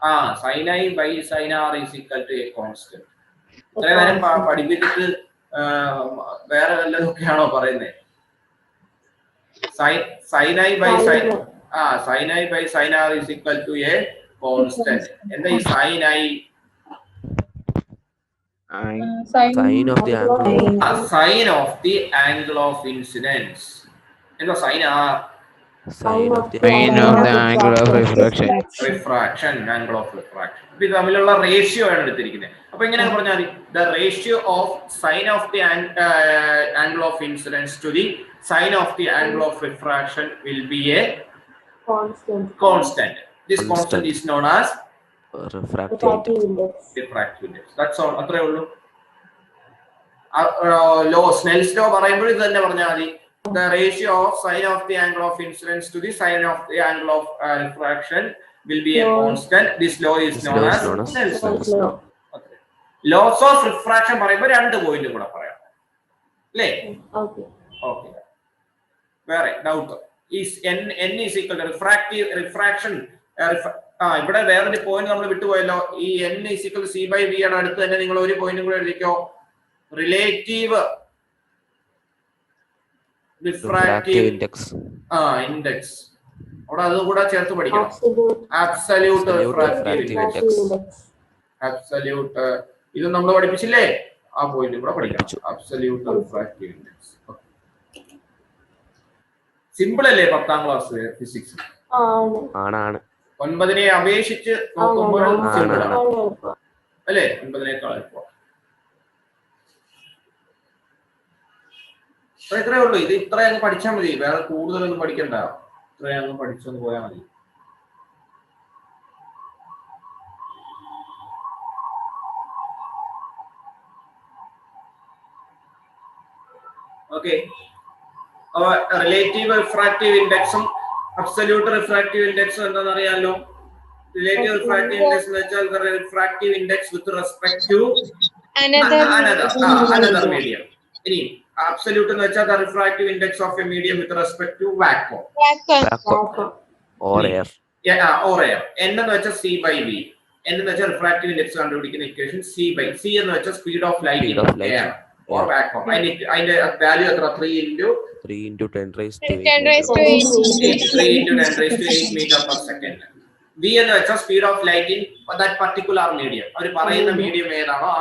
sin i by sin r is equal to a constant. ഇത്രയും നേരം പഠിപ്പിച്ചിട്ട് വേറെ വല്ലതൊക്കെയാണോ പറയുന്നത്? sin i by sin r is equal to a constant. എന്താ ഈ sin i? Sin of the angle. Sin of the angle of incidence. എന്താ sin r? Sin of the angle of refraction. Refraction, angle of refraction. അപ്പൊ ഇത് തമ്മിലുള്ള ratio ആണ് എടുത്തിരിക്കുന്നത്. അപ്പൊ എങ്ങനെ പറഞ്ഞാൽ the ratio of sin of the angle of incidence to the sin of the angle of refraction will be a constant. This constant is known as refractive index. Refractive index. That's all. അത്രേ ഉള്ളൂ. Law Snell's law പറയുമ്പോൾ ഇത് തന്നെ പറഞ്ഞാൽ മതി. The ratio of sin of the angle of incidence to the sin of the angle of refraction will be a constant. This law is known as Snell's law. Laws of refraction പറയുമ്പോൾ 2 point കൂടെ പറയാം അല്ലേ? Okay. വേറെ doubt? n is equal to refraction. ഇവിടെ വേറൊരു point നമ്മൾ വിട്ടുപോയല്ലോ. ഈ n is equal to c by v ആണ്. അടുത്ത് തന്നെ നിങ്ങൾ ഒരു പോയിന്റും കൂടെ എഴുതിക്കോ. Relative refractive index. അവിടെ അതും കൂടെ ചേർത്ത് പഠിക്കണം. Absolute refractive index. അബ്സല്യൂട്ട് ഇത് നമ്മൾ പഠിപ്പിച്ചില്ലേ? ആ പോയിന്റ് കൂടെ പഠിക്കണം. Absolute refractive index. സിമ്പിൾ അല്ലേ 10ാം ക്ലാസ് ഫിസിക്സ്? ആണ്. 9നെ അപേക്ഷിച്ച് നോക്കുമ്പോൾ സിമ്പിൾ ആണ് അല്ലേ? 9നേക്കാൾ എളുപ്പം. ഇത്രയേ ഉള്ളൂ. ഇത് ഇത്ര അങ്ങ് പഠിച്ചാൽ മതി, വേറെ കൂടുതലൊന്നും പഠിക്കണ്ട. ഇത്ര അങ്ങ് പഠിച്ചൊന്ന് പോയാൽ മതി. ഓക്കെ. റിലേറ്റീവ് റിഫ്രാക്റ്റീവ് ഇൻഡെക്സും അബ്സല്യൂട്ട് റിഫ്രാക്റ്റീവ് ഇൻഡെക്സും എന്താണെന്ന് അറിയാമല്ലോ. റിലേറ്റീവ് റിഫ്രാക്റ്റീവ് ഇൻഡെക്സ് എന്ന് വെച്ചാൽ refractive index with respect to another medium. ഇനി അബ്സല്യൂട്ട് എന്ന് വെച്ചാൽ refractive index of a medium with respect to vacuum or air. Or air. n എന്ന് വെച്ചാൽ c by v. n എന്ന് വെച്ചാൽ റിഫ്രാക്റ്റീവ് ഇൻഡെക്സ് കണ്ടുപിടിക്കുന്ന ഇക്വേഷൻ c by c എന്ന് വെച്ചാൽ speed of light in air or vacuum. അതിന്റെ വാല്യൂ എത്ര? 3 into 10 raised to 8 meter per second. v എന്ന് വെച്ചാൽ speed of light in that particular medium. അവർ പറയുന്ന മീഡിയം ഏതാണോ ആ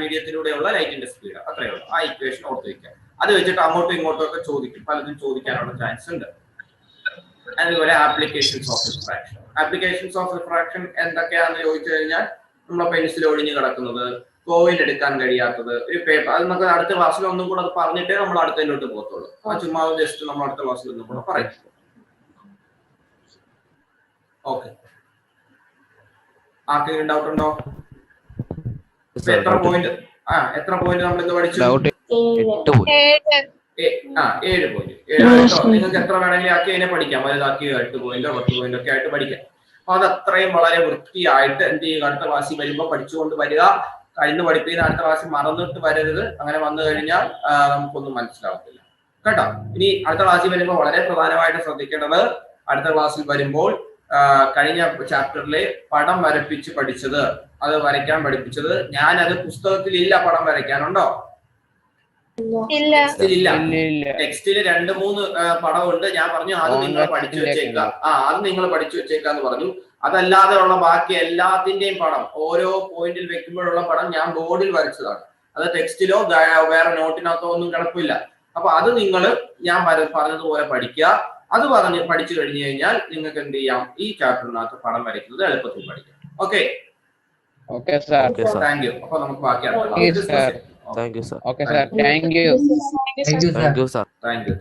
മീഡിയത്തിലൂടെയുള്ള ലൈറ്റിന്റെ സ്പീഡ്. അത്രയേ ഉള്ളൂ. ആ ഇക്വേഷൻ ഓർത്ത് വയ്ക്കുക. അത് വെച്ചിട്ട് അങ്ങോട്ടും ഇങ്ങോട്ടും ഒക്കെ ചോദിക്കും, പലതും ചോദിക്കാനുള്ള ചാൻസ് ഉണ്ട്. അതുപോലെ ആപ്ലിക്കേഷൻസ് ഓഫ് റിഫ്രാക്ഷൻ എന്തൊക്കെയാണെന്ന് ചോദിച്ചു കഴിഞ്ഞാൽ നമ്മളെ പെൻസിൽ ഒഴിഞ്ഞു കിടക്കുന്നത്, കോയിൻ എടുക്കാൻ കഴിയാത്തത്, ഒരു പേപ്പർ. അത് നമുക്ക് അടുത്ത ക്ലാസ്സിൽ ഒന്നും കൂടെ അത് പറഞ്ഞിട്ടേ നമ്മൾ അടുത്തതിലോട്ട് പോകത്തുള്ളൂ. ആ ചുമ്മാ ജസ്റ്റ് നമ്മൾ അടുത്ത ക്ലാസ്സിൽ ഒന്നും കൂടെ പറയും. ഓക്കെ. ആർക്കെങ്കിലും ഡൗട്ട് ഉണ്ടോ? എത്ര പോയിന്റ് നമ്മൾ ഇന്ന് പഠിച്ചു? 8 point. 7 പോയിന്റ്. നിങ്ങൾക്ക് എത്ര വേണമെങ്കിലും ആക്കി അതിനെ പഠിക്കാം. വലുതാക്കി 8 പോയിന്റോ 10 പോയിന്റ് ഒക്കെ ആയിട്ട് പഠിക്കാം. അപ്പൊ അത് അത്രയും വളരെ വൃത്തിയായിട്ട് എന്ത് ചെയ്യുക, അടുത്ത ക്ലാസ്സിൽ വരുമ്പോൾ പഠിച്ചുകൊണ്ട് വരിക. കഴിഞ്ഞ് പഠിപ്പിക്കുന്ന അടുത്ത ക്ലാസ്സിൽ മറന്നിട്ട് വരരുത്. അങ്ങനെ വന്നു കഴിഞ്ഞാൽ നമുക്കൊന്നും മനസ്സിലാവത്തില്ല കേട്ടോ. ഇനി അടുത്ത ക്ലാസ്സിൽ വരുമ്പോൾ വളരെ പ്രധാനമായിട്ട് ശ്രദ്ധിക്കേണ്ടത്, അടുത്ത ക്ലാസ്സിൽ വരുമ്പോൾ കഴിഞ്ഞ ചാപ്റ്ററിലെ പടം വരപ്പിച്ച് പഠിച്ചത്, അത് വരയ്ക്കാൻ പഠിപ്പിച്ചത്, ഞാനത് പുസ്തകത്തിൽ ഇല്ല. പടം വരയ്ക്കാനുണ്ടോ? ഇല്ല. ടെക്സ്റ്റില് 2-3 പടമുണ്ട്. ഞാൻ പറഞ്ഞു അത് നിങ്ങൾ പഠിച്ചു വെച്ചേക്കാം. അത് നിങ്ങൾ പഠിച്ചു വെച്ചേക്കാന്ന് പറഞ്ഞു. അതല്ലാതെ ഉള്ള ബാക്കി എല്ലാത്തിന്റെയും പടം, ഓരോ പോയിന്റിൽ വെക്കുമ്പോഴുള്ള പടം ഞാൻ ബോർഡിൽ വരച്ചതാണ്. അത് ടെക്സ്റ്റിലോ വേറെ നോട്ടിനകത്തോ ഒന്നും കിടപ്പില്ല. അപ്പൊ അത് നിങ്ങൾ ഞാൻ പറഞ്ഞതുപോലെ പഠിക്കുക. അത് പഠിച്ചു കഴിഞ്ഞു കഴിഞ്ഞാൽ നിങ്ങൾക്ക് എന്ത് ചെയ്യാം, ഈ ചാപ്റ്ററിനകത്ത് പടം വരയ്ക്കുന്നത് എളുപ്പത്തിൽ പഠിക്കാം. ഓക്കെ. Thank you. അപ്പൊ നമുക്ക് ബാക്കി Thank you, sir. Okay, sir. Thank you. Thank you, sir. Thank you.